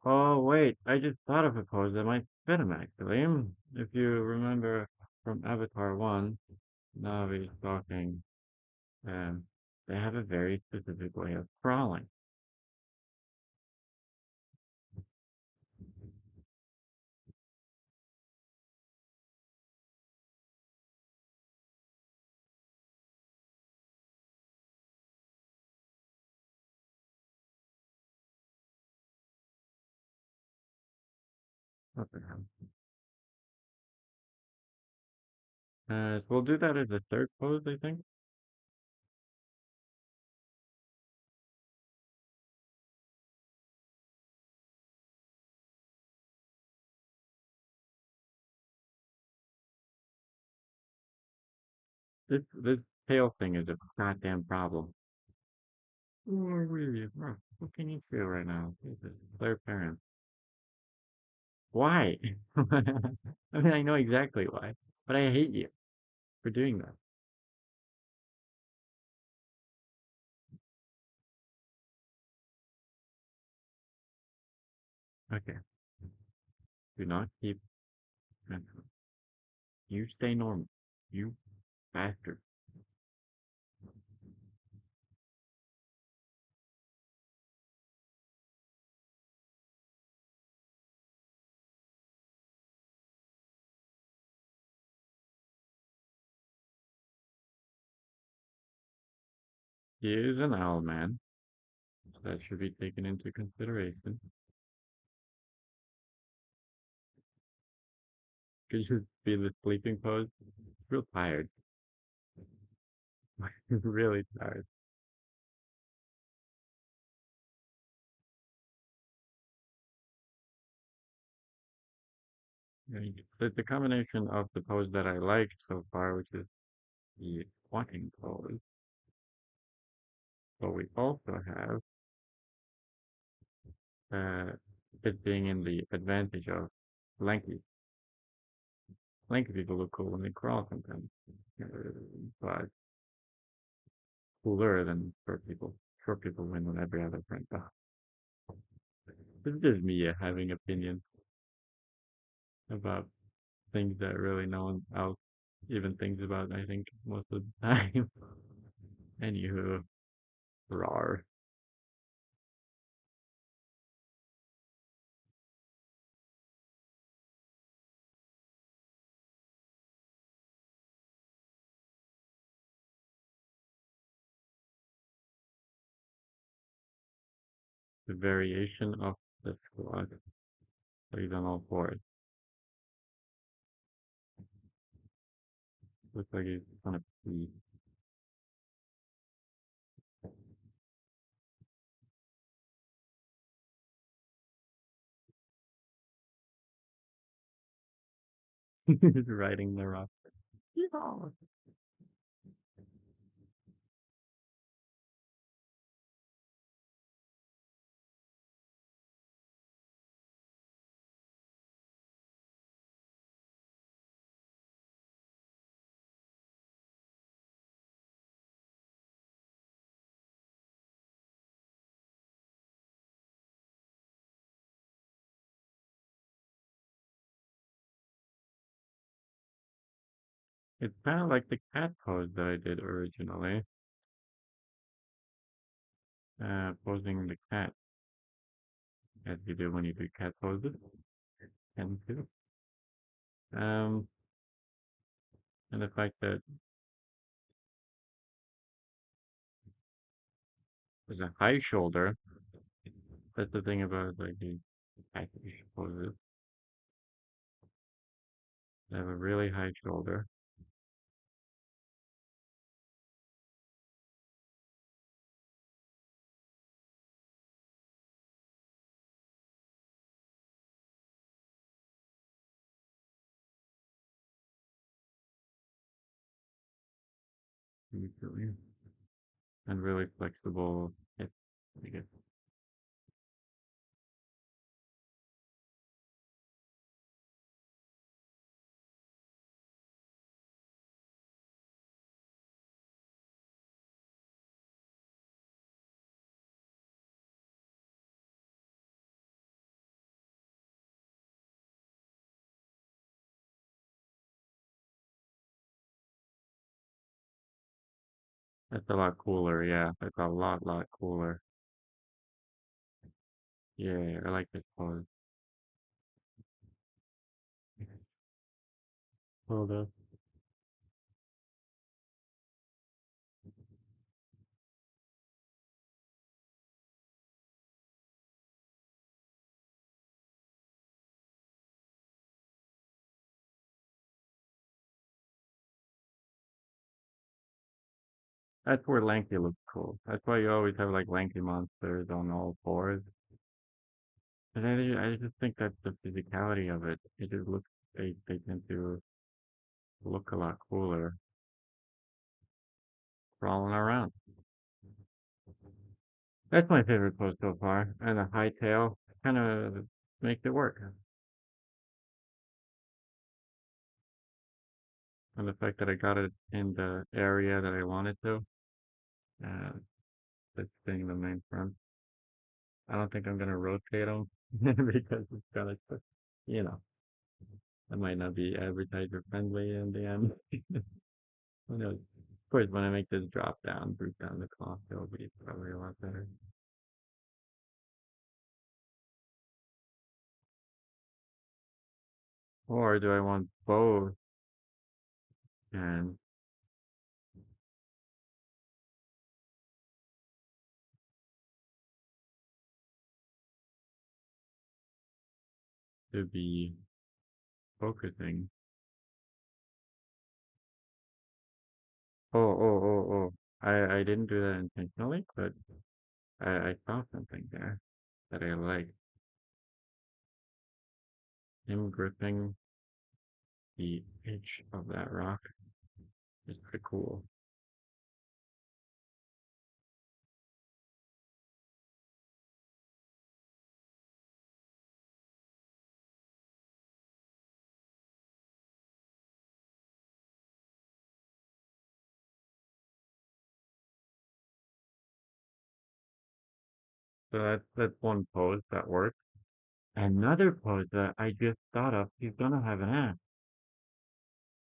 [SPEAKER 1] Oh wait, I just thought of a pose that might fit him actually. If you remember from Avatar 1, Navi's talking, um, they have a very specific way of crawling. What the hell? So we'll do that as a third pose, I think. This tail thing is a goddamn problem. Oh, really? What can you feel right now? Jesus, their parents. Why? I mean, I know exactly why, but I hate you for doing that. Okay. Do not keep mental. You stay normal. You bastard. He is an owl man. So that should be taken into consideration. Could you be the sleeping pose? Real tired. Really tired. The combination of the pose that I like so far, which is the squatting pose, but we also have it being in the advantage of lanky. Lanky people look cool when they crawl sometimes, uh, but cooler than short people. Short people win on every other front. This is just me having opinions about things that really no one else even thinks about, I think, most of the time. Anywho, rar. The variation of the squat. So he's on all fours. Looks like he's on a pee. He's riding the rock. Yeehaw! It's kind of like the cat pose that I did originally. Posing the cat, as you do when you do cat poses. And too. Um, and the fact that there's a high shoulder. That's the thing about like these package poses. They have a really high shoulder. Usually. And really flexible hips, I guess. That's a lot cooler, yeah. That's a lot cooler. Yeah, I like this pose. Hold up. That's where Lanky looks cool. That's why you always have like Lanky monsters on all fours. And I just think that's the physicality of it. It just looks, they tend to look a lot cooler crawling around. That's my favorite pose so far. And the high tail kind of makes it work. And the fact that I got it in the area that I wanted to, uh, that's staying the main front. I don't think I'm gonna rotate them. because it's gonna, you know, it might not be advertiser friendly in the end. Who knows? Of course, when I make this drop down, group down the cost, it'll be probably a lot better. Or do I want both and to be focusing? Oh. I didn't do that intentionally, but I saw something there that I like. Him gripping the edge of that rock is pretty cool. So that's one pose that works. Another pose that I just thought of, he's gonna have an ass.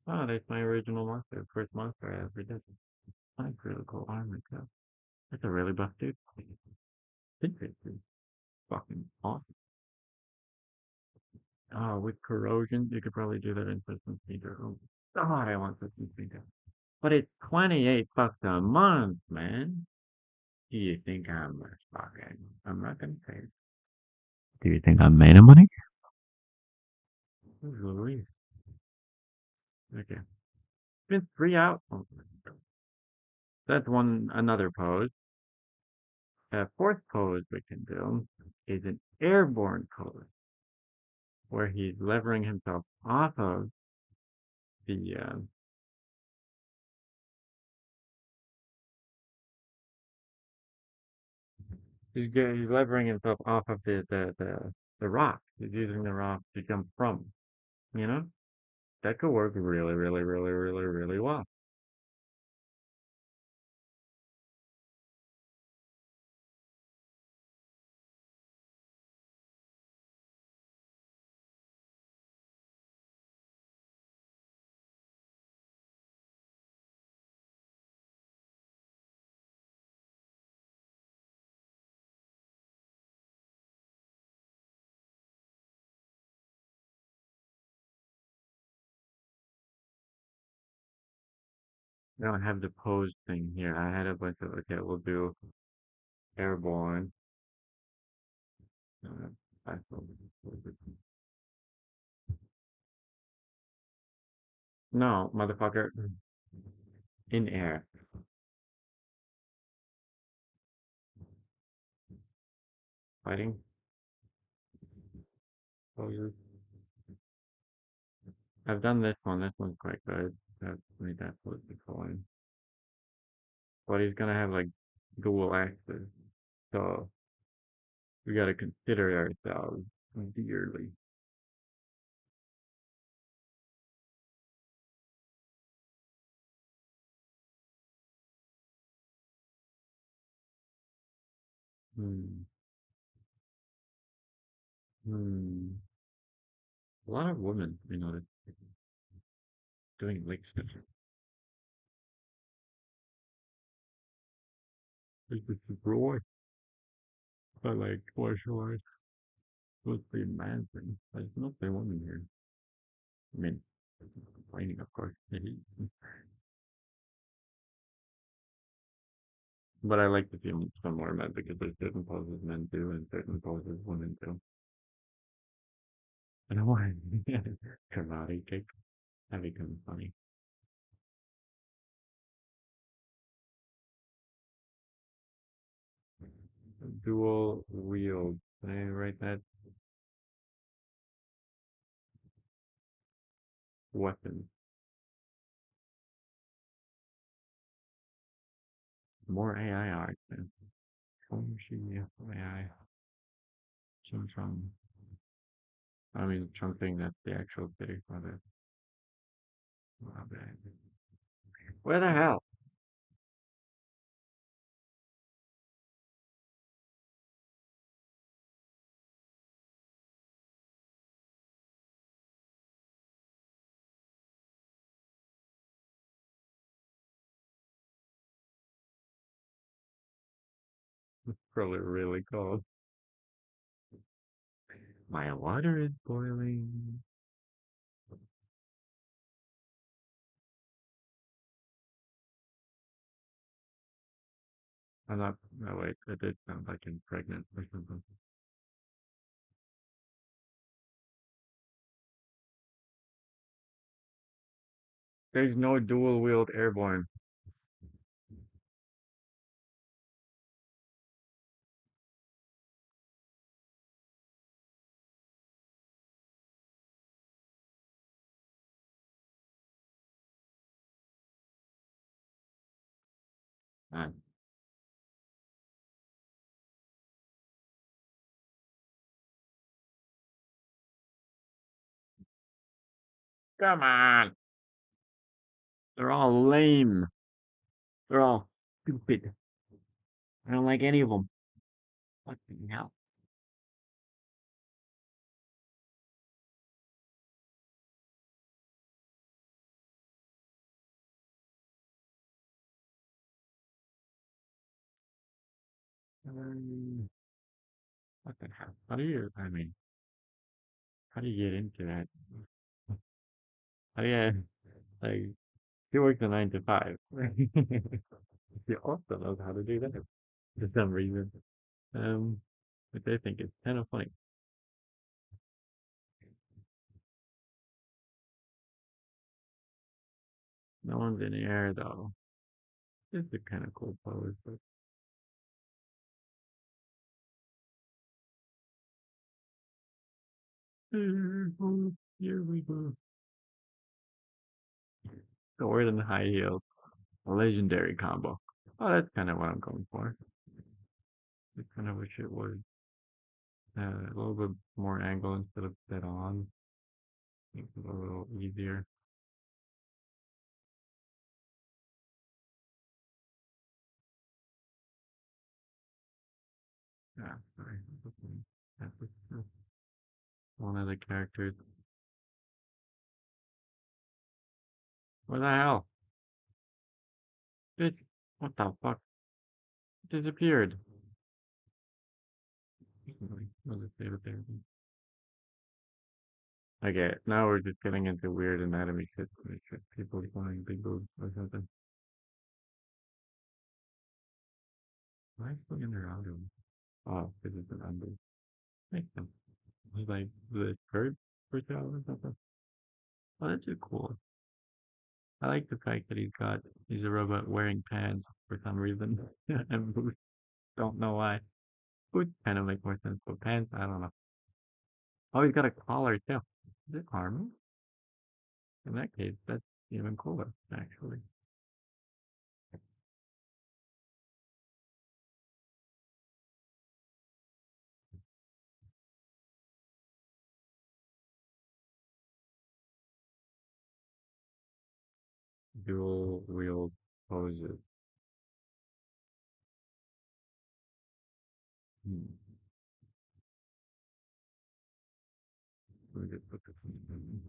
[SPEAKER 1] Oh, that's my original monster, first monster I ever did. That's really cool armor too. That's a really buff dude. Think it's fucking awesome. Oh, with corrosion, you could probably do that in System Speeder. Oh, God, I want System Speeder. But it's 28 bucks a month, man. Do you think I'm not gonna say it. Do you think I'm made of money? Who's Louise? Okay. Been 3 out. Oh, that's another pose. The fourth pose we can do is an airborne pose where he's levering himself off of the, he's levering himself off of the rock. He's using the rock to jump from, you know? That could work really well. I don't have the pose thing here. I had a bunch of, okay, we'll do airborne. Uh, no, motherfucker. In air. Fighting poses. I've done this one. This one's quite good. I've made that pose before. But he's gonna have like dual axes. So we gotta consider ourselves dearly. Hmm. Hmm. A lot of women, that's doing like stuff. It's just Roy. I like martial arts. Supposed to be a man thing. There's not a woman here. I mean, complaining, of course. But I like to see some more men because there's certain poses men do and certain poses women do. And I want karate kick. That becomes funny. Dual wield. Can I write that? Weapon. More AI art then. AI. Ching Chong. I mean, something that's the actual city for this. Where the hell? It's probably really cold. My water is boiling. I'm not. No, wait. It did sound like I'm pregnant or something. There's no dual wield airborne. Ah, come on. They're all lame. They're all stupid. I don't like any of them. Fucking hell. Um, what the hell? How do you? I mean, how do you get into that? How do you like? He works a 9 to 5. He also knows how to do that for some reason. Um, which I think is kind of funny. No one's in the air though. It's a kind of cool pose, but here we go. Sword and high heels, a legendary combo. Oh, that's kind of what I'm going for. I kind of wish it was a little bit more angle instead of dead on. Makes it a little easier. Yeah, sorry. That's one of the characters. What the hell? Bitch, what the fuck? It disappeared. I'll just save it there. Okay, now we're just getting into weird anatomy shit. People flying big boobs or something. Why is it in their audio? Oh, because it's an under. Makes sense. It's like the skirt for child or something. Oh, that's just cool. I like the fact that he's a robot wearing pants for some reason. And boots, don't know why. Boots kind of make more sense, but pants, I don't know. Oh, he's got a collar too. Is it armor? In that case, that's even cooler, actually. Dual wield poses. Hmm. Let me just put this in.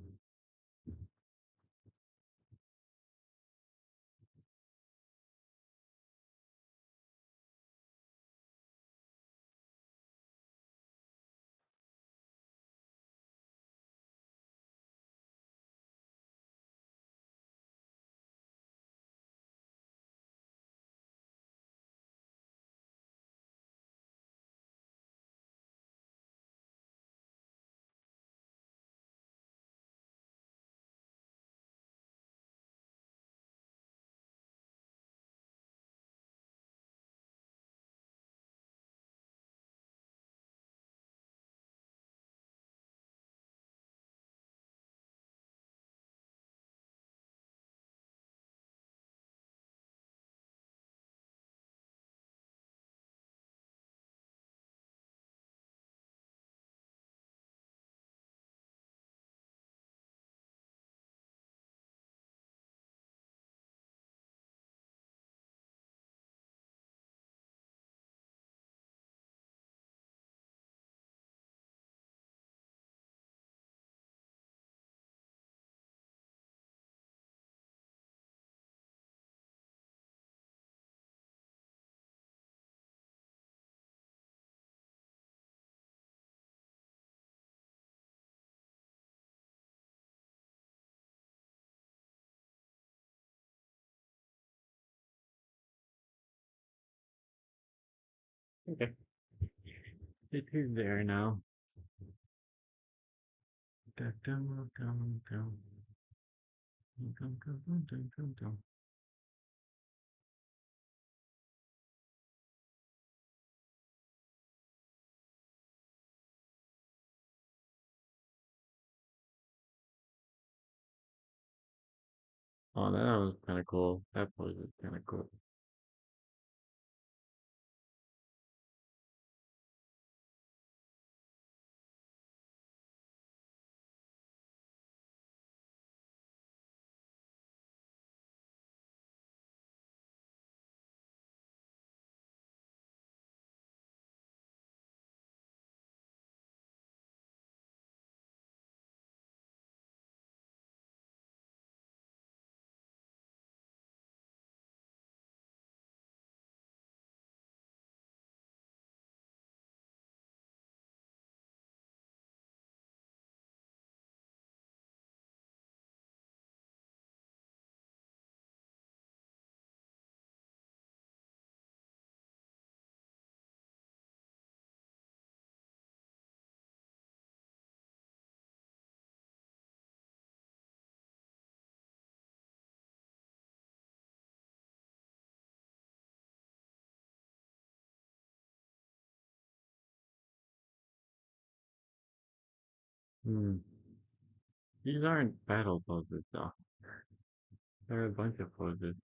[SPEAKER 1] Okay. It is there now. Dun, dun, dun, dun. Dun, dun, dun, dun, dun, dun. Oh, that was kind of cool. That pose is kind of cool. Hmm. These aren't battle poses, though. There are a bunch of poses.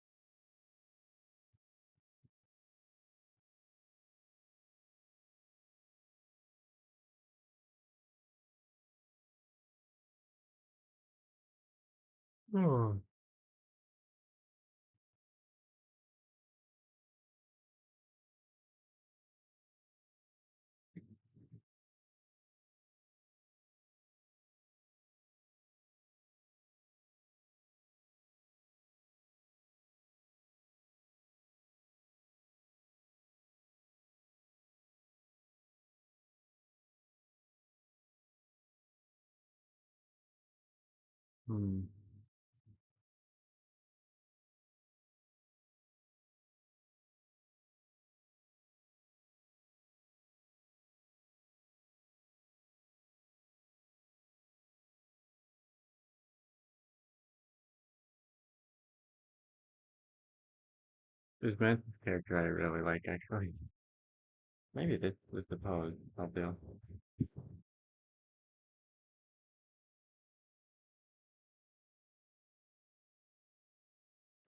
[SPEAKER 1] Oh. Hmm. This Mantis character I really like, actually. Maybe this was the pose I'll do.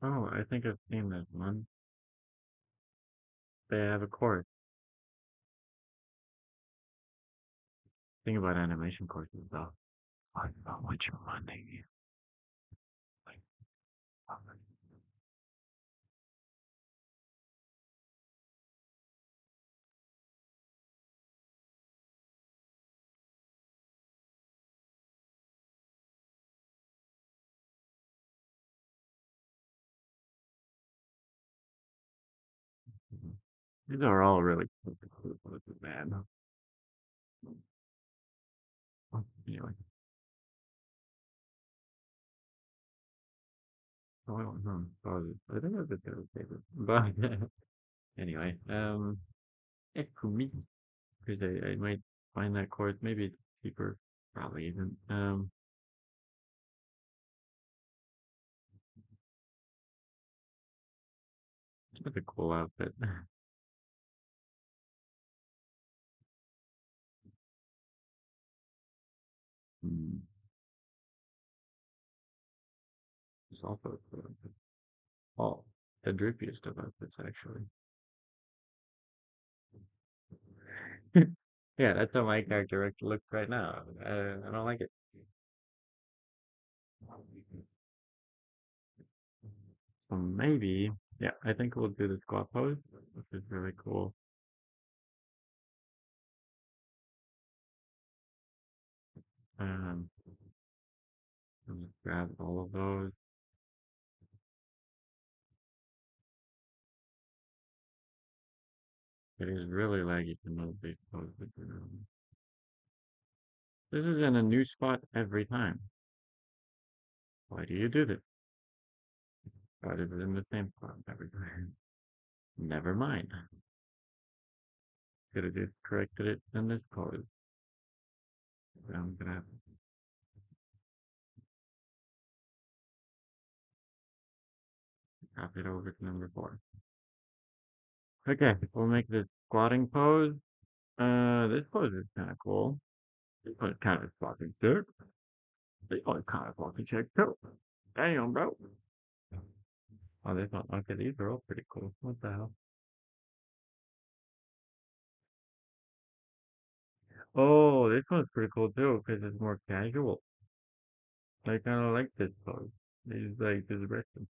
[SPEAKER 1] Oh, I think I've seen this one. They have a course. Think about animation courses, though. I know what you're wondering. Like, these are all really cool poses, man. Anyway, oh, I don't know. Poses. I think that's a good favorite. But anyway, it's for me because I might find that course. Maybe it's cheaper. Probably isn't. It's a cool outfit. Hmm. It's also a cool outfit. Oh, the drippiest of outfits, actually. Yeah, that's how my character looks right now. I don't like it. So maybe, yeah, I think we'll do the squat pose, which is really cool. Um, I'll just grab all of those. It is really laggy to move these poses around. This is in a new spot every time. Why do you do this? But it is in the same spot every time. Never mind. Could have just corrected it in this pose. But I'm gonna have to copy it over to number 4. Okay, we'll make this squatting pose. This pose is kind of cool. This one's kind of fucking sick. This one's kind of fucking sick too. Damn, bro. Oh, this one. Okay, these are all pretty cool. What the hell? Oh, this one's pretty cool too because it's more casual. I kind of like this pose. He's like just resting.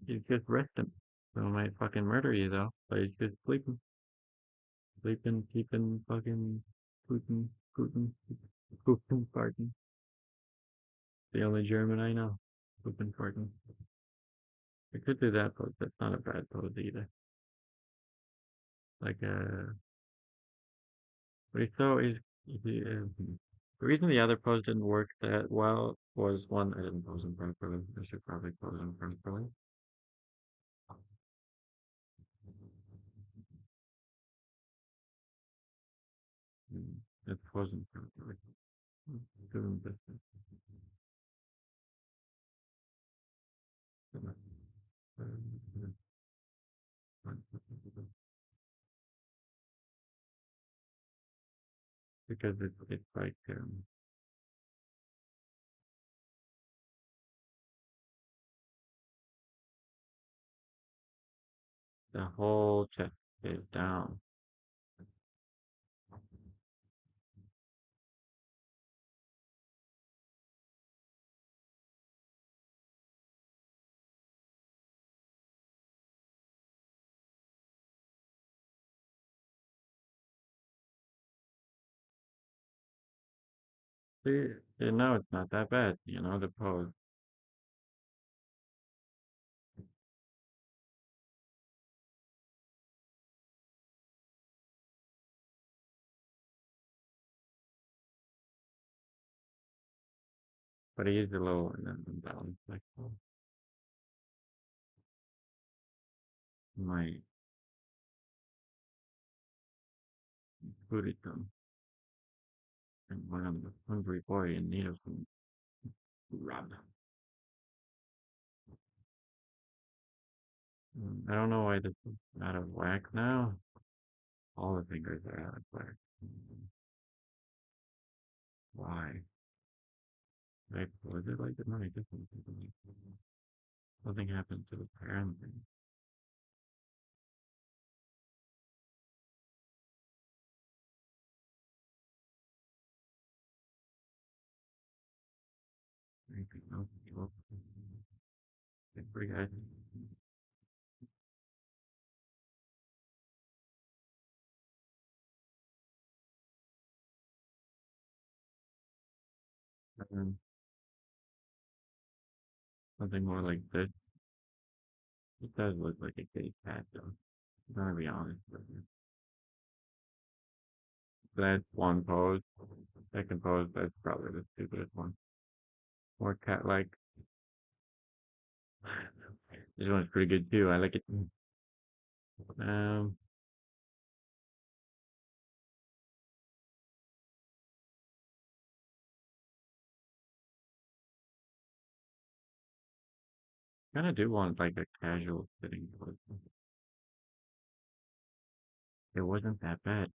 [SPEAKER 1] He's just resting. So I might fucking murder you though. But he's just sleeping, sleeping, keeping, fucking, scooting, scooting, scooting, farting. The only German I know. Scooting, farting. I could do that pose. That's not a bad pose either. Like but the reason the other pose didn't work that well was one, I didn't pose him properly. I should probably pose him properly. It wasn't properly. Doing this. Because it's like the whole chest is down. See, no, it's not that bad, the pose. But he is a little and then down. Like, my booty thumb. And when I'm a hungry boy in need of some rub. I don't know why this is out of whack now. All the fingers are out of whack. Why? Like, was it like the money different? Nothing happened to the parent thing. Anything else? Pretty good. Um, Something more like this. It does look like a kitty cat, though. I'm gonna be honest with you. That's one pose. Second pose, that's probably the stupidest one. More cat-like. This one's pretty good too. I like it. Um, kind of do want like a casual sitting pose. It wasn't that bad.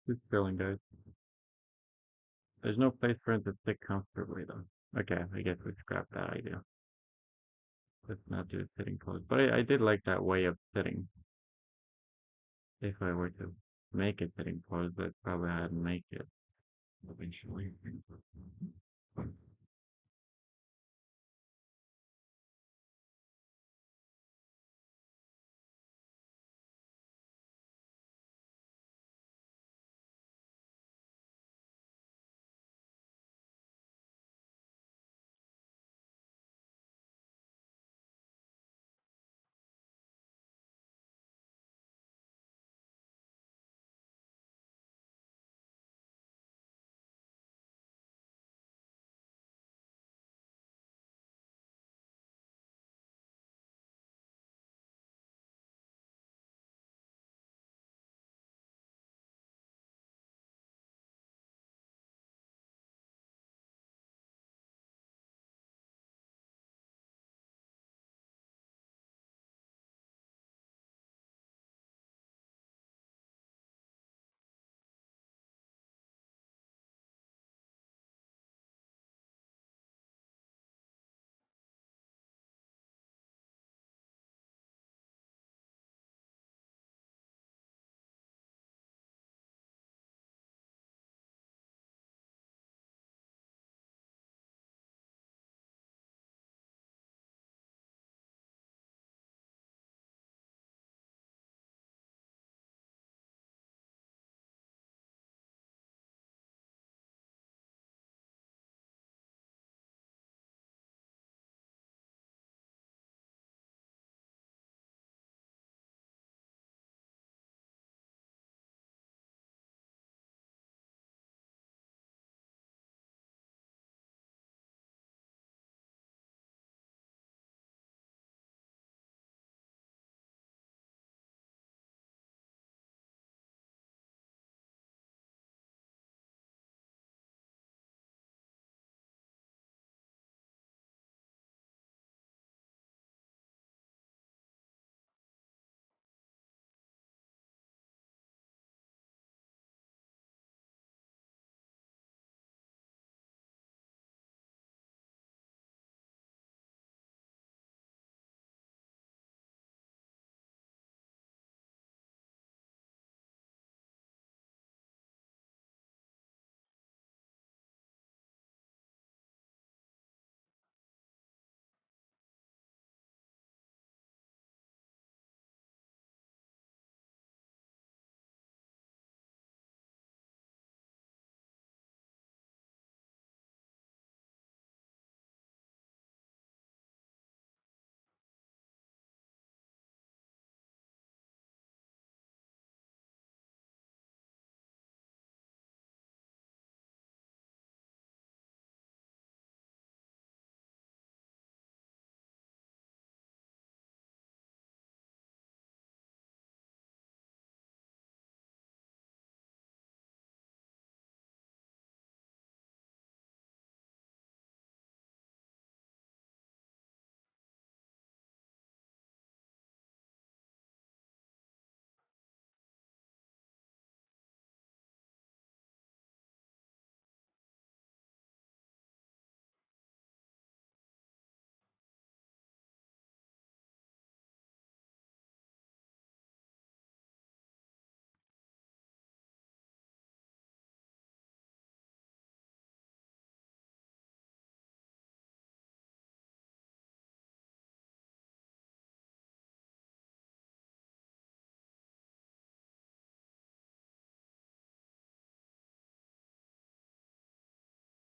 [SPEAKER 1] Just chilling, guys. There's no place for it to sit comfortably though. Okay, I guess we scrap that idea. Let's not do a sitting pose. But I did like that way of sitting. If I were to make a sitting pose, but probably I'd make it eventually.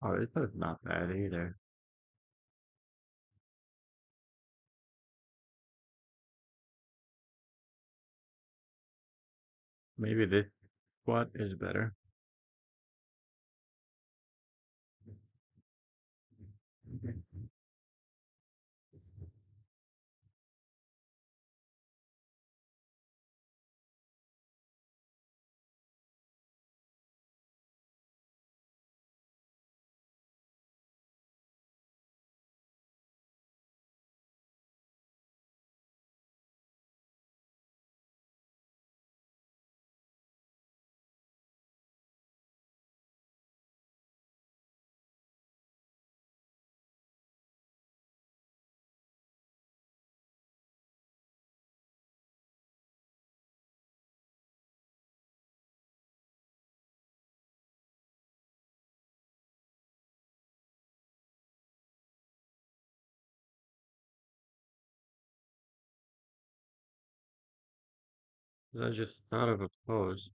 [SPEAKER 1] Oh, this is not bad either. Maybe this squat is better. 'Cause I just thought of a pose.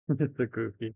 [SPEAKER 1] It's a goofy.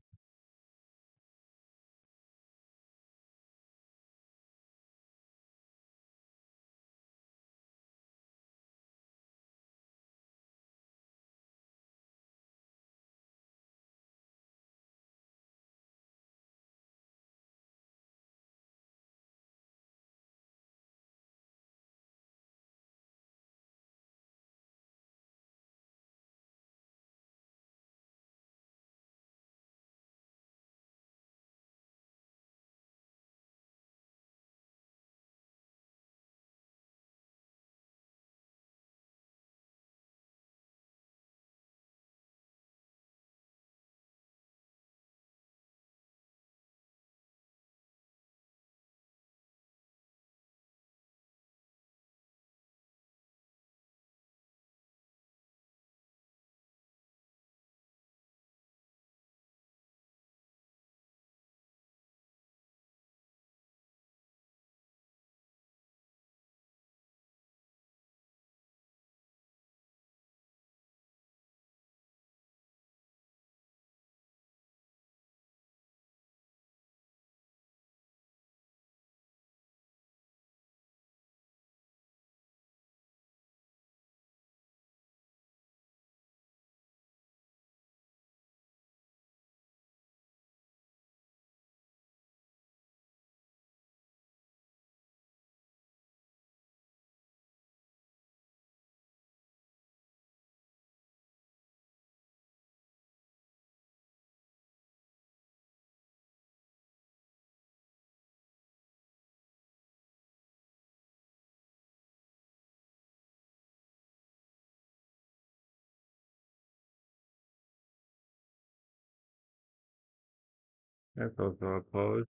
[SPEAKER 1] That's also a pose.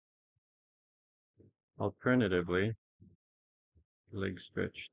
[SPEAKER 1] Alternatively, leg stretched.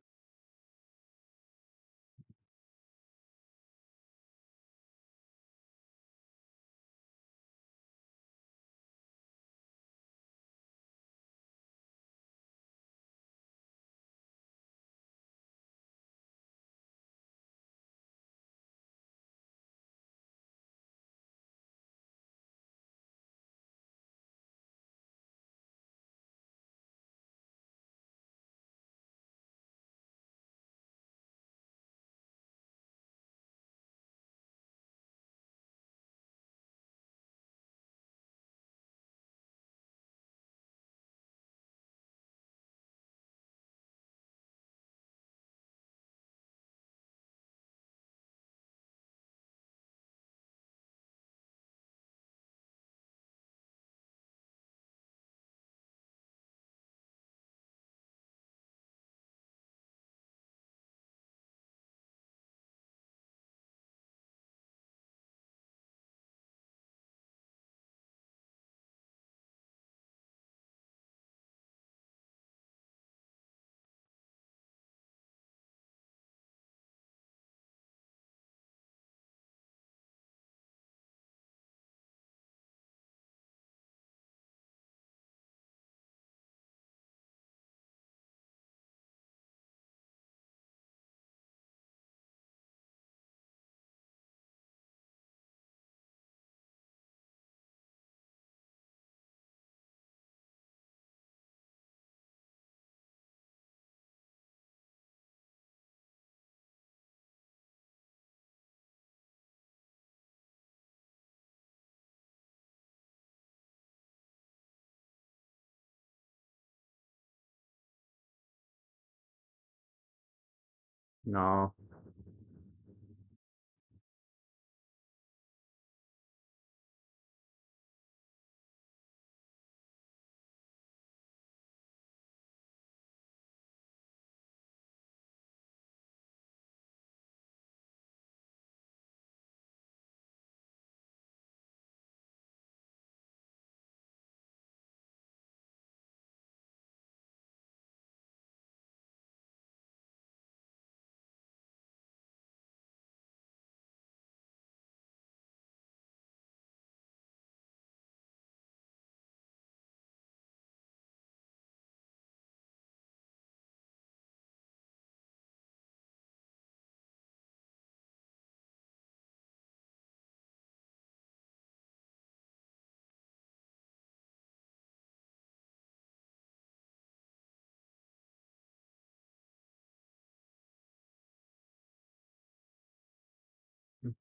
[SPEAKER 1] No.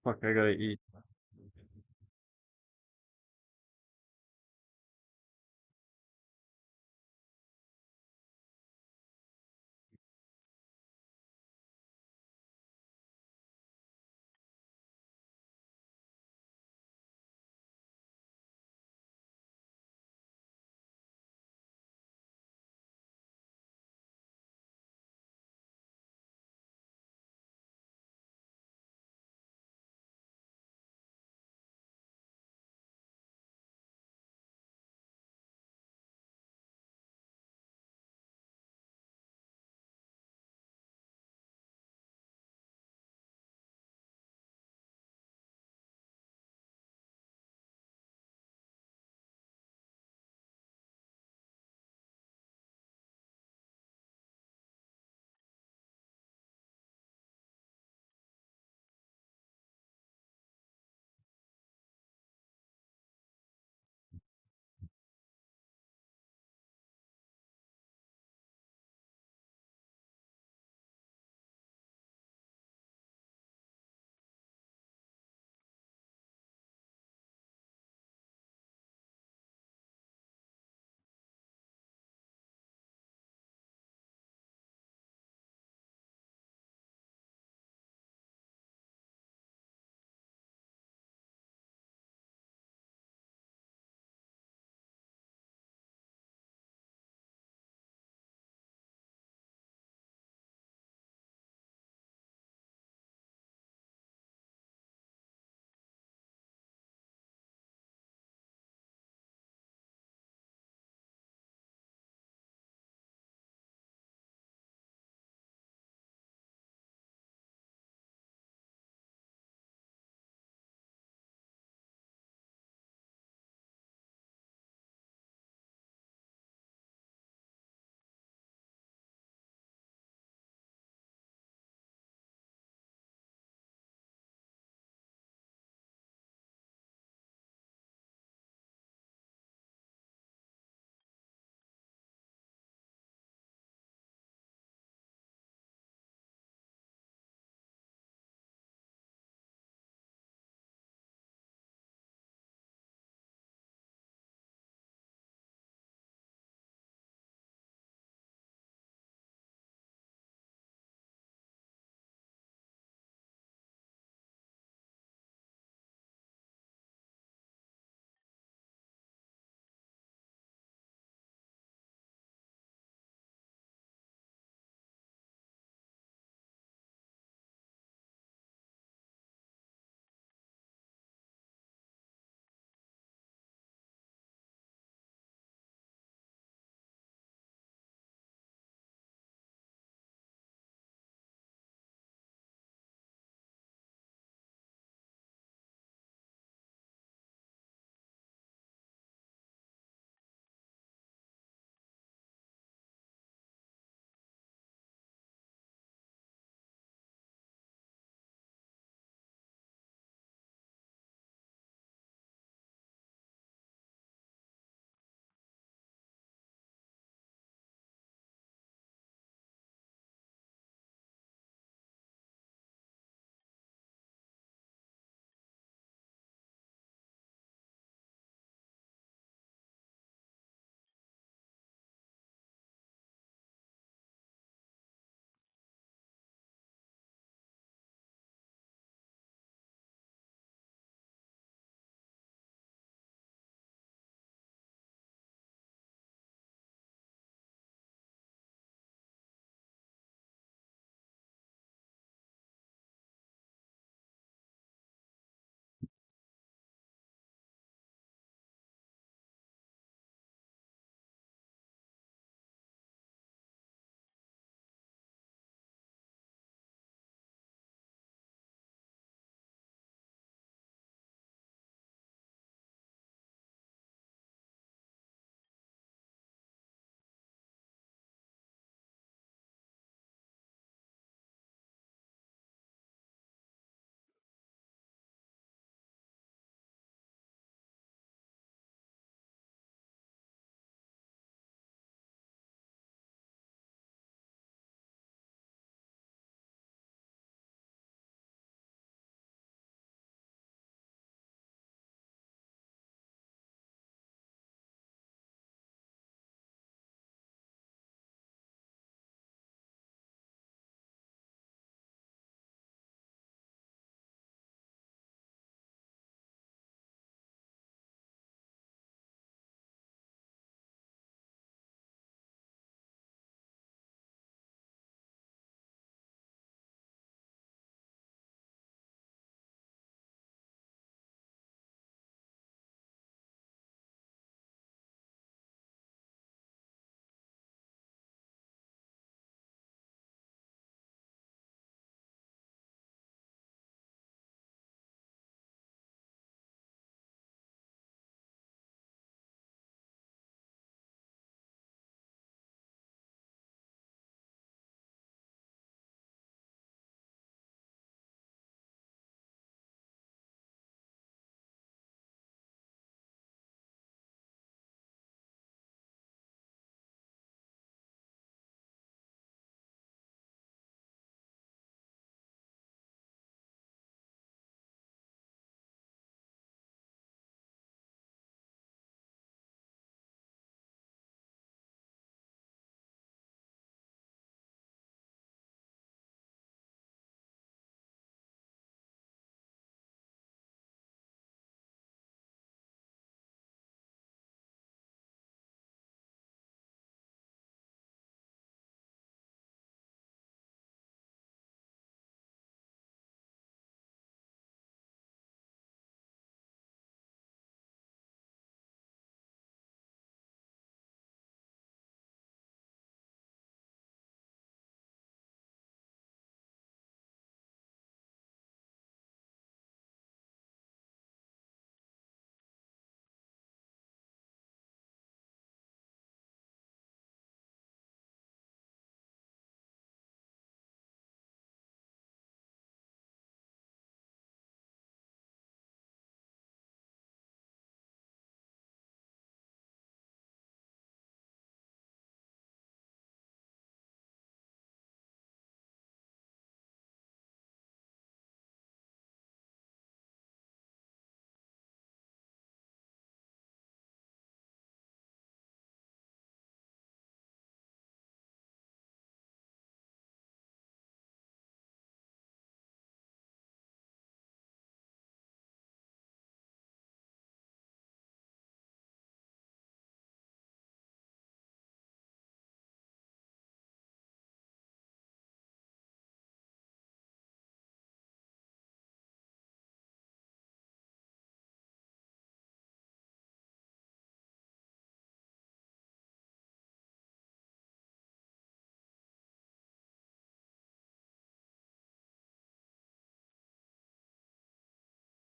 [SPEAKER 1] Fuck, I gotta eat.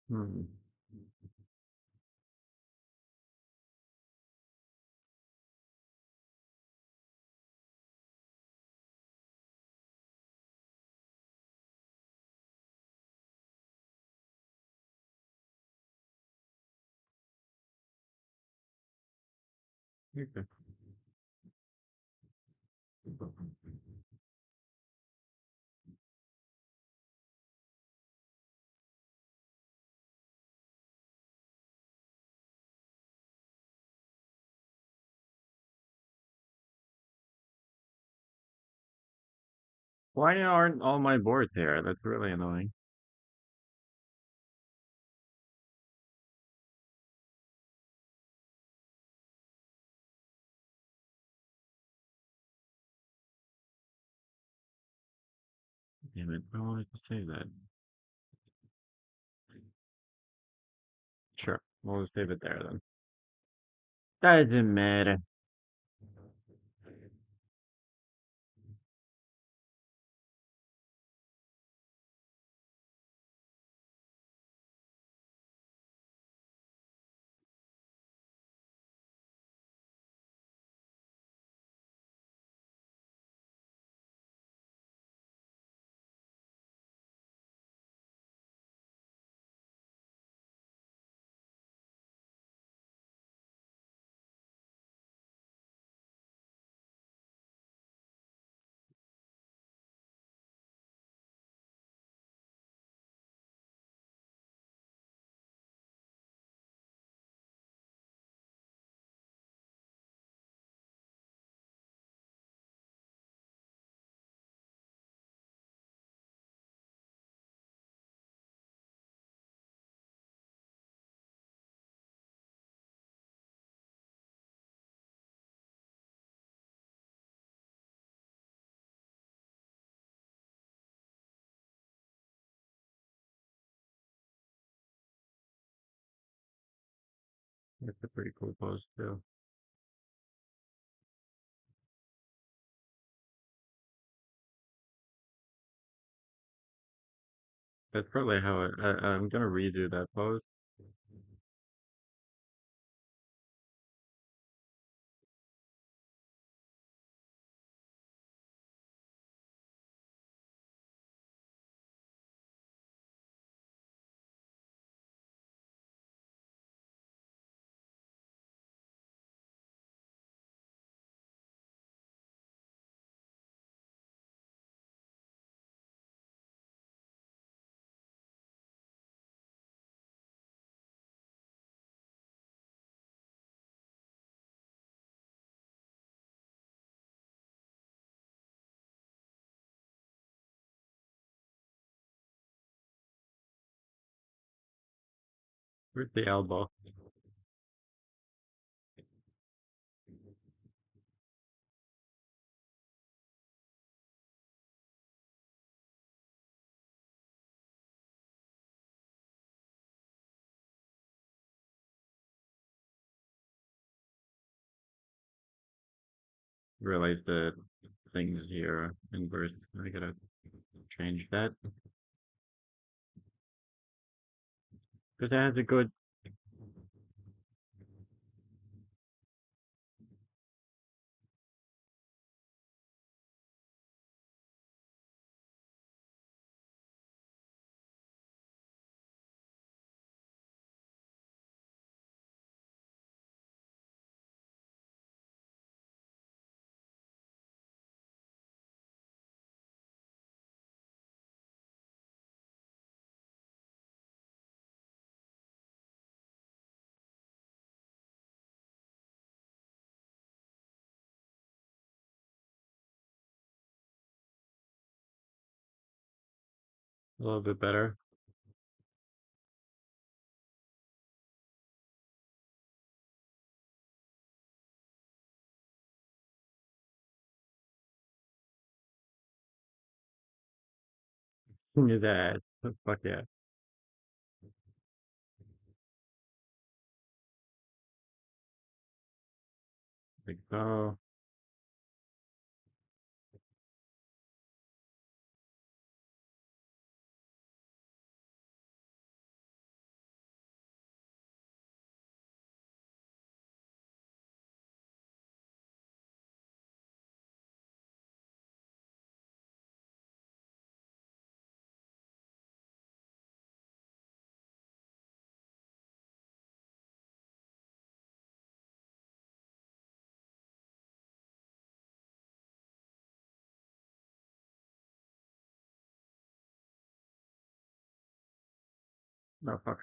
[SPEAKER 1] Hmm. Okay. Why aren't all my boards here? That's really annoying. Damn it, I wanted to save that. Sure, we'll just save it there then. Doesn't matter. That's a pretty cool pose too. That's probably how I'm gonna redo that pose. Where's the elbow? Realize the things here inverse. I gotta change that because it has a good. A little bit better. His ass. Fuck yeah. Like so. No, fuck.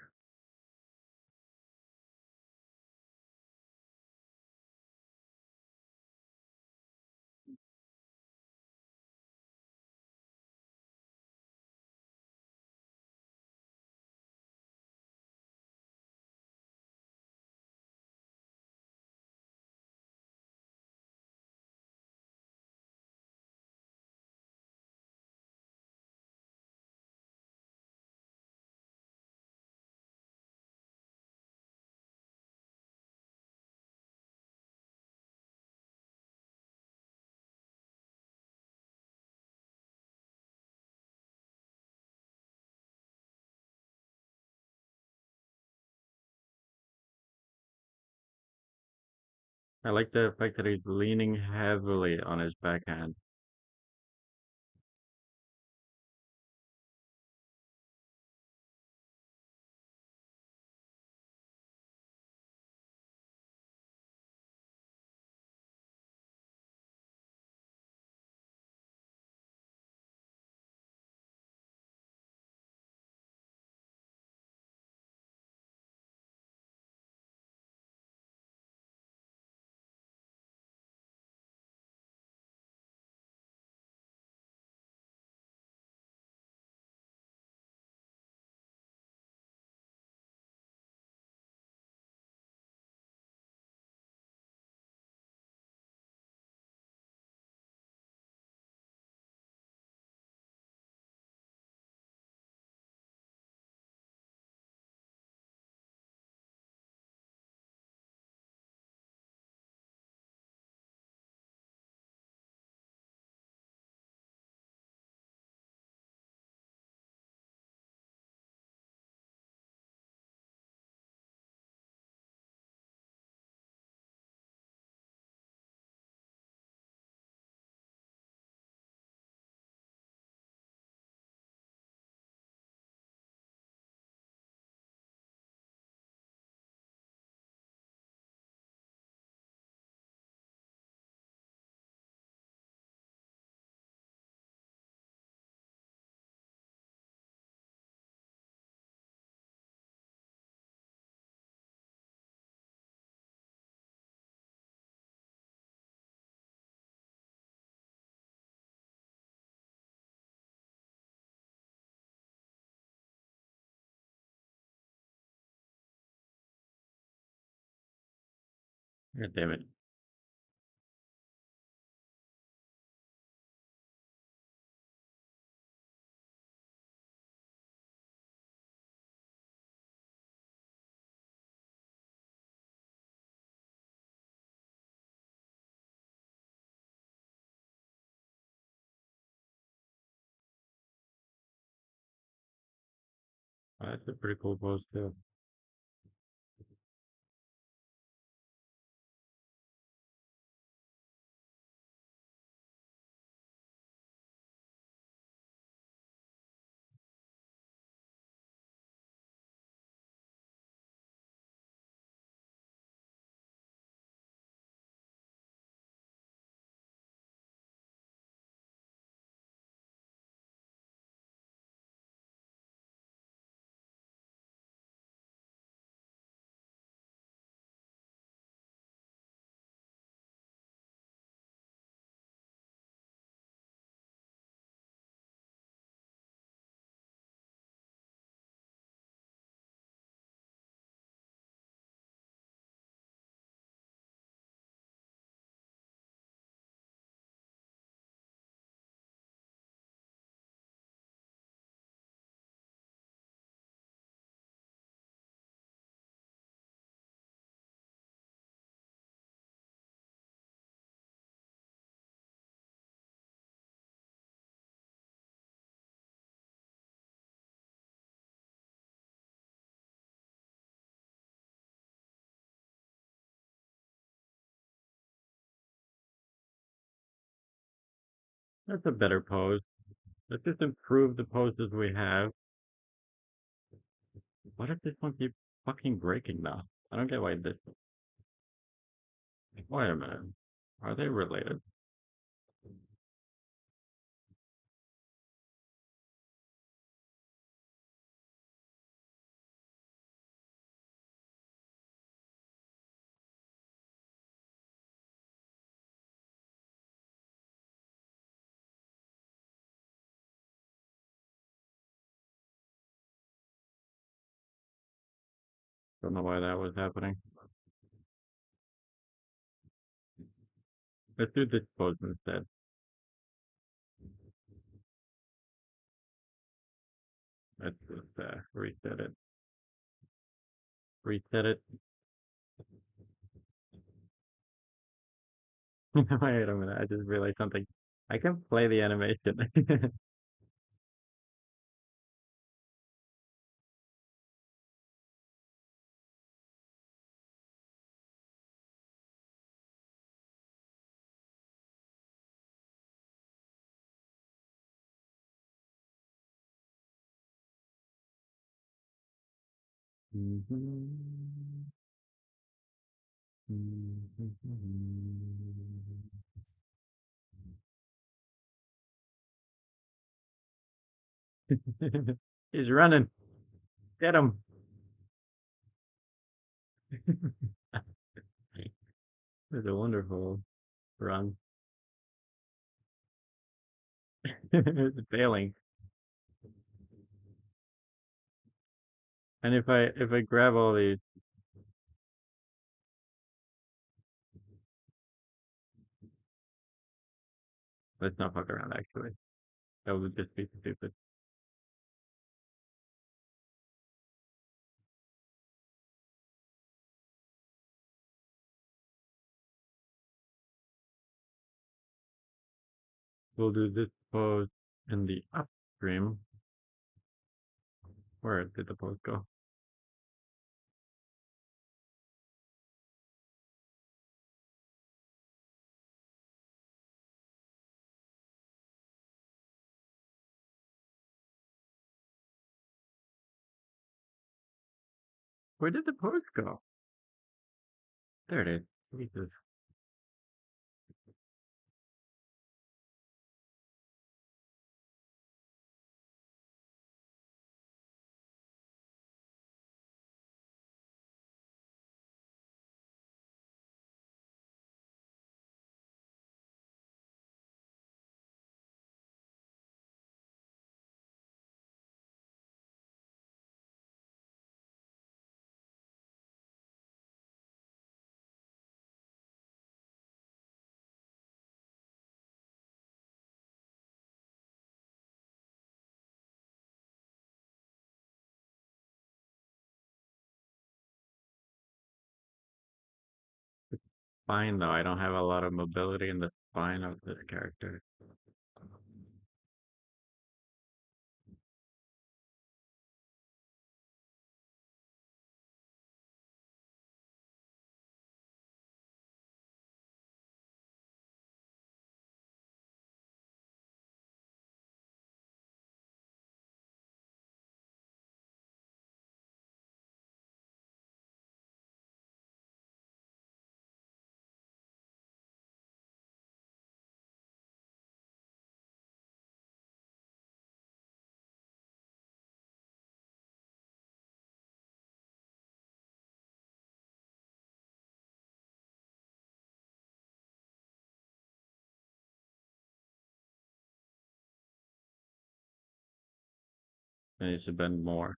[SPEAKER 1] I like the fact that he's leaning heavily on his backhand. God damn it. That's a pretty cool pose too. That's a better pose. Let's just improve the poses we have. Why does this one keep fucking breaking now? I don't get why this. Wait a minute. Are they related? Don't know why that was happening. Let's do this pose instead. Let's just reset it. Reset it. Wait a minute, I just realized something. I can play the animation. He's running. Get him. It's a wonderful run. It's failing. And if I grab all these, let's not fuck around actually. That would just be stupid. We'll do this pose in the upstream. Where did the pose go? Where did the pose go? There it is. Jesus. Spine though, I don't have a lot of mobility in the spine of this character. I need to bend more.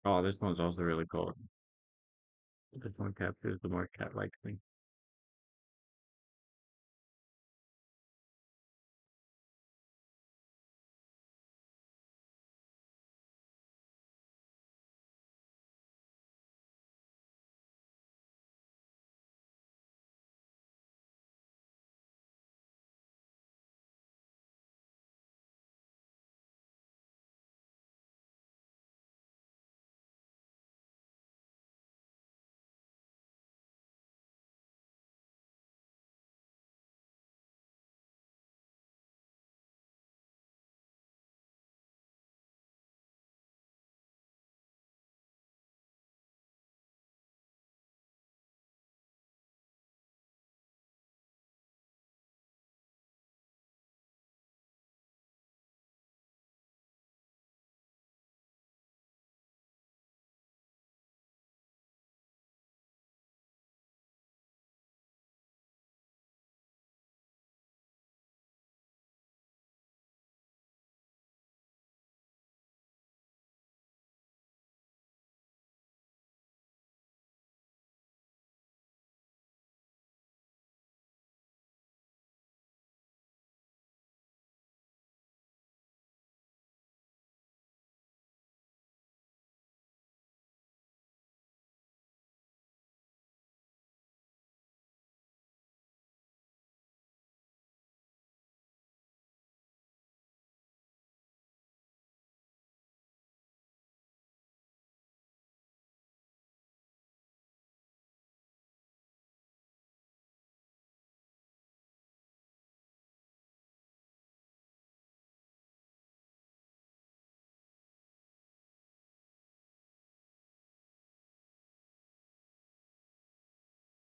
[SPEAKER 1] Oh, this one's also really cool. This one captures the more cat-like thing.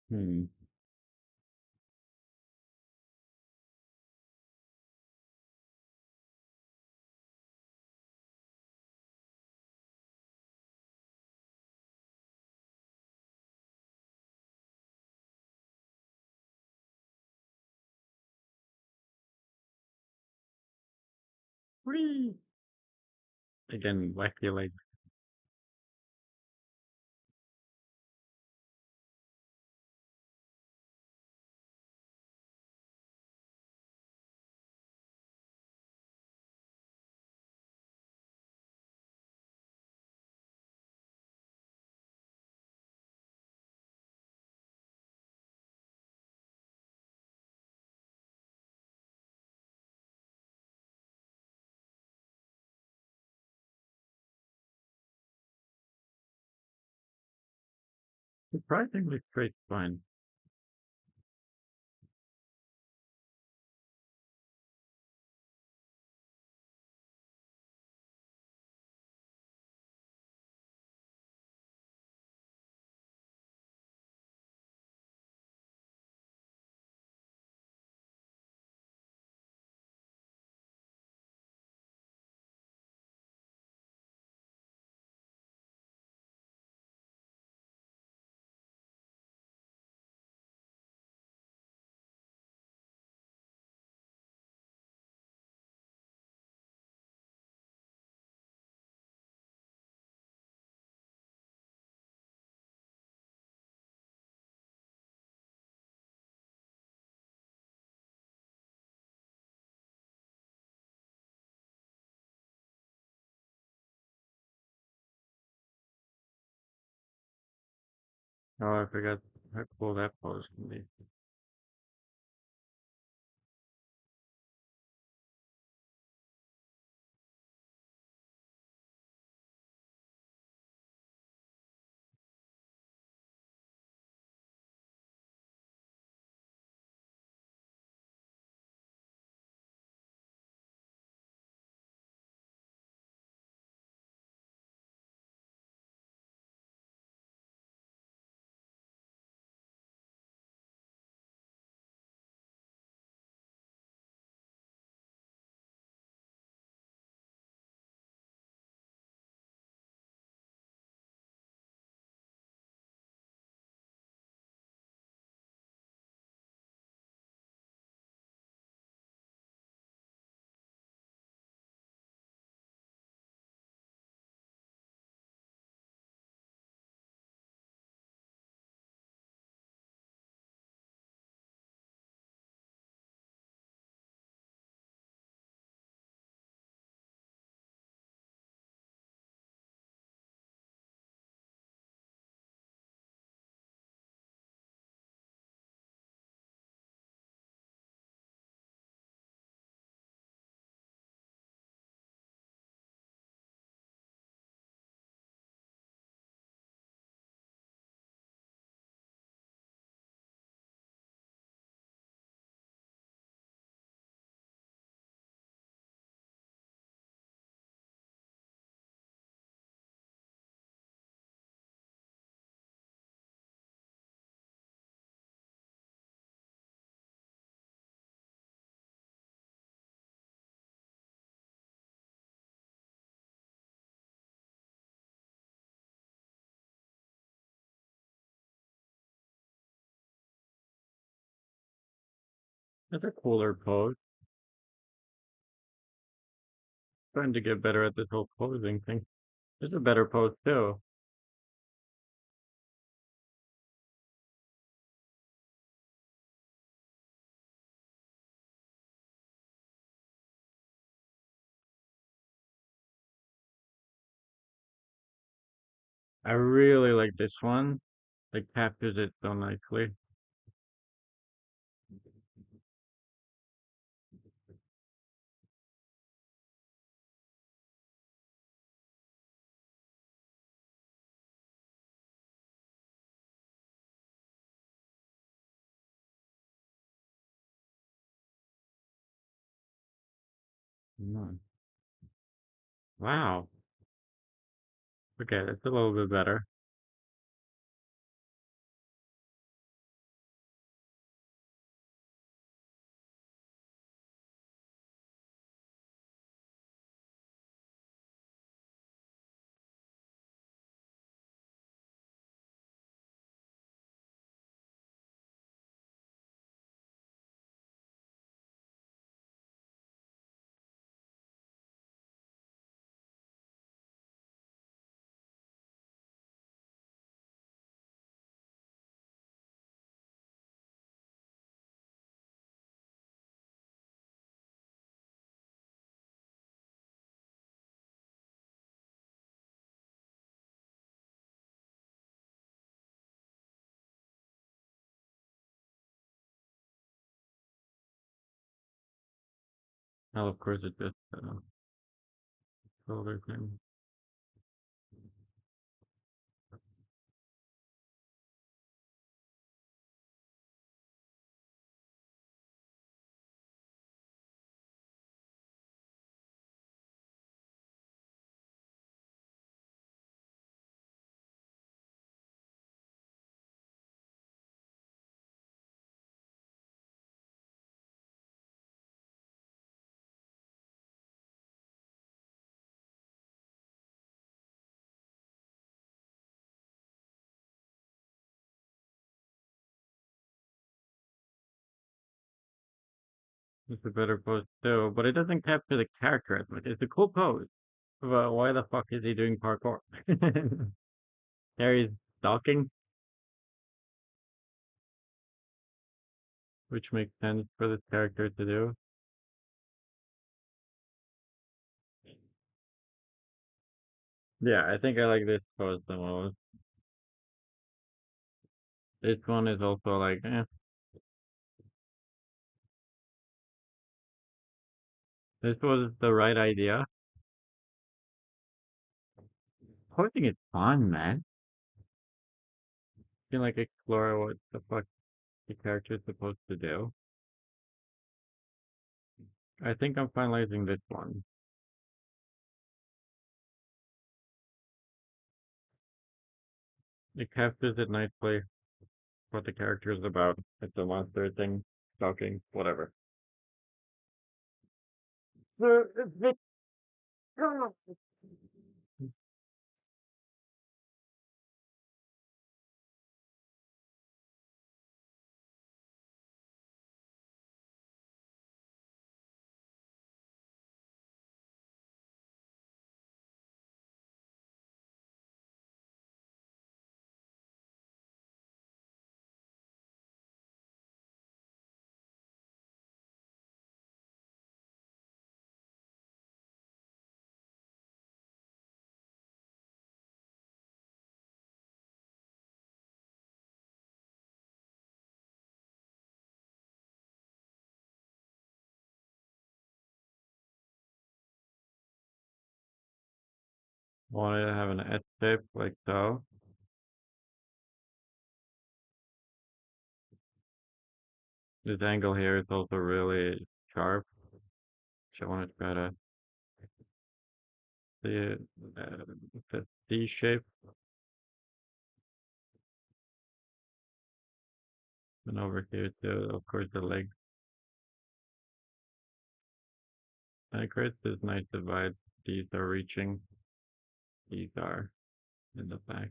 [SPEAKER 1] Hmm. Whee! Again, wacky like surprisingly straight spine. Oh, I forgot how cool that pose can be. That's a cooler pose. Trying to get better at this whole posing thing. There's a better pose too. I really like this one. It captures it so nicely. Mm. Wow. Okay, that's a little bit better. Well, of course it just shoulder thing. It's a better pose too, but it doesn't capture the character as much. It's a cool pose, but why the fuck is he doing parkour? There he's stalking, which makes sense for this character to do. Yeah, I think I like this pose the most. This one is also like, this was the right idea. Posing is fun, man. You can like explore what the fuck the character is supposed to do. I think I'm finalizing this one. It captures it nicely what the character is about. It's a monster thing, stalking, whatever. Want to have an S shape like so. This angle here is also really sharp. So I want to try to see it. It's a C shape. And over here too, of course, the legs. And it creates this nice divide. These are reaching. These are in the back.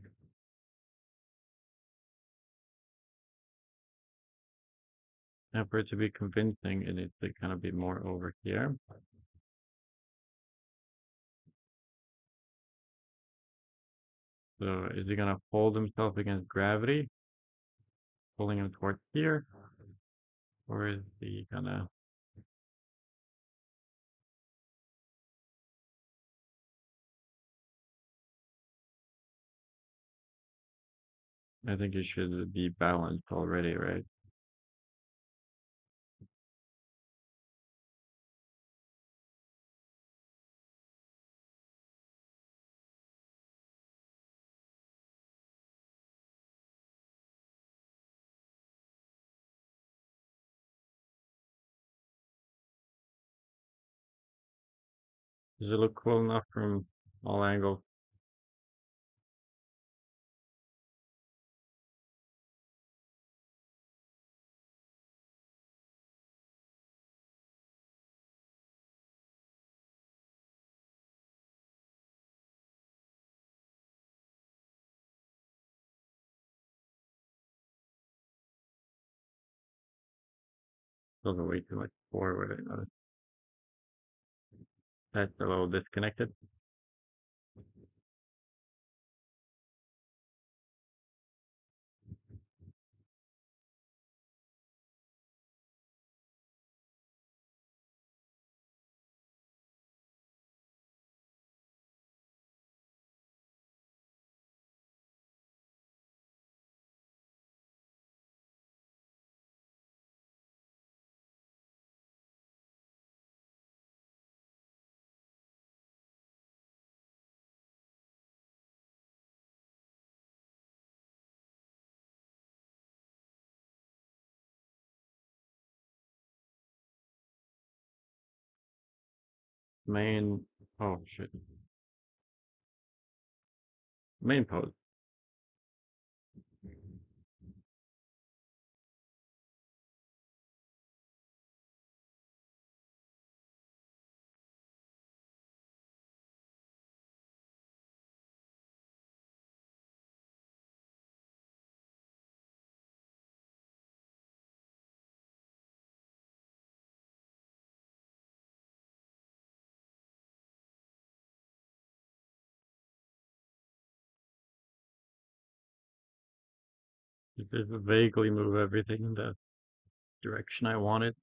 [SPEAKER 1] Now for it to be convincing, it needs to kind of be more over here. So is he gonna hold himself against gravity, pulling him towards here? Or is he gonna... I think he should be balanced already, right? Does it look cool enough from all angles? Doesn't way too much forward. That's a little disconnected. main. Oh shit. Main pose. Just vaguely move everything in the direction I want it.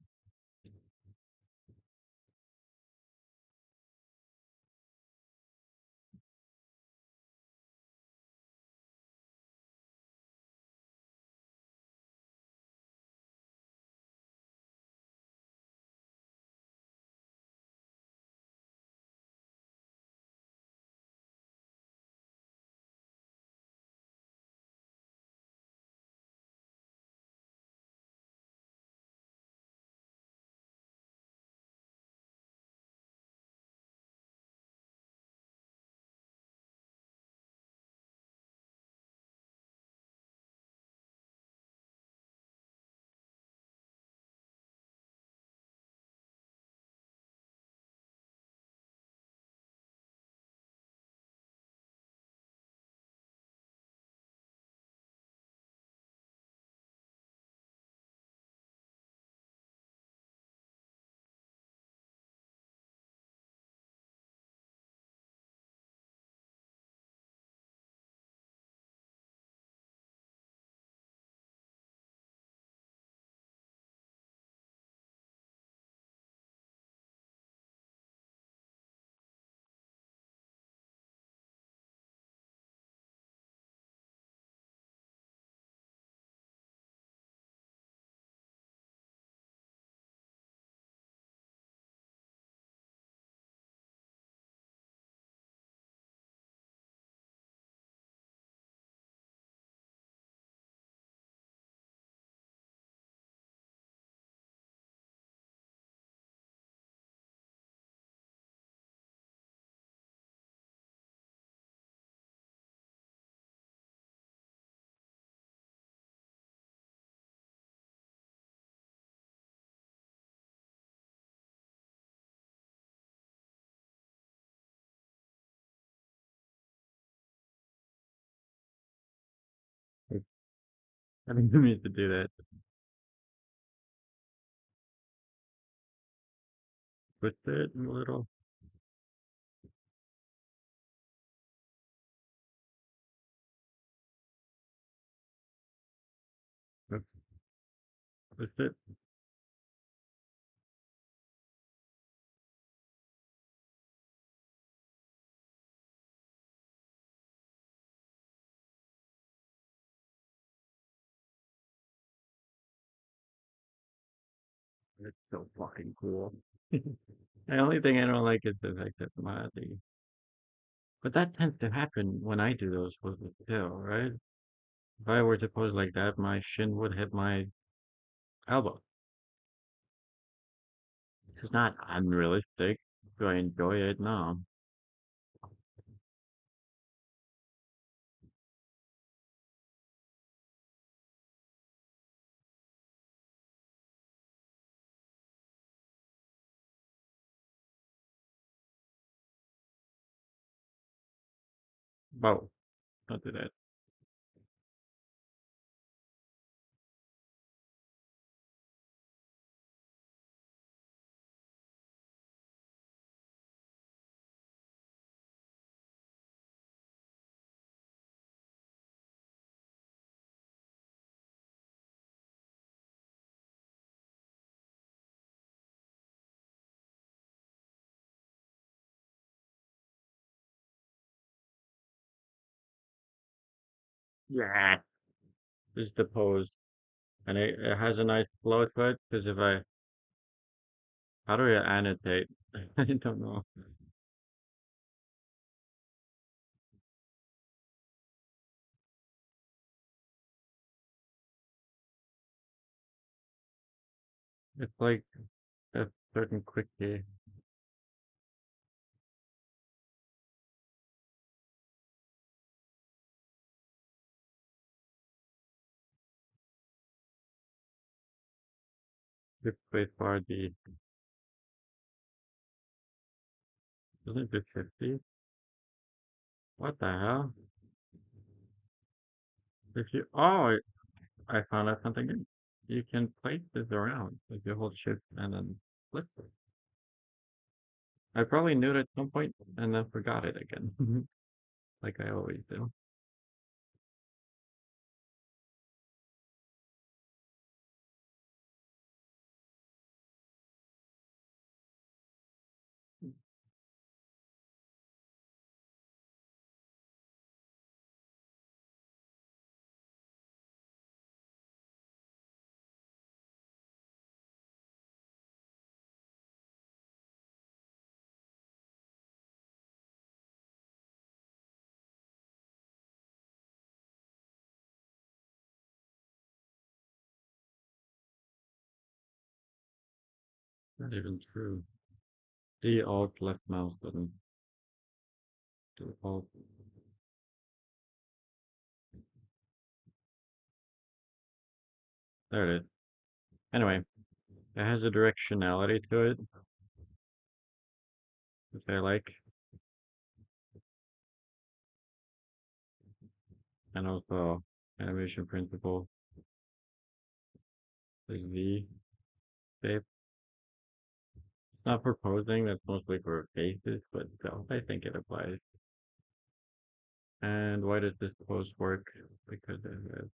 [SPEAKER 1] I didn't mean to do that. Twist it a little. Twist it. It's so fucking cool. The only thing I don't like is the fact that but that tends to happen when I do those poses too, right? If I were to pose like that, my shin would hit my elbow. It's not unrealistic. Do I enjoy it? No. Whoa, don't do that. Yeah. This is the pose. And it has a nice flow to it, because if I, how do I annotate? I don't know. It's like a certain quickie. Shift spacebar D. Isn't it 50? What the hell? If you, oh, I found out something new. You can place this around if you hold shift and then flip it. I probably knew it at some point and then forgot it again, like I always do. Not even true. D alt left mouse button. Do alt. There it is. Anyway, it has a directionality to it, which I like. And also animation principle. There's V shape. It's not proposing, that's mostly for faces, but still, I think it applies. And why does this pose work? Because it has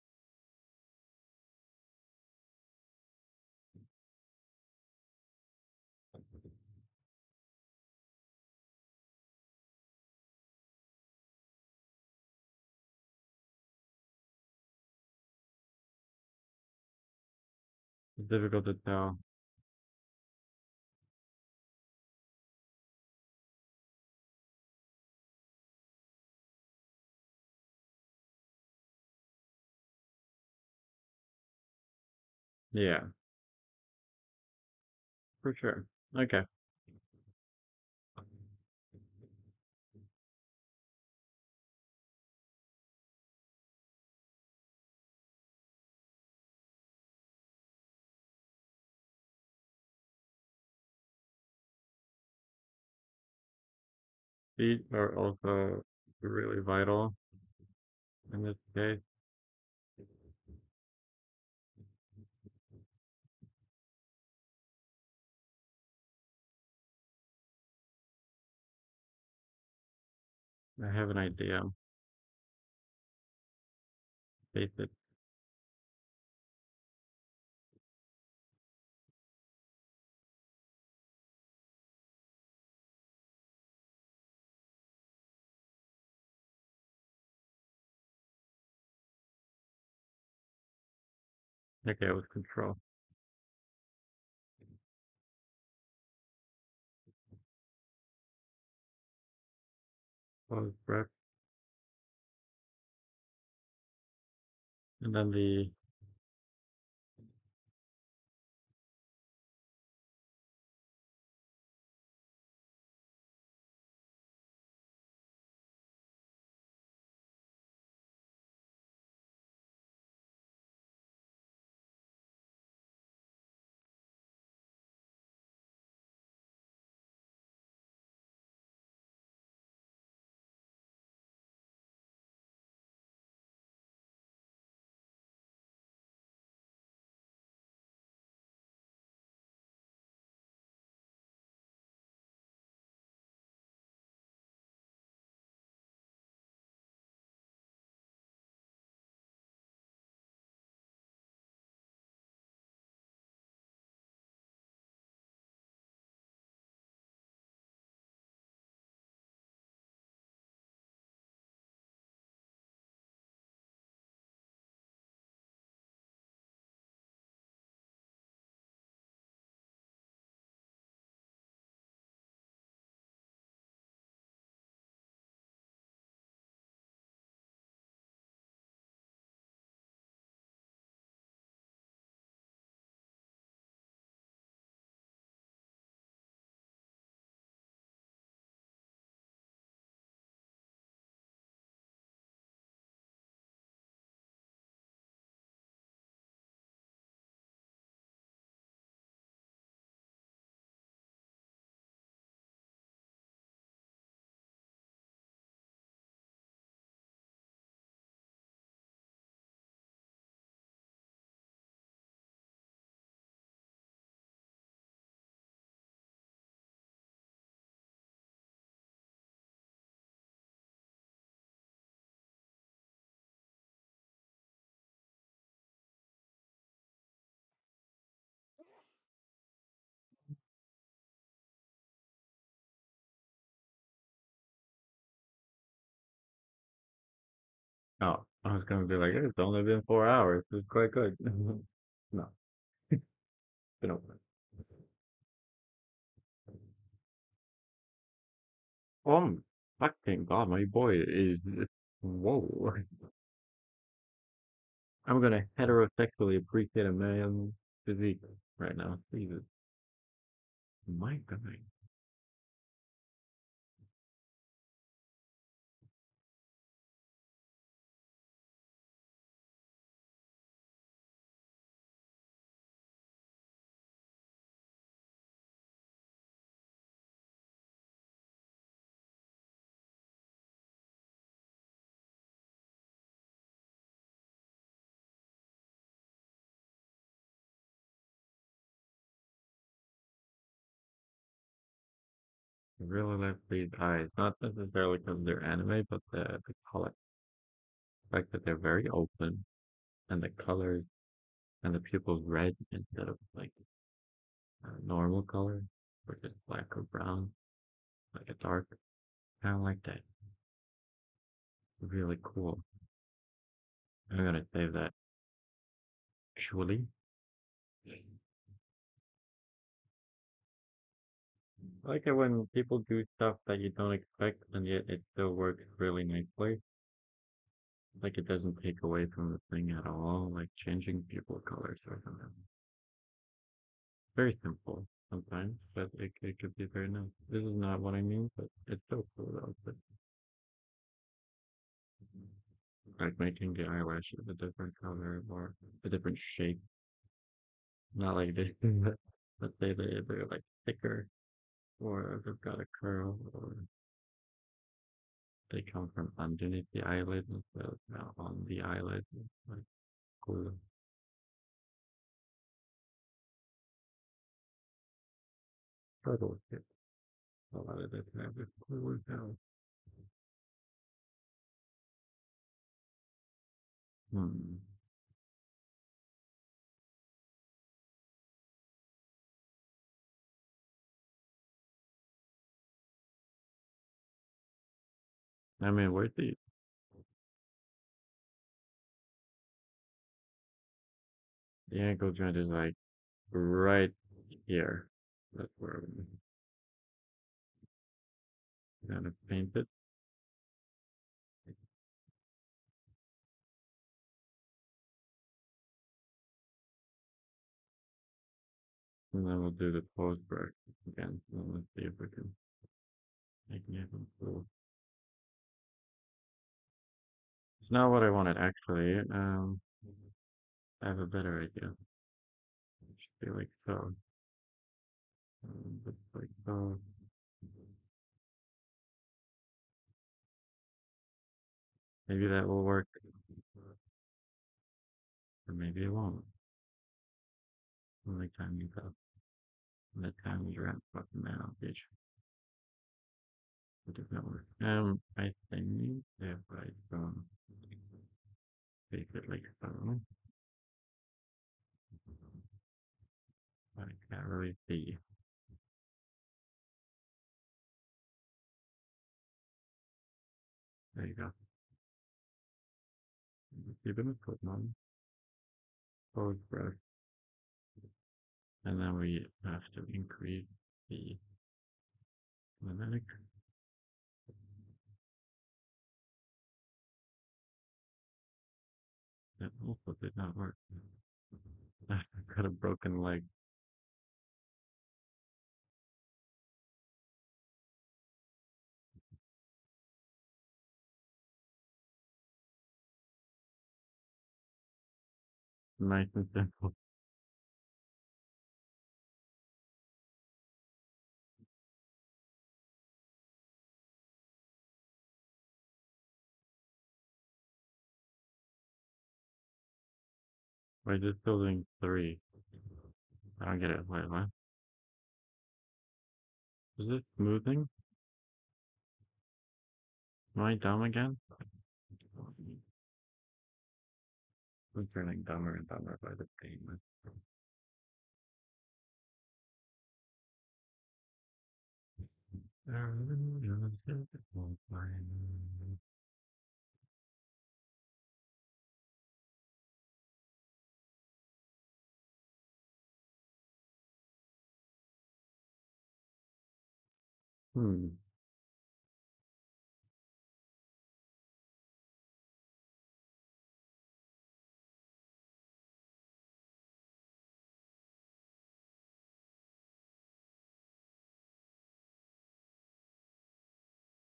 [SPEAKER 1] it's difficult to tell. Yeah, for sure. Okay. Feet are also really vital in this case. I have an idea. Face it. Okay, with control. Pause breath. And then the Oh, I was gonna be like, it's only been 4 hours. It's quite good. No, been over. Um, I thank God my boy is. Whoa. I'm gonna heterosexually appreciate a man's physique right now. Jesus, my God. I really like these eyes, not necessarily because they're anime, but the color. The fact that they're very open and the colors and the pupils red instead of like normal color, or just black or brown, like a dark. Kind of like that. Really cool. I'm gonna save that. Actually, I like it when people do stuff that you don't expect and yet it still works really nicely. Like it doesn't take away from the thing at all, like changing people colors or something. Very simple sometimes, but it could be very nice. This is not what I mean, but it's so cool though. But like making the eyelashes a different color or a different shape. Not like this. Let's say they're like thicker or they've got a curl or they come from underneath the eyelid instead of now on the eyelid. Like cool. Struggle with it. A lot of this have this cool now. Hmm. I mean, where's the ankle joint is like right here. That's where I'm gonna paint it. And then we'll do the pose brush again. And let's see if we can make it even cool. It's not what I wanted actually. I have a better idea. It should be like so. Just like so. Maybe that will work. Or maybe it won't. Only time you go. The time you rent fucking man, bitch. It does not work. I think if I make it like so, I can't really see. There you go. You're gonna put on pose brush, and then we have to increase the magnetic. That also did not work. I got a broken leg. Nice and simple. We're just building three. I don't get it. Wait, what? Is this smoothing? Am I dumb again? I'm turning dumber and dumber by the game. Hmm.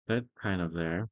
[SPEAKER 1] That's kind of there.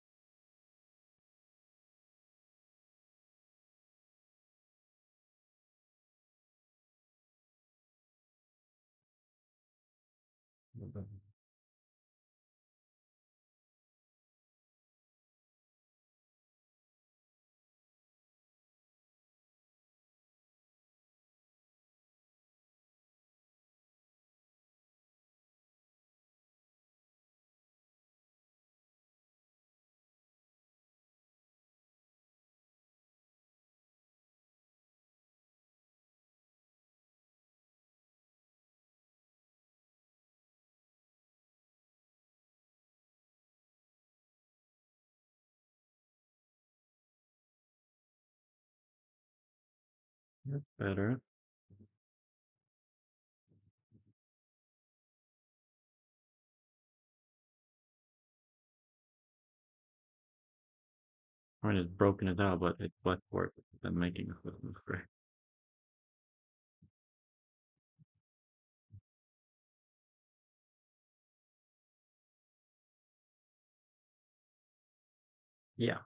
[SPEAKER 1] That's better. I mean, it's broken it out, but it's less work than making a system scratch. Yeah.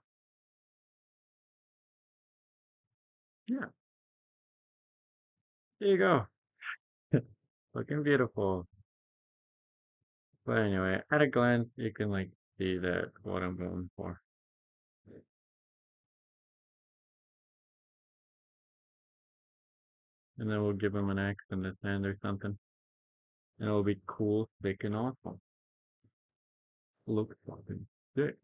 [SPEAKER 1] Yeah. There you go. Looking beautiful. But anyway, at a glance, you can like see that what I'm going for. And then we'll give him an X in this hand or something. And it'll be cool, thick, and awesome. Look fucking sick.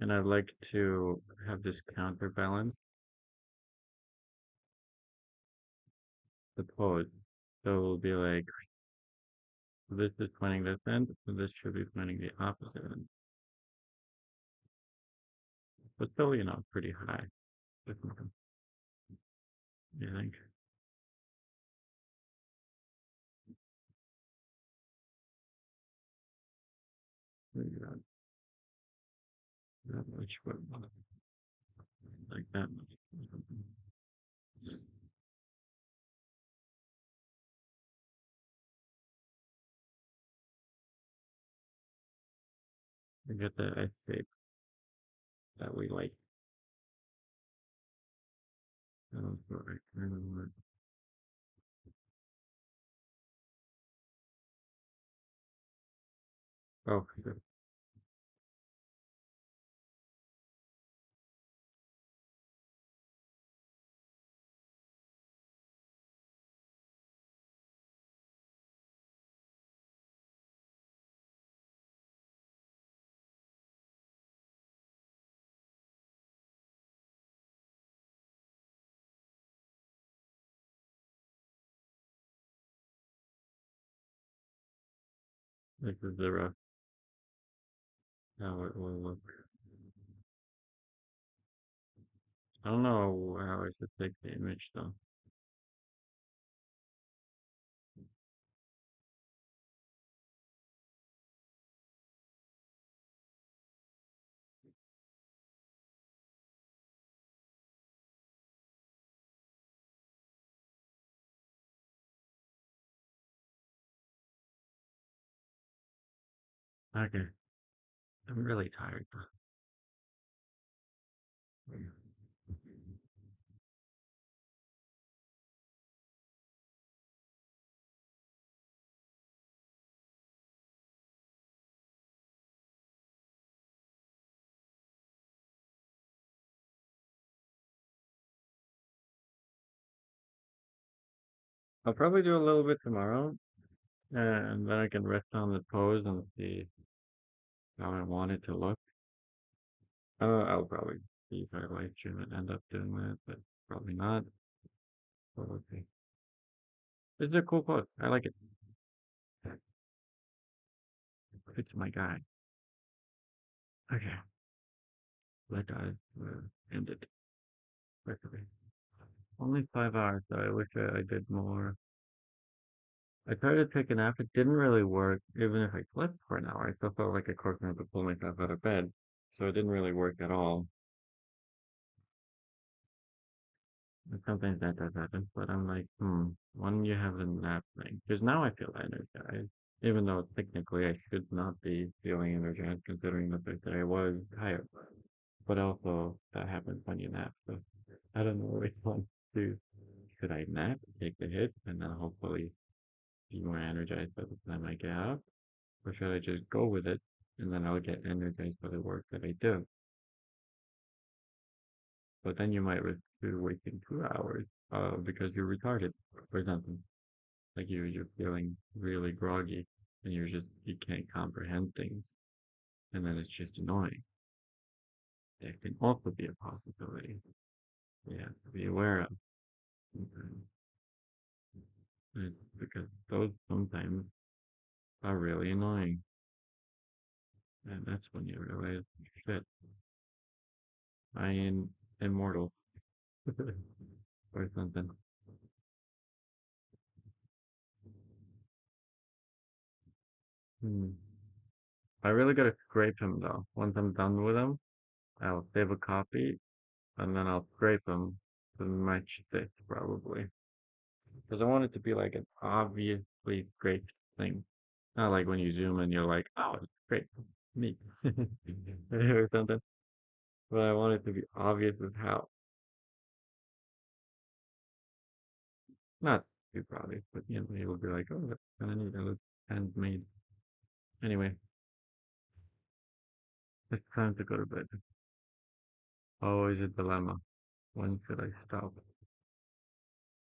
[SPEAKER 1] And I'd like to have this counterbalance the pose. So it'll be like this is pointing this end, so this should be pointing the opposite end. But still, pretty high. You think? Maybe that much, but like that much. We get the S shape that we like. Right. Oh, good. This is the rough how it will look. I don't know how I should take the image though. Okay, I'm really tired. I'll probably do a little bit tomorrow, and then I can rest on the pose and see how I want it to look. I'll probably see if I live stream and end up doing that, but probably not. But okay. This is a cool pose. I like it. It's my guy. Okay, let us end it. Quickly. Only 5 hours, so I wish I did more. I tried to take a nap. It didn't really work. Even if I slept for an hour, I still felt like a cork had to pull myself out of bed. So it didn't really work at all. And sometimes that does happen, but I'm like, when you have a nap thing, because now I feel energized, even though technically I should not be feeling energized considering the fact that I was tired. But also that happens when you nap. So I don't know which one to do. Should I nap, take the hit, and then hopefully be more energized by the time I get up? Or should I just go with it and then I'll get energized by the work that I do? But then you might risk wasting 2 hours because you're retarded or something. Like you're feeling really groggy and you can't comprehend things and then it's just annoying. That can also be a possibility. Yeah, to be aware of. Okay. Because those sometimes are really annoying. And that's when you realize, shit, I am immortal or something. Hmm. I really gotta scrape him though. Once I'm done with him, I'll save a copy and then I'll scrape him to match this probably. Because I want it to be like an obviously scraped thing. Not like when you zoom and you're like, oh, it's scraped. Neat. Or something. But I want it to be obvious as how. Not too obvious, but you'll be like, oh, that's kind of neat. It looks handmade. Anyway, it's time to go to bed. Always a dilemma. When should I stop?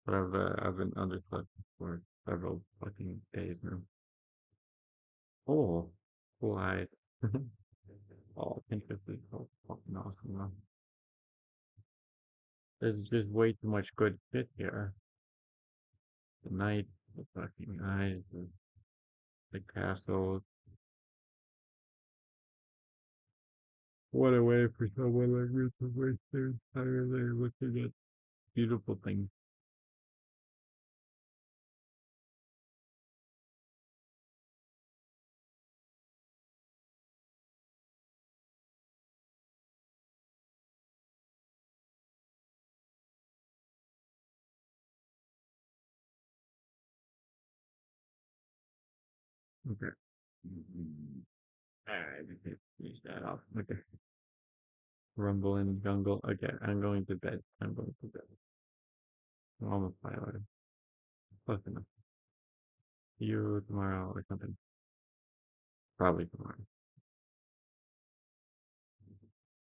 [SPEAKER 1] But I've been underslept for several fucking days now. Oh, cool eyes. Oh, I think this is so fucking awesome now. There's just way too much good shit here. The night, the fucking eyes, the castles. What a way for someone like me to waste their entire day looking at beautiful things. Okay. Alright, okay, finish that off. Okay. Rumble in the jungle. Okay, I'm going to bed. I'm going to bed. I'm almost 5 hours. Close enough. See you tomorrow or something. Probably tomorrow.